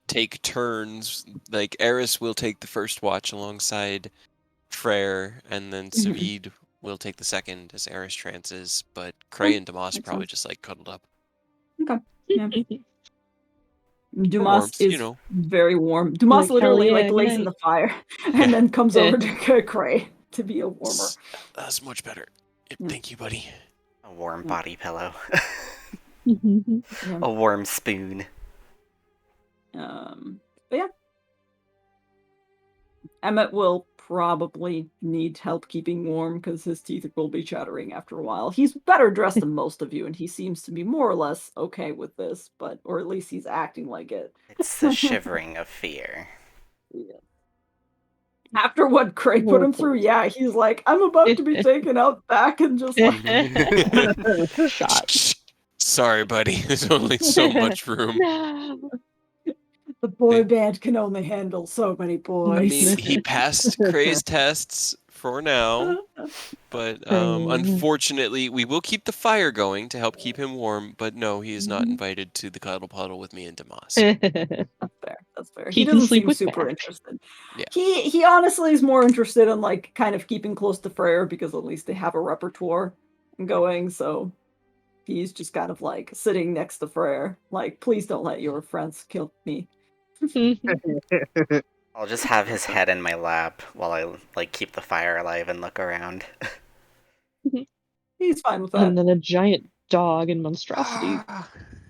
take turns. Like, Eris will take the first watch alongside Freyr, and then Savid will take the second as Eris trances, but Cray and Damas are probably just like cuddled up. Okay. Yeah. Dumas warmth, is you know. very warm. Dumas Like, literally hell yeah, like lays good in the night. fire and then comes over to Cray to be a warmer. That's much better. Thank you, buddy. A warm body pillow. Yeah. A warm spoon. But yeah. Emmett will probably need help keeping warm because his teeth will be chattering after a while. He's better dressed than most of you, and he seems to be more or less okay with this, or at least he's acting like it. It's the shivering of fear. Yeah. After what Craig put him through, yeah, he's like, I'm about to be taken out back and just like Shot. Sorry, buddy. There's only so much room. No. the boy band can only handle so many boys. I mean, he passed Cray's tests for now, but unfortunately, we will keep the fire going to help keep him warm. But no, he is not invited to the cuddle puddle with me and Damas. That's fair. That's fair. He He can doesn't sleep seem with super Mac. interested. Yeah. He honestly is more interested in like kind of keeping close to Freyr because at least they have a repertoire going. So he's just kind of like sitting next to Freyr, like, please don't let your friends kill me. I'll just have his head in my lap while I like keep the fire alive and look around. He's fine with that. And then a giant dog and monstrosity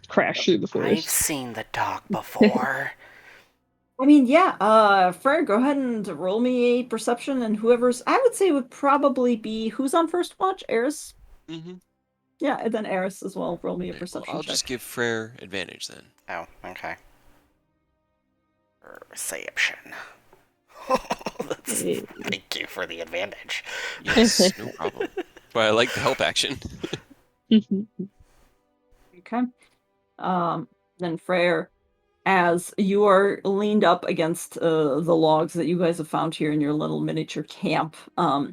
crash through the I've forest. seen the dog before. I mean, yeah, Freyr, go ahead and roll me a perception, and whoever's, I would say would probably be, who's on first watch? Eris? Mm-hmm. Yeah, and then Eris as well. Roll me a perception I'll check. just give Freyr advantage then. Oh, okay. Perception. Thank you for the advantage. Yes, no problem. But I like the help action. Okay. Then Freyr, as you are leaned up against the logs that you guys have found here in your little miniature camp, all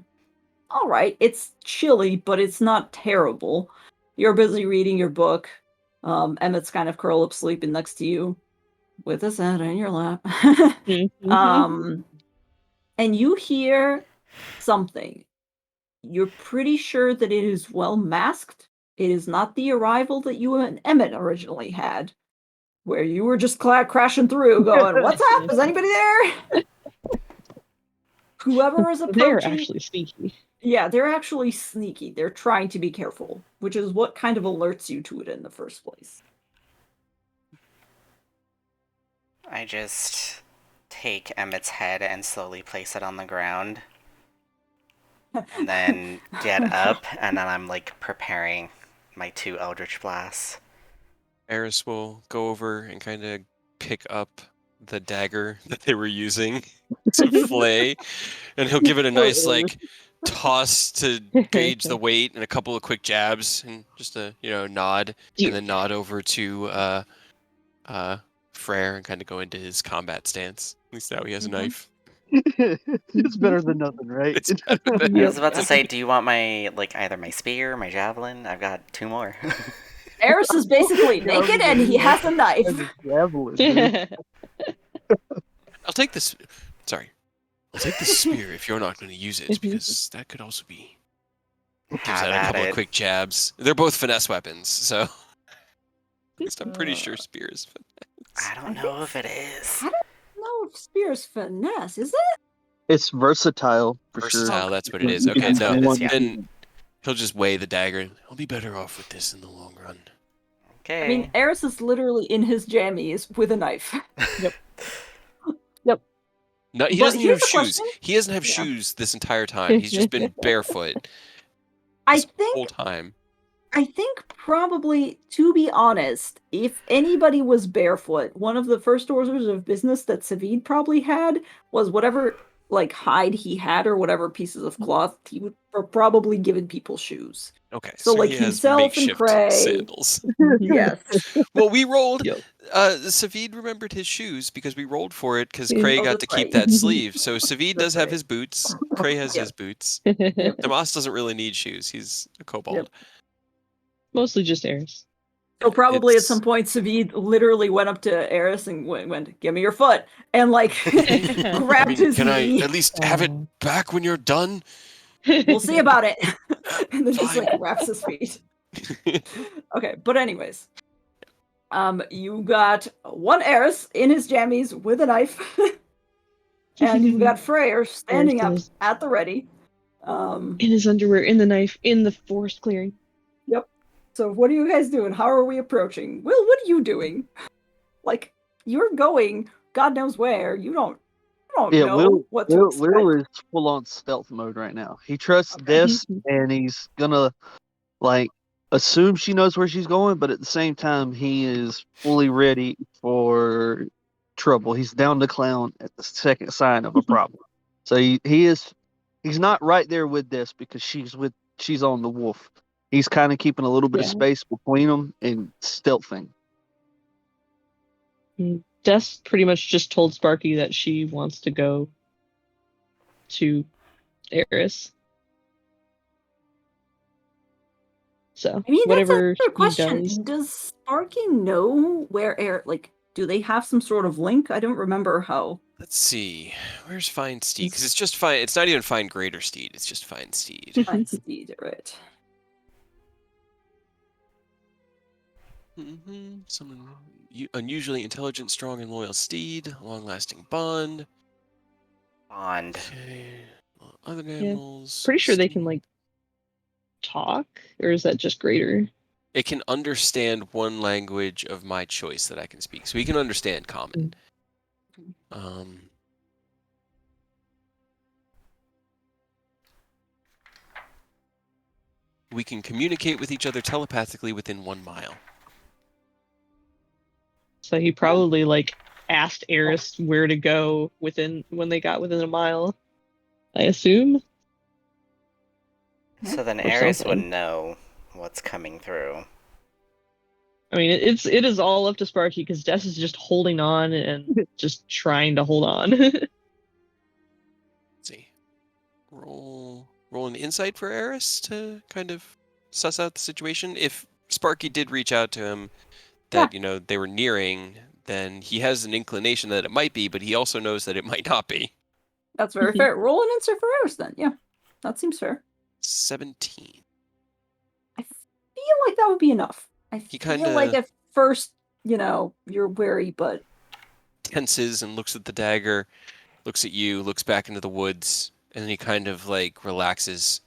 right, it's chilly, but it's not terrible. You're busy reading your book. Emmett's kind of curled up sleeping next to you with his head in your lap. And you hear something. You're pretty sure that it is well masked. It is not the arrival that you and Emmett originally had, where you were just crashing through going, what's up? Is anybody there? Whoever is They're approaching... actually sneaky. Yeah, they're actually sneaky. They're trying to be careful, which is what kind of alerts you to it in the first place. I just take Emmett's head and slowly place it on the ground. And then get up, and then I'm like preparing my 2 Eldritch Blasts. Eris will go over and kind of pick up the dagger that they were using to flay, and he'll give it a nice like toss to gauge the weight and a couple of quick jabs and just a nod, and then nod over to Frere and kind of go into his combat stance. At least now he has a knife. It's better than nothing, right? It's better than I was about to say, do you want my either my spear, my javelin? I've got 2 more. Eris is basically naked and he has a knife. Javelin, dude. I'll take this. Sorry, I'll take the spear if you're not going to use it, because that could also be. Gives Have out a at couple it. of quick jabs. They're both finesse weapons, so at least I'm pretty sure spear is finesse. I don't know if it is. I don't know if spear's finesse, is it? It's versatile for Versatile, sure. that's what it is. You Okay, can That's no, what it is, one- yeah. then he'll just weigh the dagger. I'll be better off with this in the long run. Okay. I mean, Eris is literally in his jammies with a knife. No, he But doesn't even here's have the shoes. question. He doesn't have Yeah. shoes this entire time. He's just been barefoot I this think whole time. probably, to be honest, if anybody was barefoot, one of the first orders of business that Savid probably had was whatever hide he had or whatever pieces of cloth he would probably given people shoes. Okay, So, he has himself and makeshift Cray. sandals. Yes. Well, we rolled. Yep. Savid remembered his shoes because we rolled for it because Cray Oh, got that's to keep right. that sleeve. So Savid does That's have right. his boots. Cray has Yep. his boots. Yep. Damas doesn't really need shoes. He's a kobold. Yep. Mostly just Eris. So probably at It's- some point, Savid literally went up to Eris and went, "Give me your foot," and grabbed his can knee. I at least have it back when you're done? We'll see about it. And then just Fine. wraps his feet. Okay, but anyways, you got one Eris in his jammies with a knife, and you've got Freyr standing up Eris is- at the ready. in his underwear, in the knife, in the forest clearing. Yep. So what are you guys doing? How are we approaching? Will, what are you doing? You're going God knows where. You don't know what to expect. Will is full on stealth mode right now. He trusts Okay. this, and he's gonna assume she knows where she's going, but at the same time, he is fully ready for trouble. He's down to clown at the second sign of a problem. So he's not right there with this because she's on the wolf. He's kind of keeping a little bit of Yeah. space between them and stealthing. Des pretty much just told Sparky that she wants to go to Eris. So I mean, whatever that's another he question. does. Does Sparky know where do they have some sort of link? I don't remember how. Let's see. Where's Fine Steed? Because it's just Fine. It's not even Fine Greater Steed. It's just Fine Steed. Fine Steed, right? Someone unusually intelligent, strong, and loyal steed. Long-lasting bond. Bond. Okay. Other animals. Pretty sure they can steed. talk, or is that just greater? It can understand one language of my choice that I can speak. So we can understand common. We can communicate with each other telepathically within 1 mile. So he probably asked Eris where to go when they got within a mile. I assume. So then Or Eris something. would know what's coming through. I mean, it is all up to Sparky because Des is just holding on and just trying to hold on. Let's see. Roll an insight for Eris to kind of suss out the situation. If Sparky did reach out to him that, they were nearing, then he has an inclination that it might be, but he also knows that it might not be. That's very fair. Roll an insight for Eris then. Yeah, that seems fair. 17. I feel like that would be enough. I He feel kinda- like at first, you're wary, but Tenses and looks at the dagger, looks at you, looks back into the woods, and then he kind of relaxes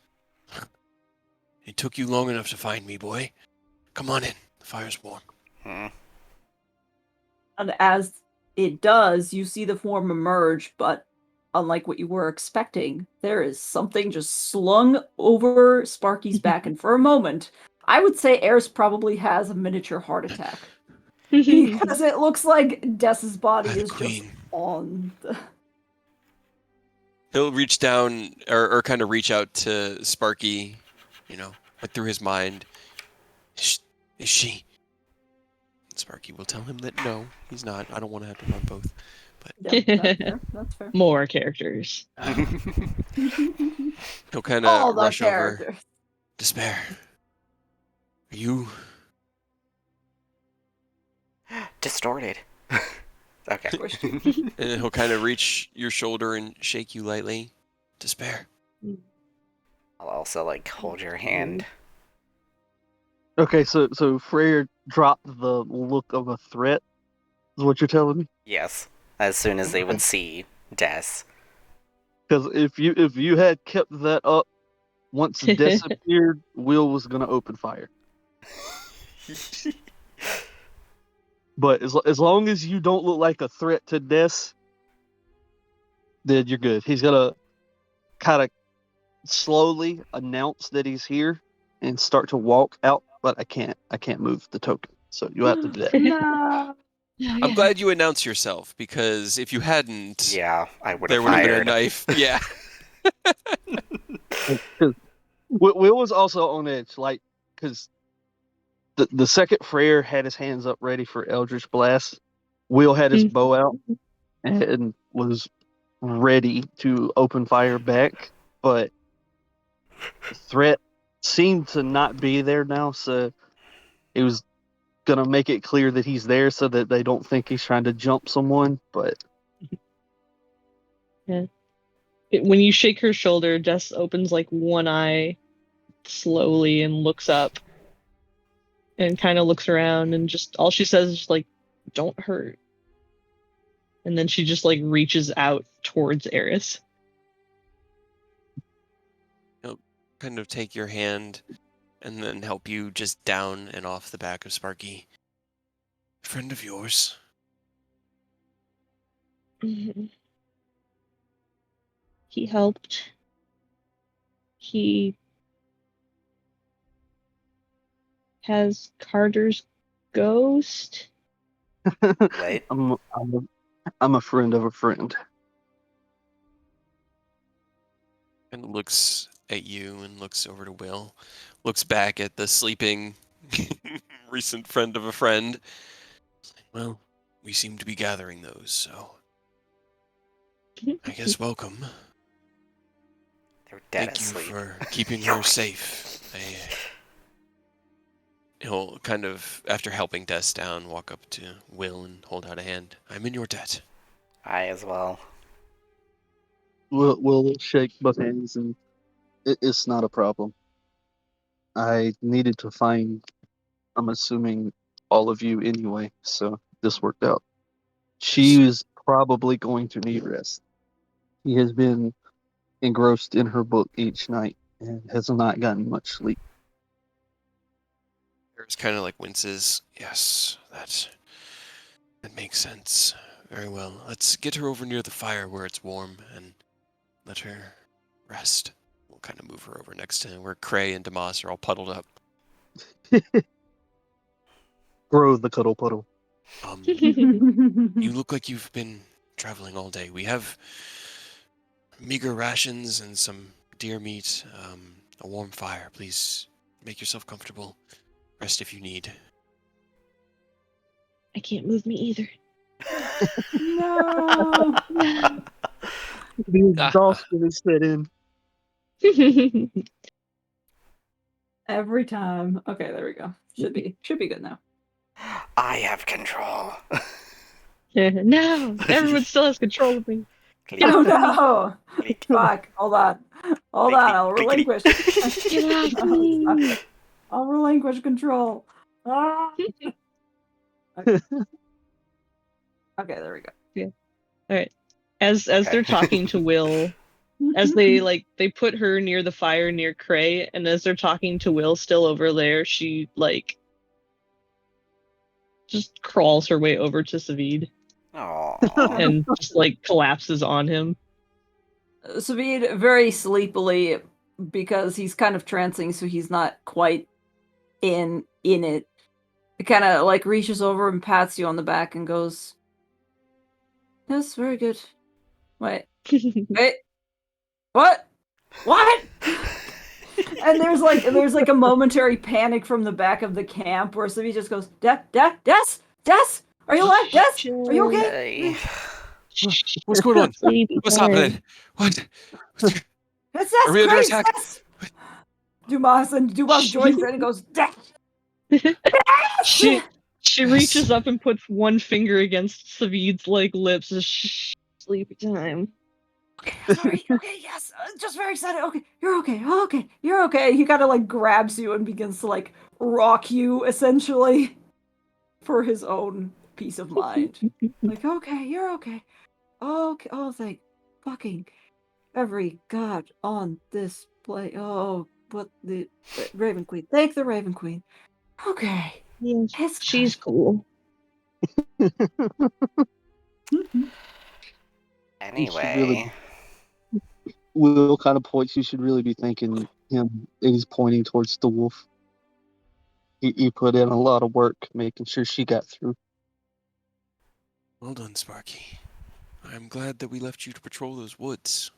It took you long enough to find me, boy. Come on in. The fire's warm. Hmm. And as it does, you see the form emerge, but unlike what you were expecting, there is something just slung over Sparky's back, and for a moment, I would say Eris probably has a miniature heart attack. Because it looks like Dess's body By the is just queen. on the... He'll reach down or kind of reach out to Sparky, like through his mind. Is she? Sparky will tell him that no, he's not. I don't want to have to run both. But That's fair. More characters. He'll kind All of the rush over. characters. Despair. Are you? Distorted. Okay. And he'll kind of reach your shoulder and shake you lightly. Despair. I'll also hold your hand. Okay, so Freyr dropped the look of a threat, is what you're telling me? Yes. As soon as they would see Des. Because if you had kept that up, once Des appeared, Will was gonna open fire. But as long as you don't look like a threat to Des, then you're good. He's gonna kind of slowly announce that he's here and start to walk out, but I can't move the token, so you have to do that. No. I'm glad you announced yourself, because if you hadn't, Yeah, I would there have would have been a fired. knife. Yeah. Will was also on edge, because the second Freyr had his hands up ready for Eldritch Blast, Will had his bow out and was ready to open fire back, but the threat seemed to not be there now, so it was gonna make it clear that he's there so that they don't think he's trying to jump someone, but Yeah. When you shake her shoulder, Jess opens one eye slowly and looks up and kind of looks around, and just all she says is don't hurt. And then she just reaches out towards Eris. He'll kind of take your hand and then help you just down and off the back of Sparky. A friend of yours. He helped. He has Carter's ghost. What? I'm a friend of a friend. And looks at you and looks over to Will. Looks back at the sleeping recent friend of a friend. Well, we seem to be gathering those, so I guess welcome. They're dead Thank asleep. you for keeping her safe. He'll kind of, after helping Des down, walk up to Will and hold out a hand. I'm in your debt. I as well. We'll shake both hands, and it's not a problem. I needed to find, I'm assuming, all of you anyway, so this worked out. She is probably going to need rest. She has been engrossed in her book each night and has not gotten much sleep. Eris kind of winces. Yes, that makes sense. Very well. Let's get her over near the fire where it's warm and let her rest. We'll kind of move her over next to where Cray and Damas are all puddled up. Grow the cuddle puddle. You look like you've been traveling all day. We have meager rations and some deer meat, a warm fire. Please make yourself comfortable. Rest if you need. I can't move me either. No. The exhaustion is set in. Every time. Okay, there we go. Should be good now. I have control. No, everyone still has control of me. Oh no! Fuck! Hold on. I'll relinquish. Get off me! I'll relinquish control. Ah! Okay. Okay, there we go. All right. As they're talking to Will, as they put her near the fire near Cray, and as they're talking to Will still over there, she just crawls her way over to Savid Aww. and just collapses on him. Savid very sleepily, because he's kind of trancing, so he's not quite in it. It kind of reaches over and pats you on the back and goes, "Yes, very good. Wait, what? And there's a momentary panic from the back of the camp where Savid just goes, Des, are you alive? Des, are you okay? What's going on? What's happening? What? It's Are we under attack? Dumas joins in and goes, Des! She reaches up and puts one finger against Savid's lips. Sleepy time. Sorry. Okay. Yes. Just very excited. Okay. You're okay. Oh, okay. You're okay. He kind of grabs you and begins to rock you essentially for his own peace of mind. Okay. You're okay. Okay. Oh, thank fucking every god on this play. Oh, but the Raven Queen. Thank the Raven Queen. Okay. Yes, she's cool. Anyway. Will kind of points. You should really be thanking him, and he's pointing towards the wolf. He put in a lot of work making sure she got through. Well done, Sparky. I'm glad that we left you to patrol those woods.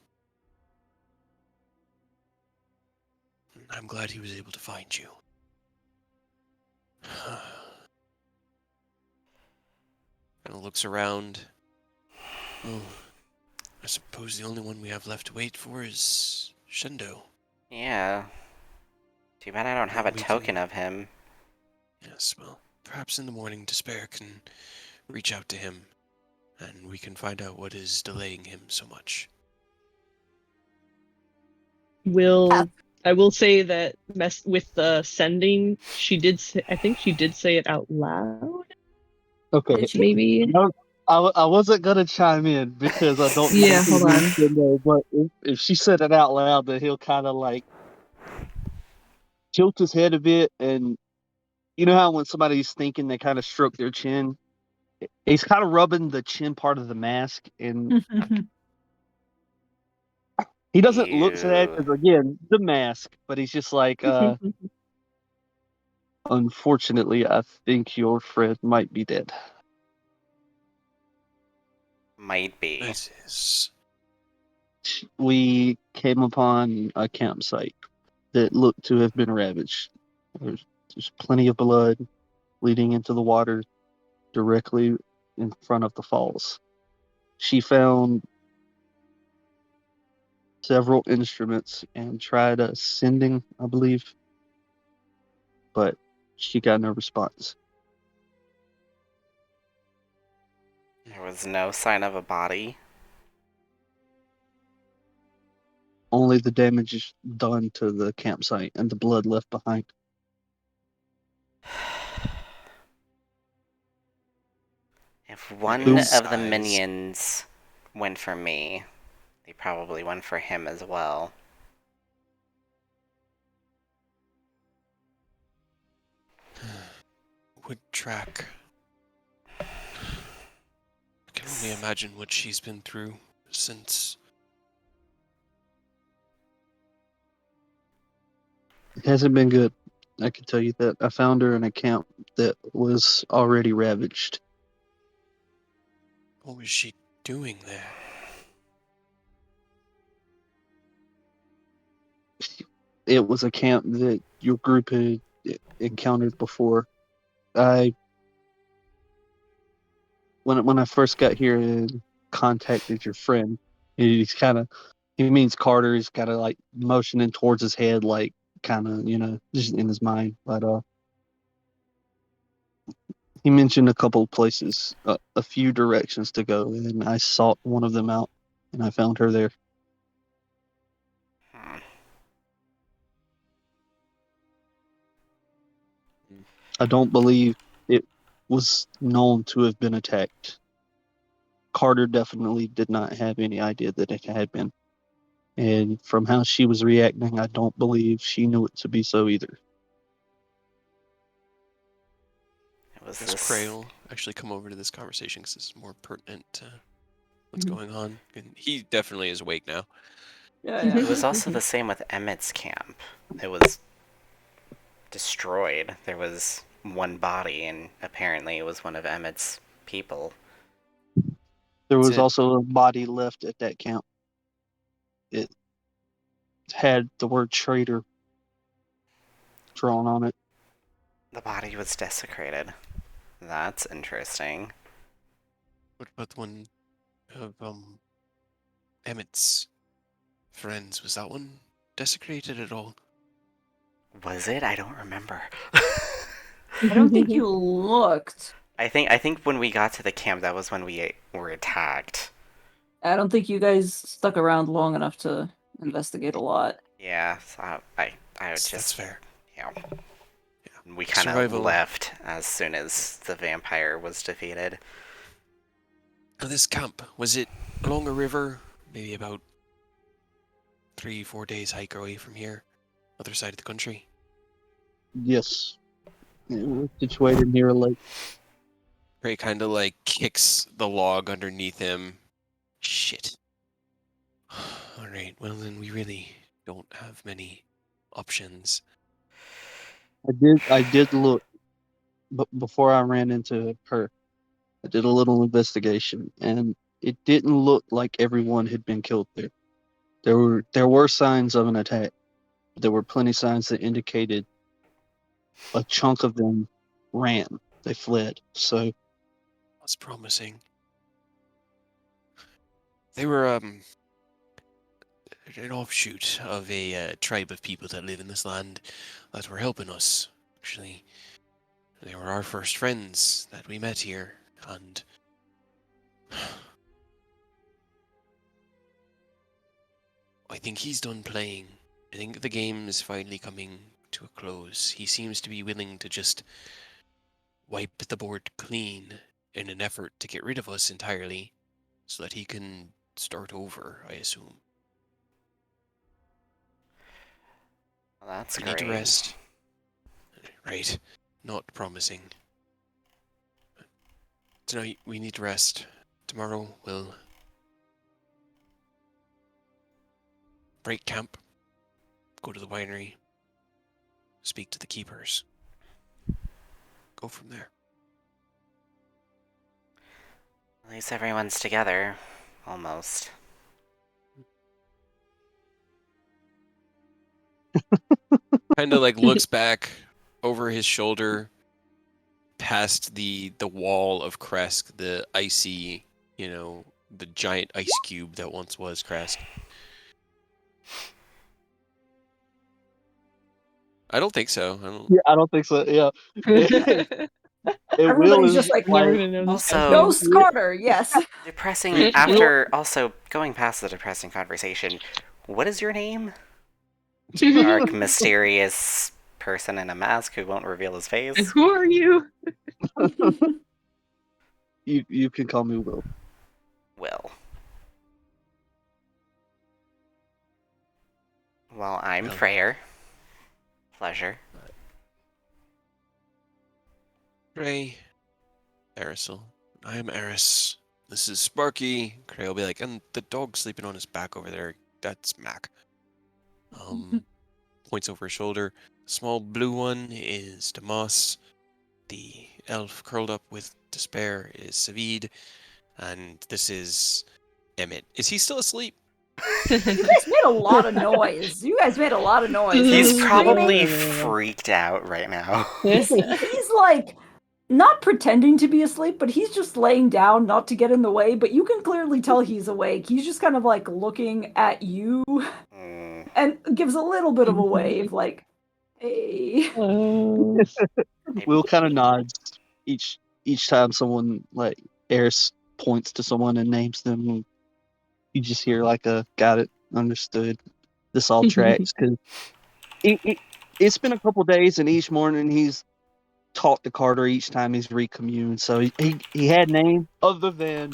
I'm glad he was able to find you. And looks around. Oh, I suppose the only one we have left to wait for is Shendo. Yeah. Too bad I don't have a token of him. Yes, well, perhaps in the morning Despair can reach out to him, and we can find out what is delaying him so much. I will say that with the sending, I think she did say it out loud. Okay. Maybe. No, I wasn't gonna chime in because I don't. Yeah, hold on. But if she said it out loud, then he'll kind of tilt his head a bit, and you know how when somebody's thinking, they kind of stroke their chin. He's kind of rubbing the chin part of the mask, and he doesn't look sad because again, the mask. But he's just unfortunately, I think your friend might be dead. Might be. It is. We came upon a campsite that looked to have been ravaged. There's plenty of blood leading into the water directly in front of the falls. She found several instruments and tried sending, I believe, but she got no response. There was no sign of a body. Only the damage done to the campsite and the blood left behind. If one of the minions went for me, they probably went for him as well. Would track. I can only imagine what she's been through since. It hasn't been good. I can tell you that. I found her in a camp that was already ravaged. What was she doing there? It was a camp that your group had encountered before. When I first got here and contacted your friend, he means Carter. He's kind of motioning towards his head, kind of, just in his mind. But he mentioned a couple of places, a few directions to go, and I sought one of them out, and I found her there. I don't believe it was known to have been attacked. Carter definitely did not have any idea that it had been. And from how she was reacting, I don't believe she knew it to be so either. It was This this. Cray will actually come over to this conversation because it's more pertinent to what's going on. And he definitely is awake now. Yeah. It was also the same with Emmett's camp. It was destroyed. There was one body, and apparently it was one of Emmett's people. There That's was it. also a body left at that camp. It had the word traitor drawn on it. The body was desecrated. That's interesting. What about one of Emmett's friends? Was that one desecrated at all? Was it? I don't remember. I don't think you looked. I think when we got to the camp, that was when we were attacked. I don't think you guys stuck around long enough to investigate a lot. Yeah, so I would That's just, fair. yeah. Yeah. We kind of Survival. left as soon as the vampire was defeated. Now, this camp, was it along a river? Maybe about 3-4 days hike away from here, other side of the country. Yes. It was situated near a lake. Ray kind of like kicks the log underneath him. Shit. Alright, well then we really don't have many options. I did look, but before I ran into her, I did a little investigation, and it didn't look like everyone had been killed there. There were signs of an attack. There were plenty of signs that indicated a chunk of them ran. They fled. So That's promising. They were an offshoot of a tribe of people that live in this land that were helping us. Actually, they were our first friends that we met here, and I think he's done playing. I think the game is finally coming to a close. He seems to be willing to just wipe the board clean in an effort to get rid of us entirely so that he can start over, I assume. Well, that's We great. need to rest. Right. Not promising. Tonight we need to rest. Tomorrow we'll break camp, go to the winery, speak to the keepers, go from there. At least everyone's together. Almost. Kind of like looks back over his shoulder past the wall of Kresk, the icy, the giant ice cube that once was Kresk. I don't think so. I don't think so. Yeah. Everybody's just like, Never gonna know this Also- Go Scarter, yes. Depressing. After also going past the depressing conversation, what is your name? Dark, mysterious person in a mask who won't reveal his face. Who are you? You can call me Will. Will. Well, I'm Well. Freyr. Pleasure. Ray, Erisel. I am Eris. This is Sparky. Cray will be like, and the dog sleeping on his back over there, that's Mac. Points over his shoulder. Small blue one is Damas. The elf curled up with despair is Savid. And this is Emmett. Is he still asleep? You guys made a lot of noise. He's Screaming. probably freaked out right now. He's like not pretending to be asleep, but he's just laying down not to get in the way, but you can clearly tell he's awake. He's just kind of like looking at you Mm. and gives a little bit of a wave like, hey. Will kind of nods each time someone like Eris points to someone and names them. You just hear like a got it, understood. This all tracks because it's been a couple days, and each morning he's talked to Carter each time he's recommuned. So he had name other than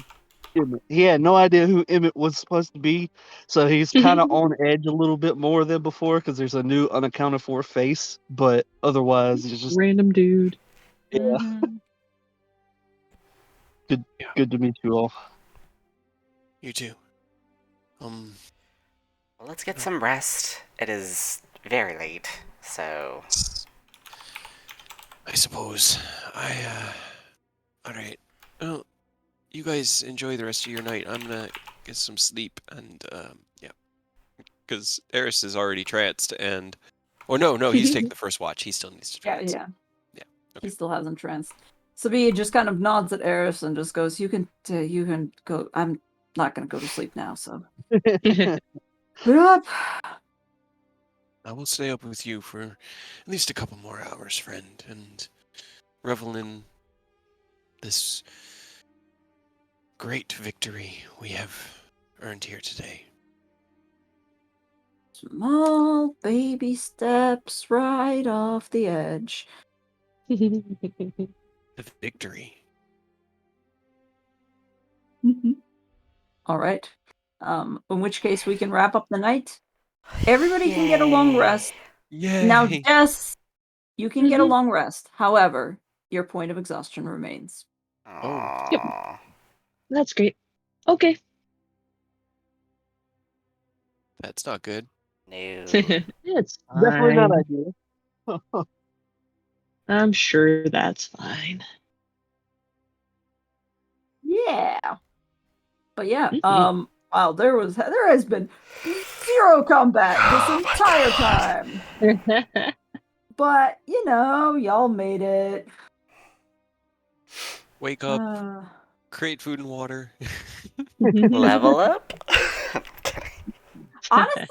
Emmett. He had no idea who Emmett was supposed to be, so he's kind of on edge a little bit more than before because there's a new unaccounted for face. But otherwise, it's just Random dude. yeah. Mhm. Good to meet you all. You too. Well, let's get some rest. It is very late, so I suppose. All right. Well, you guys enjoy the rest of your night. I'm gonna get some sleep and yeah, because Eris is already tranced and, or no, he's taking the first watch. He still needs to Yeah, trance. yeah. Yeah. He still hasn't tranced. Sabi just kind of nods at Eris and just goes, "You can go. I'm not gonna go to sleep now, so get up." I will stay up with you for at least a couple more hours, friend, and revel in this great victory we have earned here today. Small baby steps right off the edge. The victory. All right. In which case we can wrap up the night. Everybody can get a long Yay. rest. Yay! Now, Jess, you can get a Mhm. long rest. However, your point of exhaustion remains. Yep. Aww. That's great. Okay. That's not good. No. It's Definitely not fine. ideal. I'm sure that's fine. Yeah. But yeah, Mhm. wow, there has been 0 combat this Oh my entire God. time. But, y'all made it. Wake up, Uh, create food and water. Level up? honestly,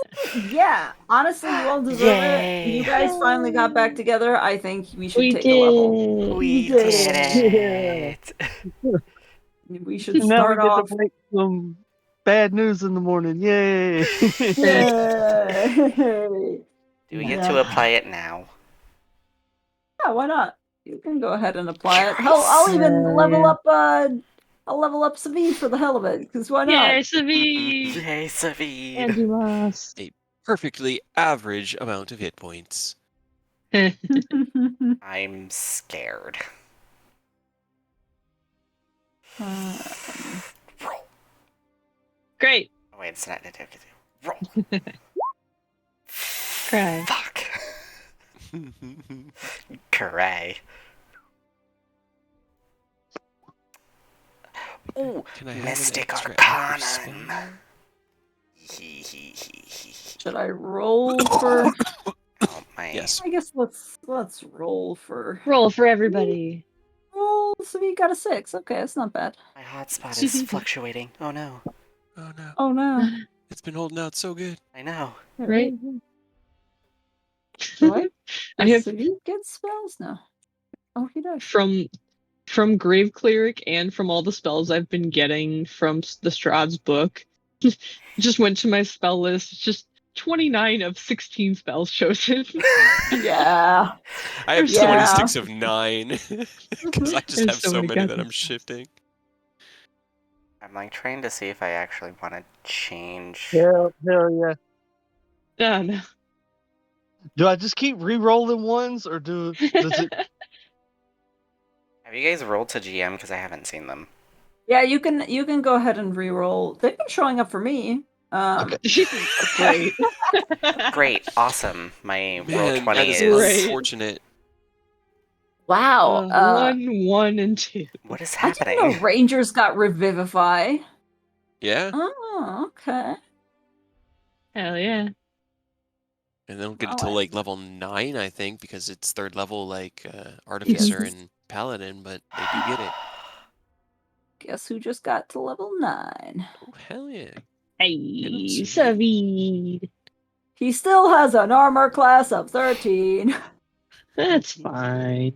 yeah. Honestly, you all deserve it. You Yay. guys finally got back together. I think we should We take a level. did. We did did it. We should Now we start get to off. break some bad news in the morning. Yay! Yay! Do we get Yeah. to apply it now? Yeah, why not? You can go ahead and apply it. Hell, I'll even level Yeah. up. I'll level up Savi for the hell of it. Because why not? Yay, Savi! Yay, Savid. And Dumas. A perfectly average amount of hit points. I'm scared. Roll. Great. Oh, wait, it's not detective. Roll. Cry. Fuck. Cray. Ooh, Can I have Mystic an extra hour Arcanum. Should I roll for? Oh my. Yes. I guess let's roll for. Roll for everybody. Roll. Savi got a 6. Okay, that's not bad. My hotspot is fluctuating. Oh no. Oh no. Oh no. It's been holding out so good. I know. Right? What? I have Savi get spells now. Oh, he does. from Grave Cleric and from all the spells I've been getting from the Strahd's book. Just went to my spell list. It's just 29 of 16 spells chosen. Yeah. I have Yeah. 26 of 9 because I just There's have so so many many that goddamn I'm shifting. I'm like trying to see if I actually want to change. hell yeah. Oh no. Do I just keep re-rolling ones, or does it? Have you guys rolled to GM? Because I haven't seen them. Yeah, you can go ahead and re-roll. They've been showing up for me. Great. Great, awesome. My roll Man, 20 that is Great. unfortunate. Wow. 1, and 2. What is I didn't happening? know Rangers got Revivify. Yeah? Oh, okay. Hell yeah. And they'll get it Oh, to I- like level 9, I think, because it's 3rd level like Artificer Yes. and Paladin, but they do get it. Guess who just got to level 9? Oh, hell yeah. Hey, Savi. Savid. He still has an armor class of 13 That's fine.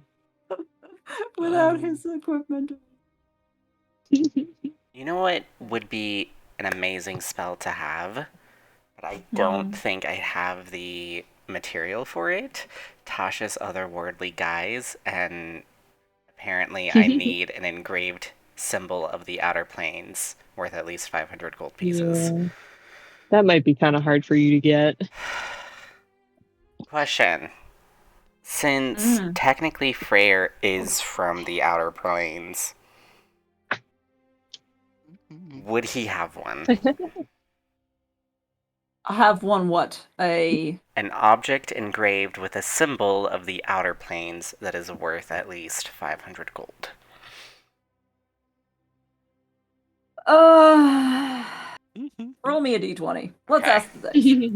without his equipment. You know what would be an amazing spell to have? But I don't think I have the material for it. Tasha's Otherworldly Guise, and apparently I need an engraved symbol of the Outer Planes worth at least 500 gold pieces. Yeah. That might be kind of hard for you to get. Question. Since technically Freyr is from the Outer Planes, would he have one? I have one what? An object engraved with a symbol of the Outer Planes that is worth at least 500 gold. Roll me a d20. Let's Okay. ask the dice.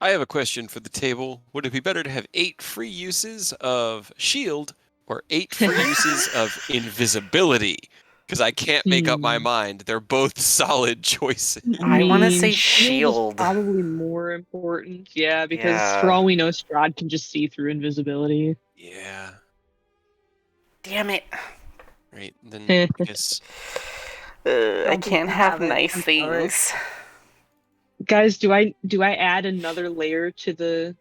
I have a question for the table. Would it be better to have 8 free uses of shield or 8 free uses of invisibility? Because I can't make up my mind. They're both solid choices. I want to say shield. shield. Is probably more important. Yeah, because for all we know, Strahd can just see through invisibility. Yeah. Damn it. Right, then I guess... I can't have it. nice I'm sorry. things. Guys, do I add another layer to the?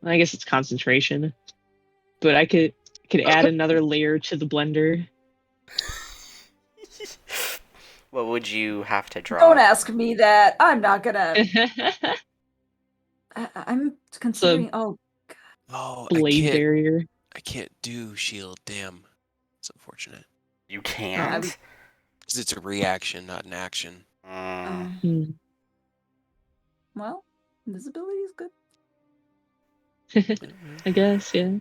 I guess it's concentration, but I could add another layer to the blender. What would you have to draw? Don't ask me that. I'm not gonna. I'm considering. Oh, Blade barrier. I can't do shield. Damn, it's unfortunate. You can't. Because it's a reaction, not an action. Well, invisibility is good. I guess, yeah.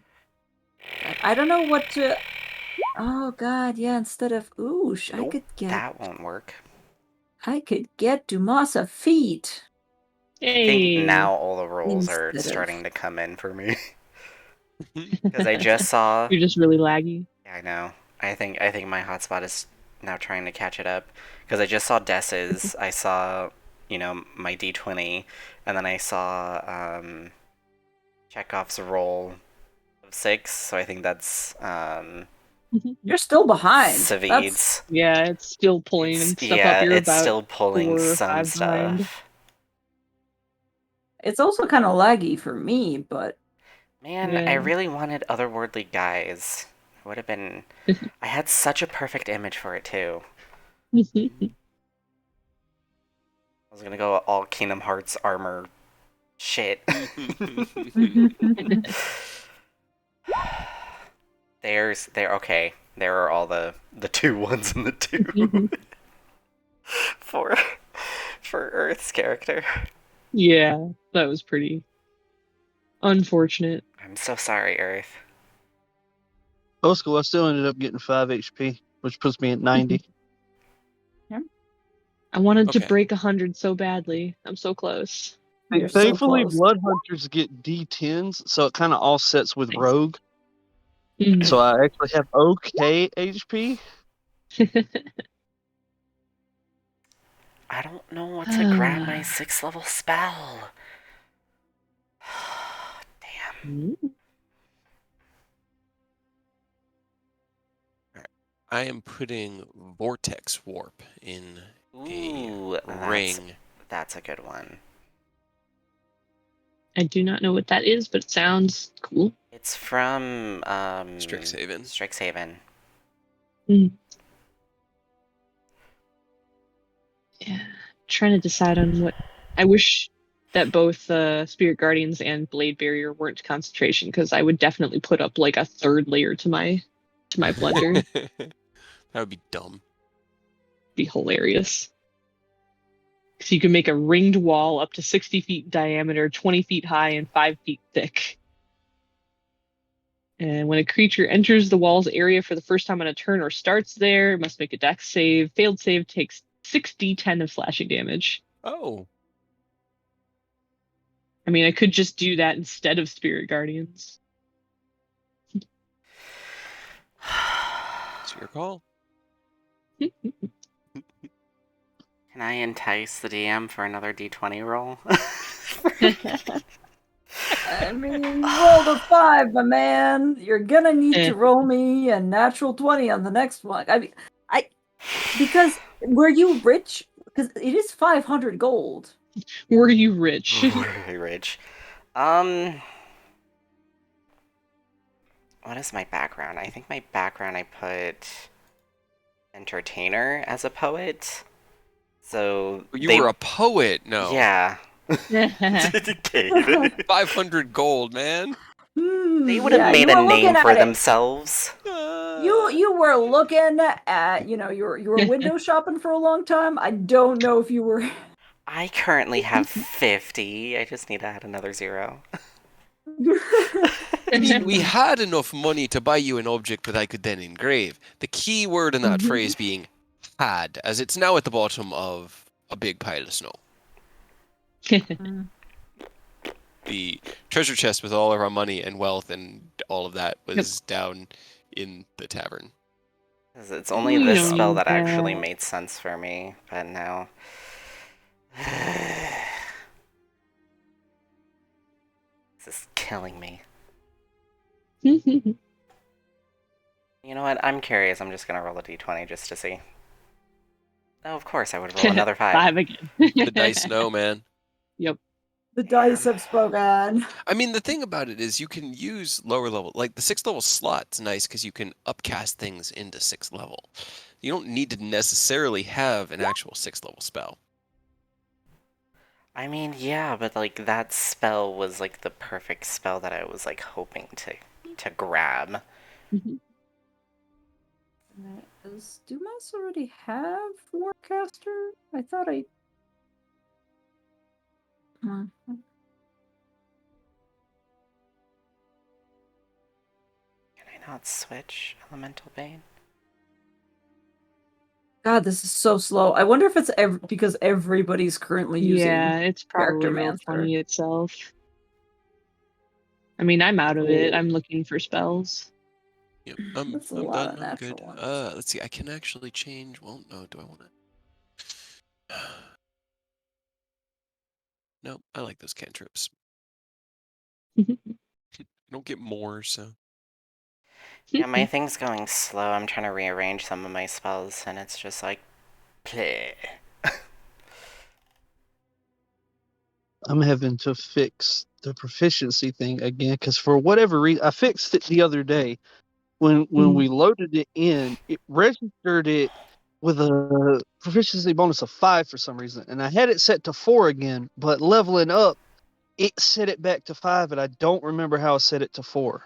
I don't know what to. Oh god, yeah. Instead of oosh, Nope, I could get. that won't work. I could get Dumas a feat. I think now all the rolls are starting to come in for me. Because I just saw. You're just really laggy. Yeah, I know. I think my hotspot is now trying to catch it up. Because I just saw Dess's. I saw, my D20, and then I saw Chekhov's roll of 6. So I think that's You're still behind. Savid's. Yeah, it's still pulling stuff up. You're it's about still pulling 4 or some 5 stuff. behind. It's also kind of laggy for me, but Man, Yeah. I really wanted Otherworldly Guys. It would have been. I had such a perfect image for it too. I was gonna go all Kingdom Hearts armor shit. Okay. There are all the 2 ones and the 2 for Earth's character. Yeah, that was pretty unfortunate. I'm so sorry, Earth. Old school, I still ended up getting 5 HP, which puts me at 90. I wanted to break 100 so badly. I'm so close. You're so Thankfully, close. Blood Hunters get D10s, so it kind of offsets with Nice. Rogue. So I actually have okay HP. I don't know what to grab my 6th level spell. Damn. I am putting Vortex Warp in Ooh, a ring. That's a good one. I do not know what that is, but it sounds cool. It's from Strixhaven. Strixhaven. Yeah, trying to decide on what. I wish that both Spirit Guardians and Blade Barrier weren't concentration, because I would definitely put up like a 3rd layer to my blender. That would be dumb. Be hilarious. Because you can make a ringed wall up to 60 feet diameter, 20 feet high, and 5 feet thick. And when a creature enters the wall's area for the first time on a turn or starts there, it must make a dex save. Failed save takes 6d10 of slashing damage. Oh. I mean, I could just do that instead of Spirit Guardians. It's your call. Can I entice the DM for another D20 roll? I mean, roll a 5, my man. You're gonna need to roll me a natural 20 on the next one. I mean, because were you rich? Because it is 500 gold. Were you rich? Very rich. What is my background? I think my background I put entertainer as a poet. So You were a poet. No. Yeah. Dedicated. 500 gold, man. They would have made you a were looking name for at it. themselves. You were looking at, you were window shopping for a long time. I don't know if you were. I currently have 50. I just need to add another 0. I mean, we had enough money to buy you an object that I could then engrave. The key word in that phrase being had, as it's now at the bottom of a big pile of snow. The treasure chest with all of our money and wealth and all of that was down in the tavern. It's only We this don't spell need that actually that. made sense for me, but now... This is killing me. You know what? I'm curious. I'm just gonna roll a d20 just to see. Oh, of course I would roll another 5. 5 again. The dice know, man. Yep. The dice have spoken. I mean, the thing about it is you can use lower level, like the 6th level slot's nice because you can upcast things into 6th level. You don't need to necessarily have an actual 6th level spell. I mean, yeah, but like that spell was like the perfect spell that I was like hoping to grab. Does Dumas already have Warcaster? I thought I. Can I not switch Elemental Bane? God, this is so slow. I wonder if it's because everybody's currently using. Yeah, it's probably roll Charactermancer. 20 itself. I mean, I'm out of it. I'm looking for spells. Yep, That's a I'm lot done. of I'm natural good. ones. Let's see. I can actually change. Well, no. Do I want to? No, I like those cantrips. I don't get more, so. Yeah, my thing's going slow. I'm trying to rearrange some of my spells, and it's just like, play. I'm having to fix the proficiency thing again because for whatever reason I fixed it the other day. When we loaded it in, it registered it with a proficiency bonus of 5 for some reason, and I had it set to 4 again. But leveling up, it set it back to 5, and I don't remember how I set it to 4.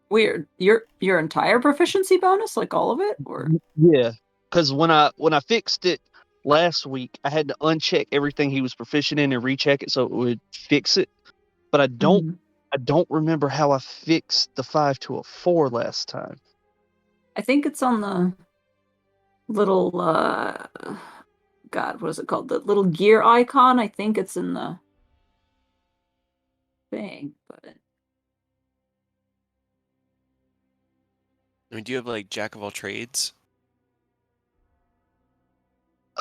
Weird. Your entire proficiency bonus, like all of it, or Yeah, because when I fixed it last week, I had to uncheck everything he was proficient in and recheck it so it would fix it. But I don't remember how I fixed the 5 to a 4 last time. I think it's on the little God, what is it called? The little gear icon. I think it's in the thing, but I mean, do you have like Jack of all trades?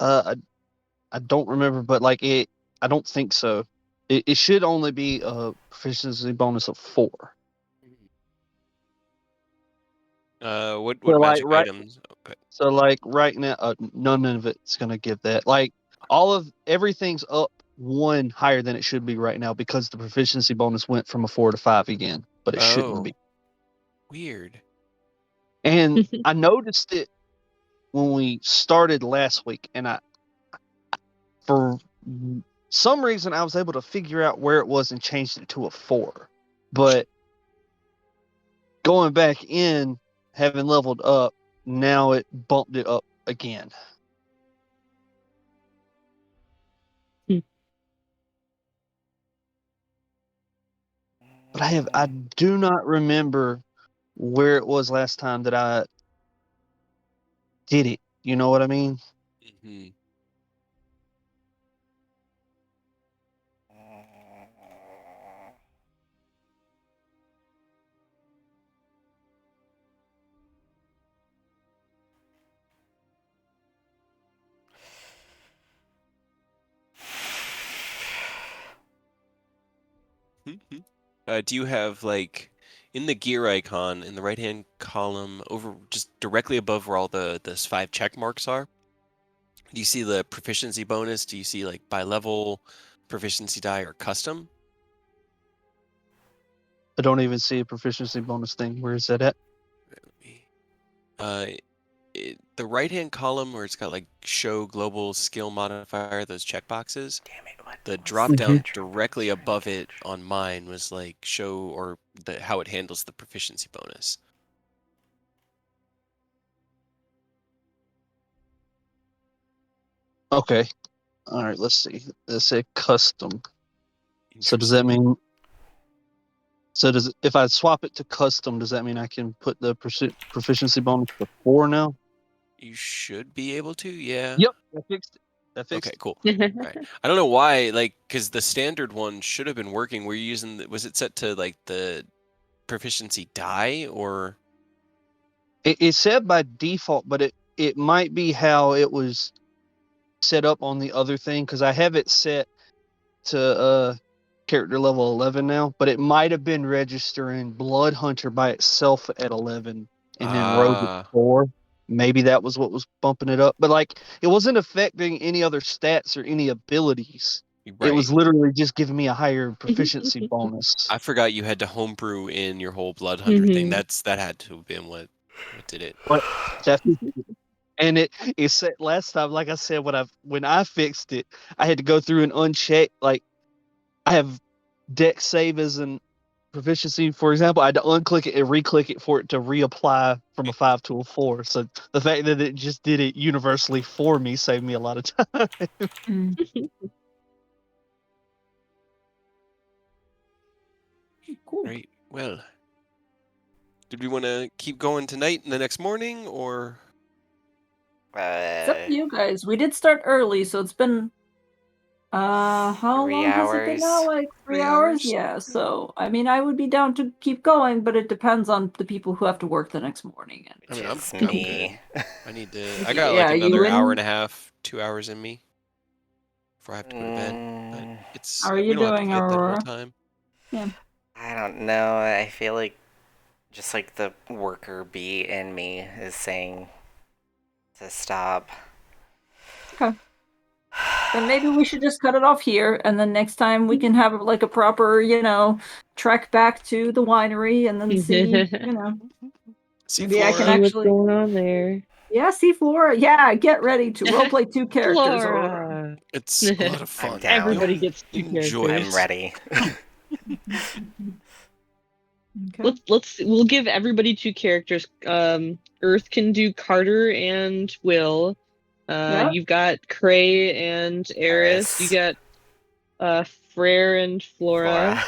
I don't remember, but like it, I don't think so. It should only be a proficiency bonus of 4. What So like magic right, items? Okay. so like right now, none of it's gonna give that. Like everything's up 1 higher than it should be right now because the proficiency bonus went from a 4 to 5 again, but it shouldn't be. Weird. And I noticed it when we started last week, and for some reason I was able to figure out where it was and changed it to a 4. But going back in, having leveled up, now it bumped it up again. But I do not remember where it was last time that I did it. You know what I mean? Mm-hmm. Do you have like in the gear icon in the right hand column over just directly above where all those 5 check marks are? Do you see the proficiency bonus? Do you see like by level, proficiency die, or custom? I don't even see a proficiency bonus thing. Where is that at? the right-hand column where it's got like show global skill modifier, those checkboxes. Damn it! What? The was drop down that? directly above it on mine was like show or how it handles the proficiency bonus. Okay. All right. Let's see. Let's say custom. So does that mean? So if I swap it to custom, does that mean I can put the proficiency bonus to 4 now? You should be able to, yeah. Yep. I fixed it. Okay, cool. Right. I don't know why, like, because the standard one should have been working. Were you using? Was it set to like the proficiency die or? It said by default, but it might be how it was set up on the other thing, because I have it set to character level 11 now, but it might have been registering Blood Hunter by itself at 11 and then Rogue at 4. Maybe that was what was bumping it up, but like it wasn't affecting any other stats or any abilities. Right. It was literally just giving me a higher proficiency bonus. I forgot you had to homebrew in your whole Blood Hunter thing. That had to have been what did it. But and it said last time, like I said, when I fixed it, I had to go through and uncheck. Like I have dex save as an proficiency, for example. I had to unclick it and re-click it for it to reapply from a 5 to a 4. So the fact that it just did it universally for me saved me a lot of time. Cool. Right. Well, did we want to keep going tonight and the next morning, or? It's up to you guys. We did start early, so it's been how 3 long has it been now? Like 3 hours? Yeah. So I mean, I would be down to keep going, but it depends on the people who have to work the next morning. I mean, I'm me. good. I need to. I got Yeah, like you another and- hour and a half, 2 hours in me before I have to go to bed. But it's. How are we you don't have to doing, fight that whole Aurora? time. Yeah. I don't know. I feel like just like the worker bee in me is saying to stop. Okay. Then maybe we should just cut it off here, and then next time we can have like a proper, trek back to the winery, and then see, See maybe I can Flora. what's actually. going on there. Yeah, see Flora. Yeah, get ready to roleplay 2 characters. Aurora. Flora. It's a lot of fun. I'm down. Everybody gets 2 Enjoy characters. I'm ready. Okay. We'll give everybody 2 characters. Earth can do Carter and Will. Yep. You've got Cray and Eris. You got Frere and Flora.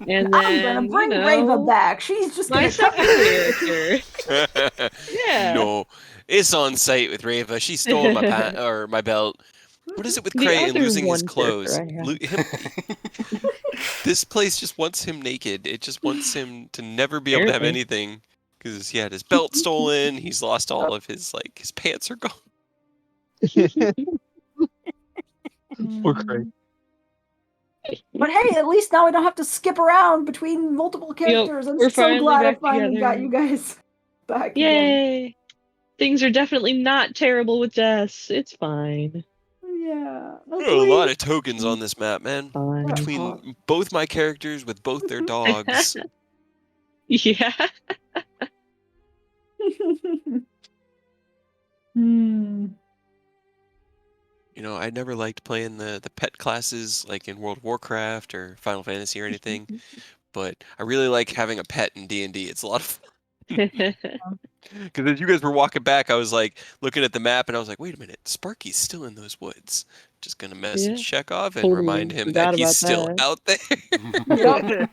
And then I'm gonna bring Rava back. She's just my gonna second cut character. Yeah. No, it's on site with Rava. She stole my my belt. What is it with The Cray and other losing his one clothes? character I have. This place just wants him naked. It just wants him to never be able to have Apparently. anything because he had his belt stolen. He's lost all of his his pants are gone. Poor Craig. But hey, at least now I don't have to skip around between multiple characters. I'm we're so finally glad I back finally together. got you guys back again. Yay! Things are definitely not terrible with Jess. It's fine. Yeah. There are a lot of tokens on this map, man. Fine. Between both my characters with both their dogs. Yeah. You know, I never liked playing the pet classes like in World of Warcraft or Final Fantasy or anything, but I really like having a pet in D&D. It's a lot of fun. Because as you guys were walking back, I was like looking at the map and I was like, wait a minute, Sparky's still in those woods. Just gonna message Chekhov and Totally remind him forgot that he's about still that. out there.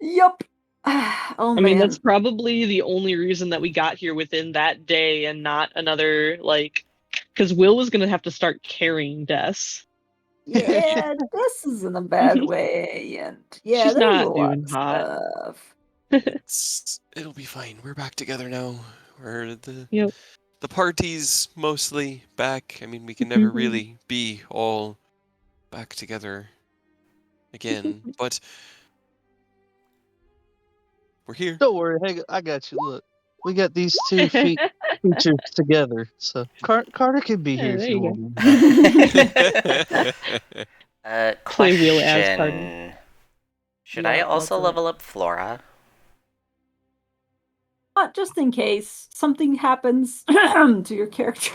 Yup. Oh I mean, man. that's probably the only reason that we got here within that day and not another, because Will was going to have to start carrying Des. Yeah, this is in a bad way, and yeah, She's there's not a lot doing of hot. stuff. It'll be fine. We're back together now. We're Yep. the party's mostly back. I mean, we can never really be all back together again, but we're here. Don't worry, hey, I got you. Look, we got these 2 features together, so Carter can be here if there you you want. Play Will as Question. Should Yeah, I also that's it. level up Flora? just in case something happens to your character.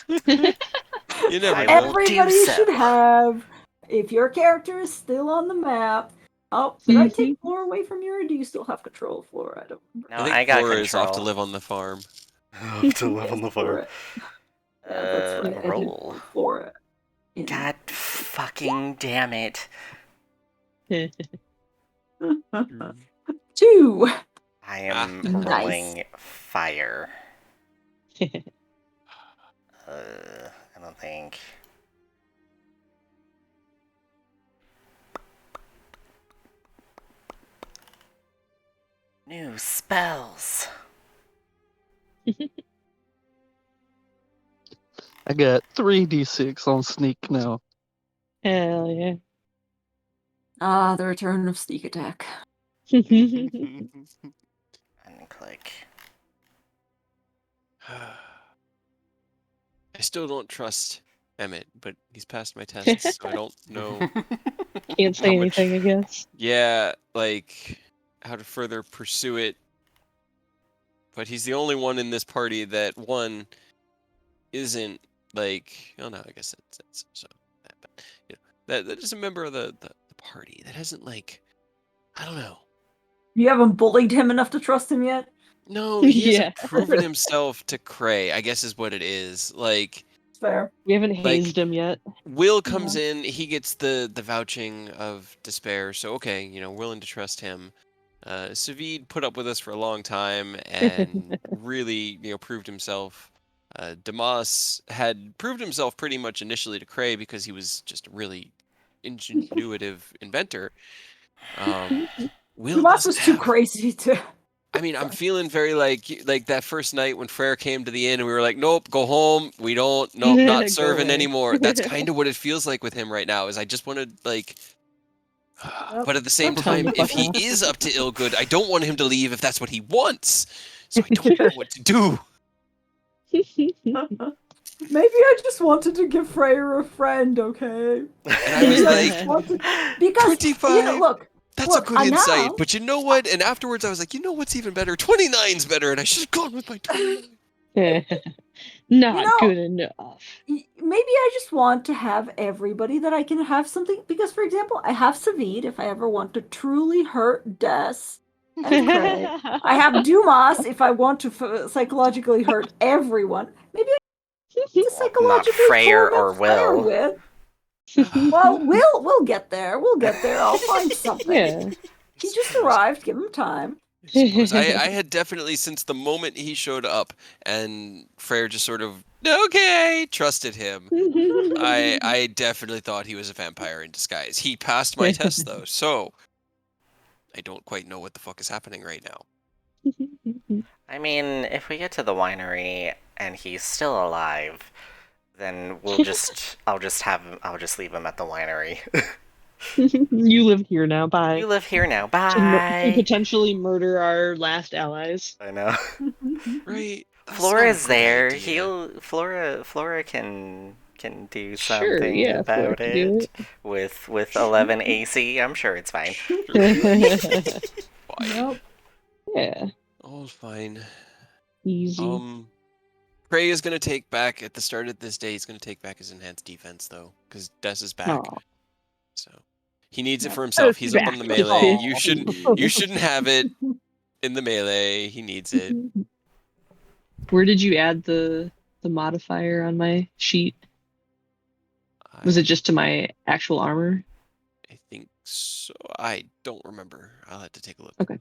You never I know. will do Everybody so. should have, if your character is still on the map. Oh, did I take Flora away from you, or do you still have control of Flora? I don't remember. No, I think I got Flora control. is off to live on the farm. Have to live on the farm. Flora. Yeah, that's right. I did Roll. roll Flora. God fucking damn it. 2. I am Nice. rolling fire. I don't think. New spells. I got 3d6 on sneak now. Hell yeah. Ah, the return of sneak attack. And click. I still don't trust Emmett, but he's passed my tests, so I don't know. Can't say How much- anything, I guess. Yeah, like how to further pursue it. But he's the only one in this party that one isn't like. Oh no, I guess that's so. But you know, that is a member of the party that hasn't like. I don't know. You haven't bullied him enough to trust him yet? No, he Yeah. hasn't proven himself to Cray, I guess is what it is. Like, Fair. We haven't Like- hazed him yet. Will comes in, he gets the vouching of despair, so okay, you know, willing to trust him. Savid put up with us for a long time and really, you know, proved himself. Damas had proved himself pretty much initially to Cray because he was just a really ingenuitive inventor. Will Dumas doesn't was too have- crazy to. I mean, I'm feeling very like that first night when Frere came to the inn and we were like, nope, go home. We don't, nope, Go not serving away. anymore. That's kind of what it feels like with him right now. Is I just want to like, but at the same Don't tell time, him to if fuck he off. is up to ill good, I don't want him to leave if that's what he wants. So I don't know what to do. Maybe I just wanted to give Freyr a friend, okay? And I was Maybe like, wanted- because 25. You know, look, That's look, a good insight. now- But you know what? And afterwards, I was like, you know what's even better? 29's better, and I should have gone with my 29. Not know- good enough. maybe I just want to have everybody that I can have something. Because, for example, I have Savid if I ever want to truly hurt Des and Cray. I have Dumas if I want to psychologically hurt everyone. Maybe I to psychologically Freyr torment or Freyr Will. with. Well, we'll get there. We'll get there. I'll find something. Yeah. He just arrived. Give him time. I suppose. I had definitely, since the moment he showed up and Freyr just sort of, okay, trusted him, I definitely thought he was a vampire in disguise. He passed my test, though, so I don't quite know what the fuck is happening right now. I mean, if we get to the winery and he's still alive, then I'll just leave him at the winery. You live here now. Bye. You live here now. To Bye. potentially murder our last allies. I know. Right? That's not a Flora's good there. idea. Flora can do Sure, something yeah, Flora about can do it. With 11 AC, I'm sure it's fine. Fine. Nope. Yeah. All fine. Easy. Prey is gonna take back at the start of this day. He's gonna take back his enhanced defense though, because Des is back. Aw. So he needs it for Oh, himself. He's up back. on the melee. Aw. You shouldn't have it in the melee. He needs it. Where did you add the modifier on my sheet? Was it just to my actual armor? I think so. I don't remember. I'll have to take a look. Okay.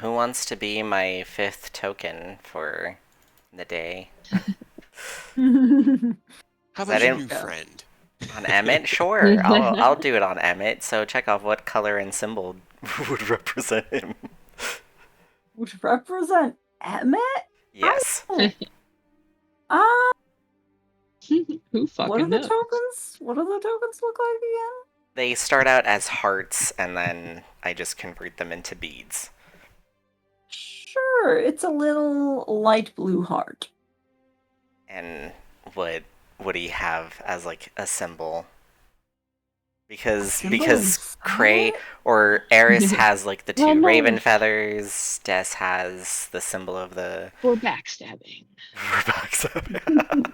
Who wants to be my 5th token for the day? How Is that about your in- new friend? On Emmett? Sure. I'll do it on Emmett, so check off what color and symbol would represent him. Would represent Emmett? Yes. Who fucking What are the knows? tokens? What do the tokens look like again? They start out as hearts, and then I just convert them into beads. Sure, it's a little light blue heart. And what would he have as like a symbol? Because Symbols. Cray or Eris has like the Oh, two no. raven feathers. Des has the symbol of the. We're backstabbing. We're backstabbing.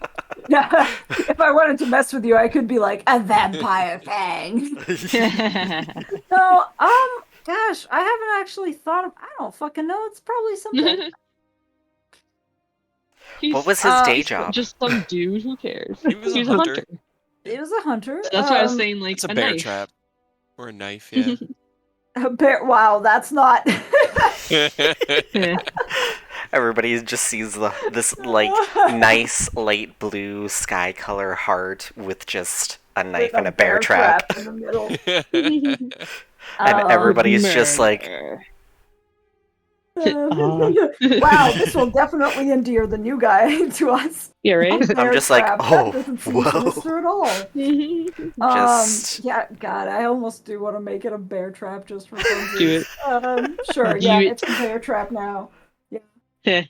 If I wanted to mess with you, I could be like a vampire fang. No, gosh, I haven't actually thought of. I don't fucking know. It's probably something. What was his day he's job? Just some dude. Who cares? He was a He's hunter. It was a hunter. That's why I was saying like It's a bear knife. trap. Or a knife, yeah. A bear. Wow, that's not. Everybody just sees this like nice light blue sky color heart with just a knife and a bear trap. in the middle. And everybody's just like, wow, this will definitely endear the new guy to us. Yeah, right? I'm just like, Bear trap. oh, That doesn't seem whoa. sinister at all. Just Yeah, God, I almost do want to make it a bear trap just for fun. Do Sure, Do yeah, it. it's a bear trap now. it.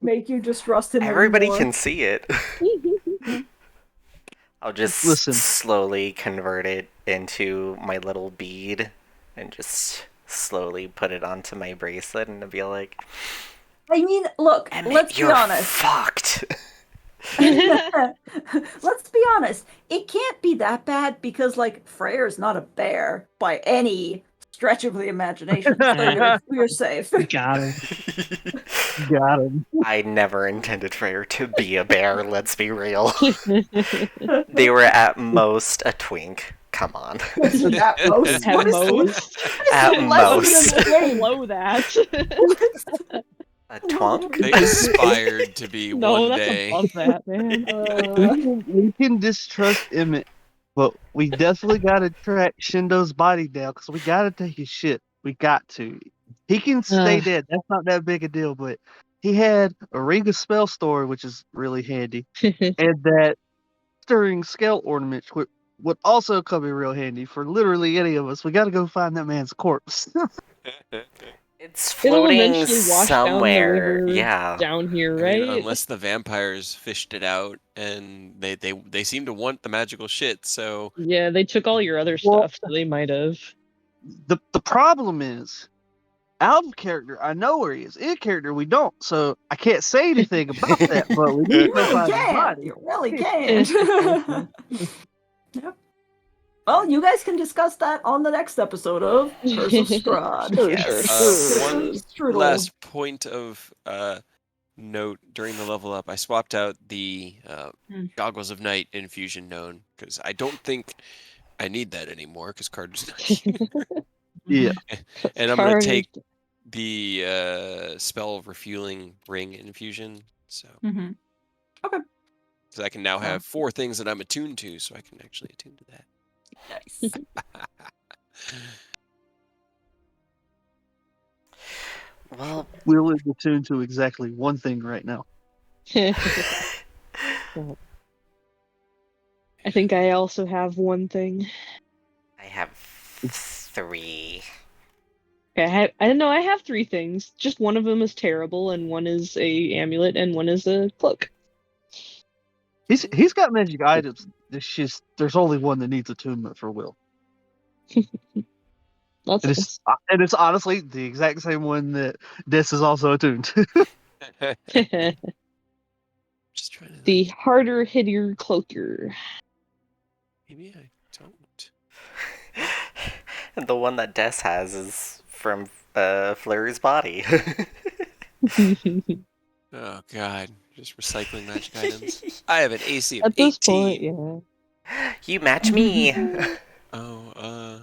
Make you distrust him. everybody anymore. can see it. I'll just Listen. slowly convert it into my little bead and just slowly put it onto my bracelet and be like, I mean, look, Emmett, let's be you're honest. fucked. Let's be honest. It can't be that bad because, like, Freyr's not a bear by any stretch of the imagination. So you're safe. Got him. Got him. I never intended Freyr to be a bear, let's be real. They were at most a twink. Come on. At most. At What is- most. At Less most. than a game. Below that. A twunk? They aspired to be No, one that's day. above that, man. We can distrust Emmett, but we definitely gotta track Shindo's body down because we gotta take his shit. We got to. He can stay dead. That's not that big a deal, but he had a ring of spell store, which is really handy, and that stirring scale ornament, which would also come in real handy for literally any of us. We gotta go find that man's corpse. It's It'll floating eventually wash somewhere. down the river Yeah. down here, I right? mean, unless the vampires fished it out, and they seem to want the magical shit, so Yeah, they took all your other Well- stuff, so they might have. The problem is, out of character, I know where he is. In character, we don't. So I can't say anything about that. But we need You to go really find his can. body. You really can. Yep. Well, you guys can discuss that on the next episode of Curse of Strahd. Yes. one Strudel. last point of note during the level up, I swapped out the Goggles of Night infusion known because I don't think I need that anymore because Carter's not here. Yeah. And I'm gonna Carter- take the spell refueling ring infusion, so Mhm. I can now have 4 things that I'm attuned to, so I can actually attune to that. Nice. Well, Will is attuned to exactly one thing right now. I think I also have one thing. I have 3. Okay, I don't know. I have 3 things. Just one of them is terrible, and one is a amulet, and one is a cloak. He's got magic items. It's just there's only one that needs attunement for Will. That's And it's honestly the exact same one that Des is also attuned to. Just trying to. the harder hitter cloaker. Maybe I don't. And the one that Des has is from Fleur's body. Oh god, just recycling magic items. I have an AC of At this 18. point, yeah. You match me. Oh,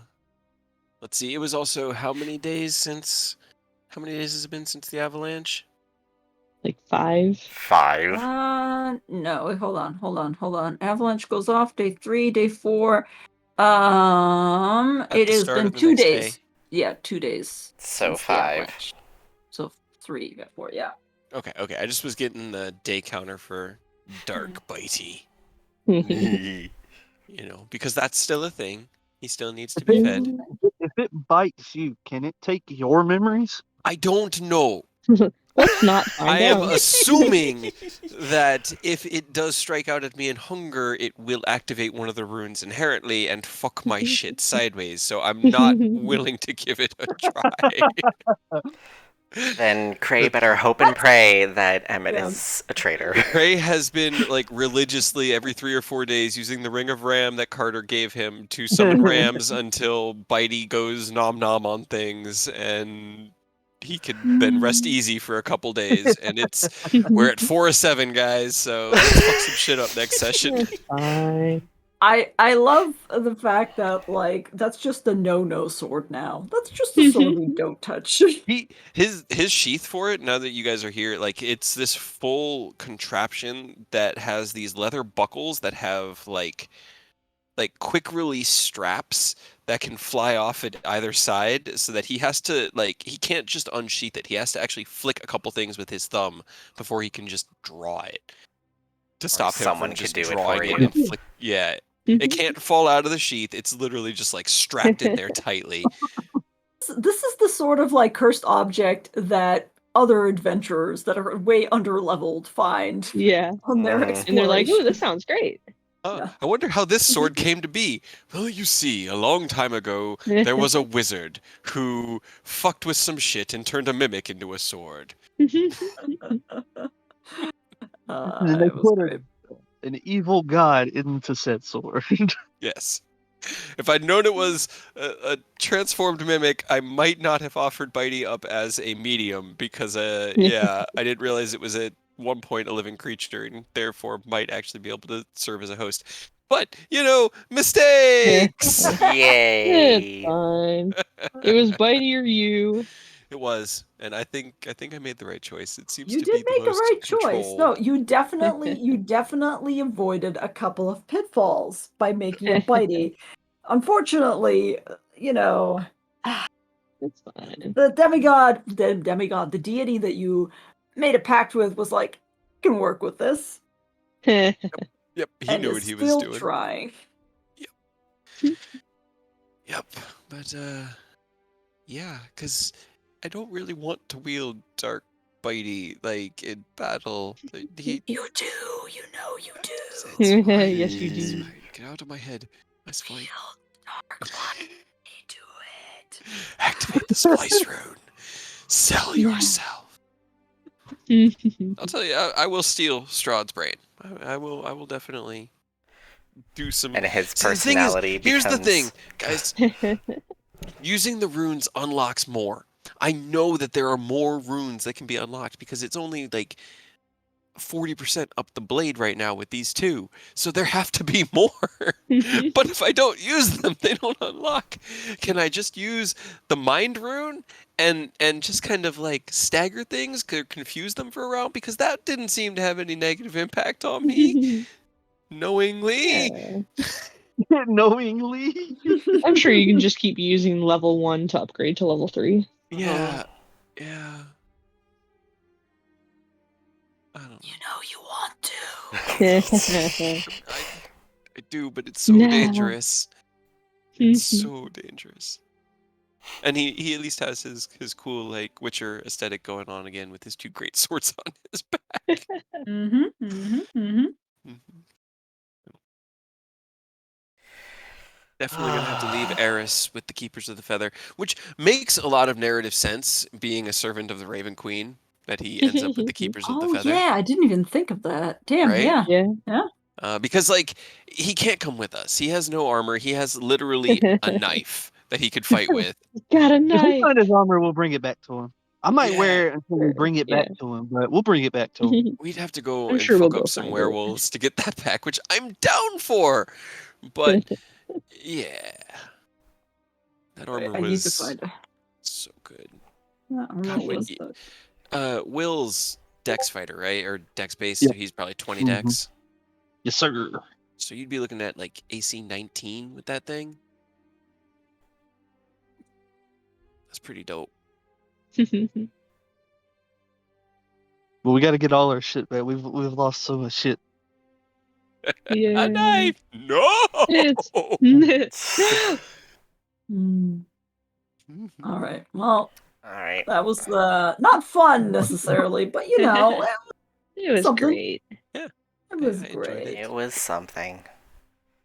let's see. It was also how many days has it been since the avalanche? Like 5. 5. No, hold on. Avalanche goes off day 3, day 4. At It the has start been of the 2 next days. day. Yeah, 2 days. So since the 5. avalanche. So 3, you got 4, yeah. Okay. I just was getting the day counter for dark bitey. Because that's still a thing. He still needs to be fed. If it bites you, can it take your memories? I don't know. Let's not find I am out. assuming that if it does strike out at me in hunger, it will activate one of the runes inherently and fuck my shit sideways. So I'm not willing to give it a try. Then Cray better hope and pray that Emmett Yeah. is a traitor. Cray has been like religiously every 3 or 4 days using the ring of Ram that Carter gave him to summon rams until Bitey goes nom nom on things, and he could then rest easy for a couple days. And we're at 4-7, guys. So let's fuck some shit up next session. Fine. I love the fact that like that's just a no sword now. That's just a sword we don't touch. His sheath for it, now that you guys are here, like it's this full contraption that has these leather buckles that have like quick release straps that can fly off at either side, so that he has to he can't just unsheath it. He has to actually flick a couple things with his thumb before he can just draw it to stop him someone from could just do it drawing for it you. and flick. Yeah. It can't fall out of the sheath. It's literally just like strapped in there tightly. This is the sort of like cursed object that other adventurers that are way underleveled find Yeah. on their Mhm. exploration. And they're like, "Ooh, this sounds great." Yeah. I wonder how this sword came to be. Well, you see, a long time ago, there was a wizard who fucked with some shit and turned a mimic into a sword. And they It was put great. an evil god into said sword. Yes. If I'd known it was a transformed mimic, I might not have offered Bitey up as a medium because, I didn't realize it was at one point a living creature and therefore might actually be able to serve as a host. But, mistakes! It's Yay! fine. It was Bitey or you. It was, and I think I made the right choice. It seems You to did be make the the most right choice. controlled. No, you definitely avoided a couple of pitfalls by making it bitey. Unfortunately, It's fine. the demigod, the deity that you made a pact with was like, I can work with this. Yep, he and knew is what he was still doing. trying. Yep, but yeah, because I don't really want to wield Dark Bitey in battle. He You do, you know you do. It's fine. Yes, you It's do. fine. Get out of my head. My splice. Dark blood. Do it. Activate the splice rune. Sell yourself. I'll tell you, I will steal Strahd's brain. I will definitely do some. And his See, the thing is, personality here's the becomes- thing, guys. Using the runes unlocks more. I know that there are more runes that can be unlocked because it's only 40% up the blade right now with these two. So there have to be more. But if I don't use them, they don't unlock. Can I just use the mind rune and just kind of stagger things, confuse them for a round? Because that didn't seem to have any negative impact on me. Knowingly. Yeah. Knowingly. I'm sure you can just keep using level 1 to upgrade to level 3. Yeah. Yeah. I don't know. You know you want to. I do, but it's so No. dangerous. It's so dangerous. And he at least has his cool Witcher aesthetic going on again with his two great swords on his back. Definitely gonna have to leave Eris with the Keepers of the Feather, which makes a lot of narrative sense, being a servant of the Raven Queen, that he ends up with the Keepers of the Oh Feather. yeah, I didn't even think of that. Damn, Right? yeah. Because he can't come with us. He has no armor. He has literally a knife that he could fight with. Got a If we knife. find his armor, we'll bring it back to him. I might Yeah. wear it until we bring it back to him, but we'll bring it back to him. We'd have to go I'm and sure we'll fuck go up some find it. werewolves to get that back, which I'm down for. But yeah, that armor I need to was find it. so good. God, wait, Will's Dex fighter, right? Or Dex base, Yeah. so he's probably 20 Mhm. Dex. Yes, sir. So you'd be looking at AC 19 with that thing. That's pretty dope. But we got to get all our shit back. We've lost so much shit. Yeah. A knife! No! It's- All right. Well, All right. That was not fun necessarily, but It was something. great. Yeah, It was I enjoyed great. It was something.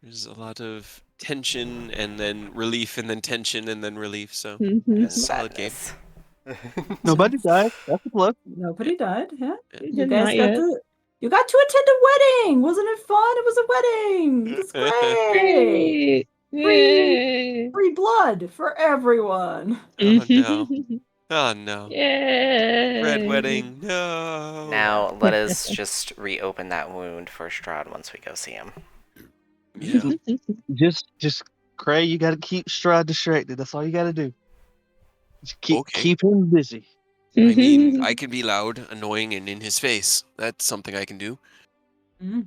there's a lot of tension and then relief and then tension and then relief. So Mhm. solid game. Sadness. Nobody died. That's a plus. Nobody died. Yeah, We you did guys not got yet. you got to attend a wedding. Wasn't it fun? It was a wedding. It was great. Great. Free blood for everyone. Oh no. Oh no. Yay. Red wedding. No. Now let us just reopen that wound for Strahd once we go see him. Yeah. Just Cray, you gotta keep Strahd distracted. That's all you gotta do. Just Okay. keep him busy. I mean, I can be loud, annoying, and in his face. That's something I can do. Mm.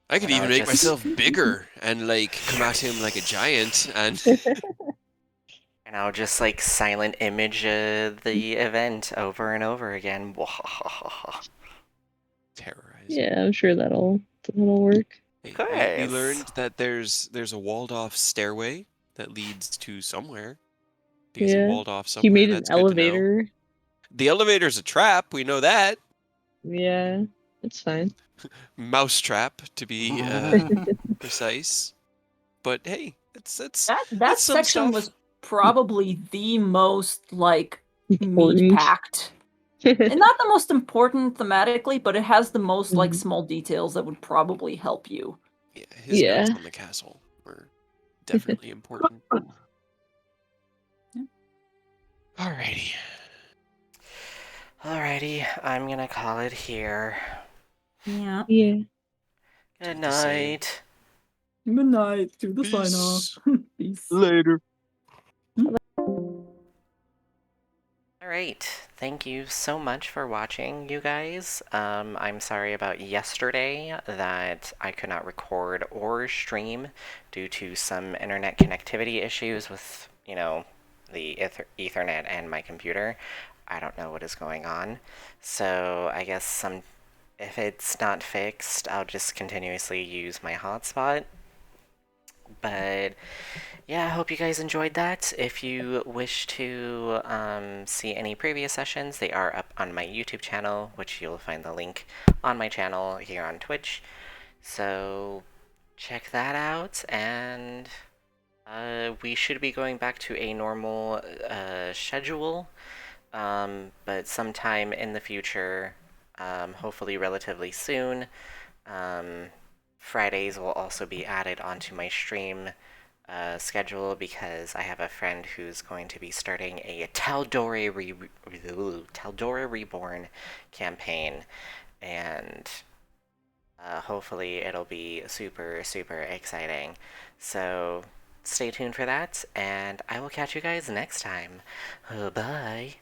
I could And even I'll make just- myself bigger and like come at him like a giant and And I'll just like silent image the event over and over again. terrorize. Yeah, I'm sure that'll work. Hey, we Guys. learned that there's a walled off stairway that leads to somewhere. Because it Yeah. walled off somewhere. He made an That's good to know. elevator. The elevator's a trap. We know that. Yeah, it's fine. Mouse trap to be precise. But hey, that's That that's some section stuff. was probably the most like meat Important. packed. And not the most important thematically, but it has the most like Mhm. small details that would probably help you. Yeah, his Yeah. notes on the castle were definitely important. Alrighty. Alrighty, I'm gonna call it here. Yeah. Yeah. Good Do the same. night. Good night. Do the sign Peace. off. Peace. Later. Alright, thank you so much for watching, you guys. I'm sorry about yesterday that I could not record or stream due to some internet connectivity issues with, the Ethernet and my computer. I don't know what is going on. So I guess if it's not fixed, I'll just continuously use my hotspot. But yeah, I hope you guys enjoyed that. If you wish to see any previous sessions, they are up on my YouTube channel, which you'll find the link on my channel here on Twitch. So check that out, and we should be going back to a normal schedule, but sometime in the future, hopefully relatively soon. Fridays will also be added onto my stream schedule because I have a friend who's going to be starting a Tal'Dorei Reborn campaign, and hopefully it'll be super, super exciting. So stay tuned for that, and I will catch you guys next time. Bye.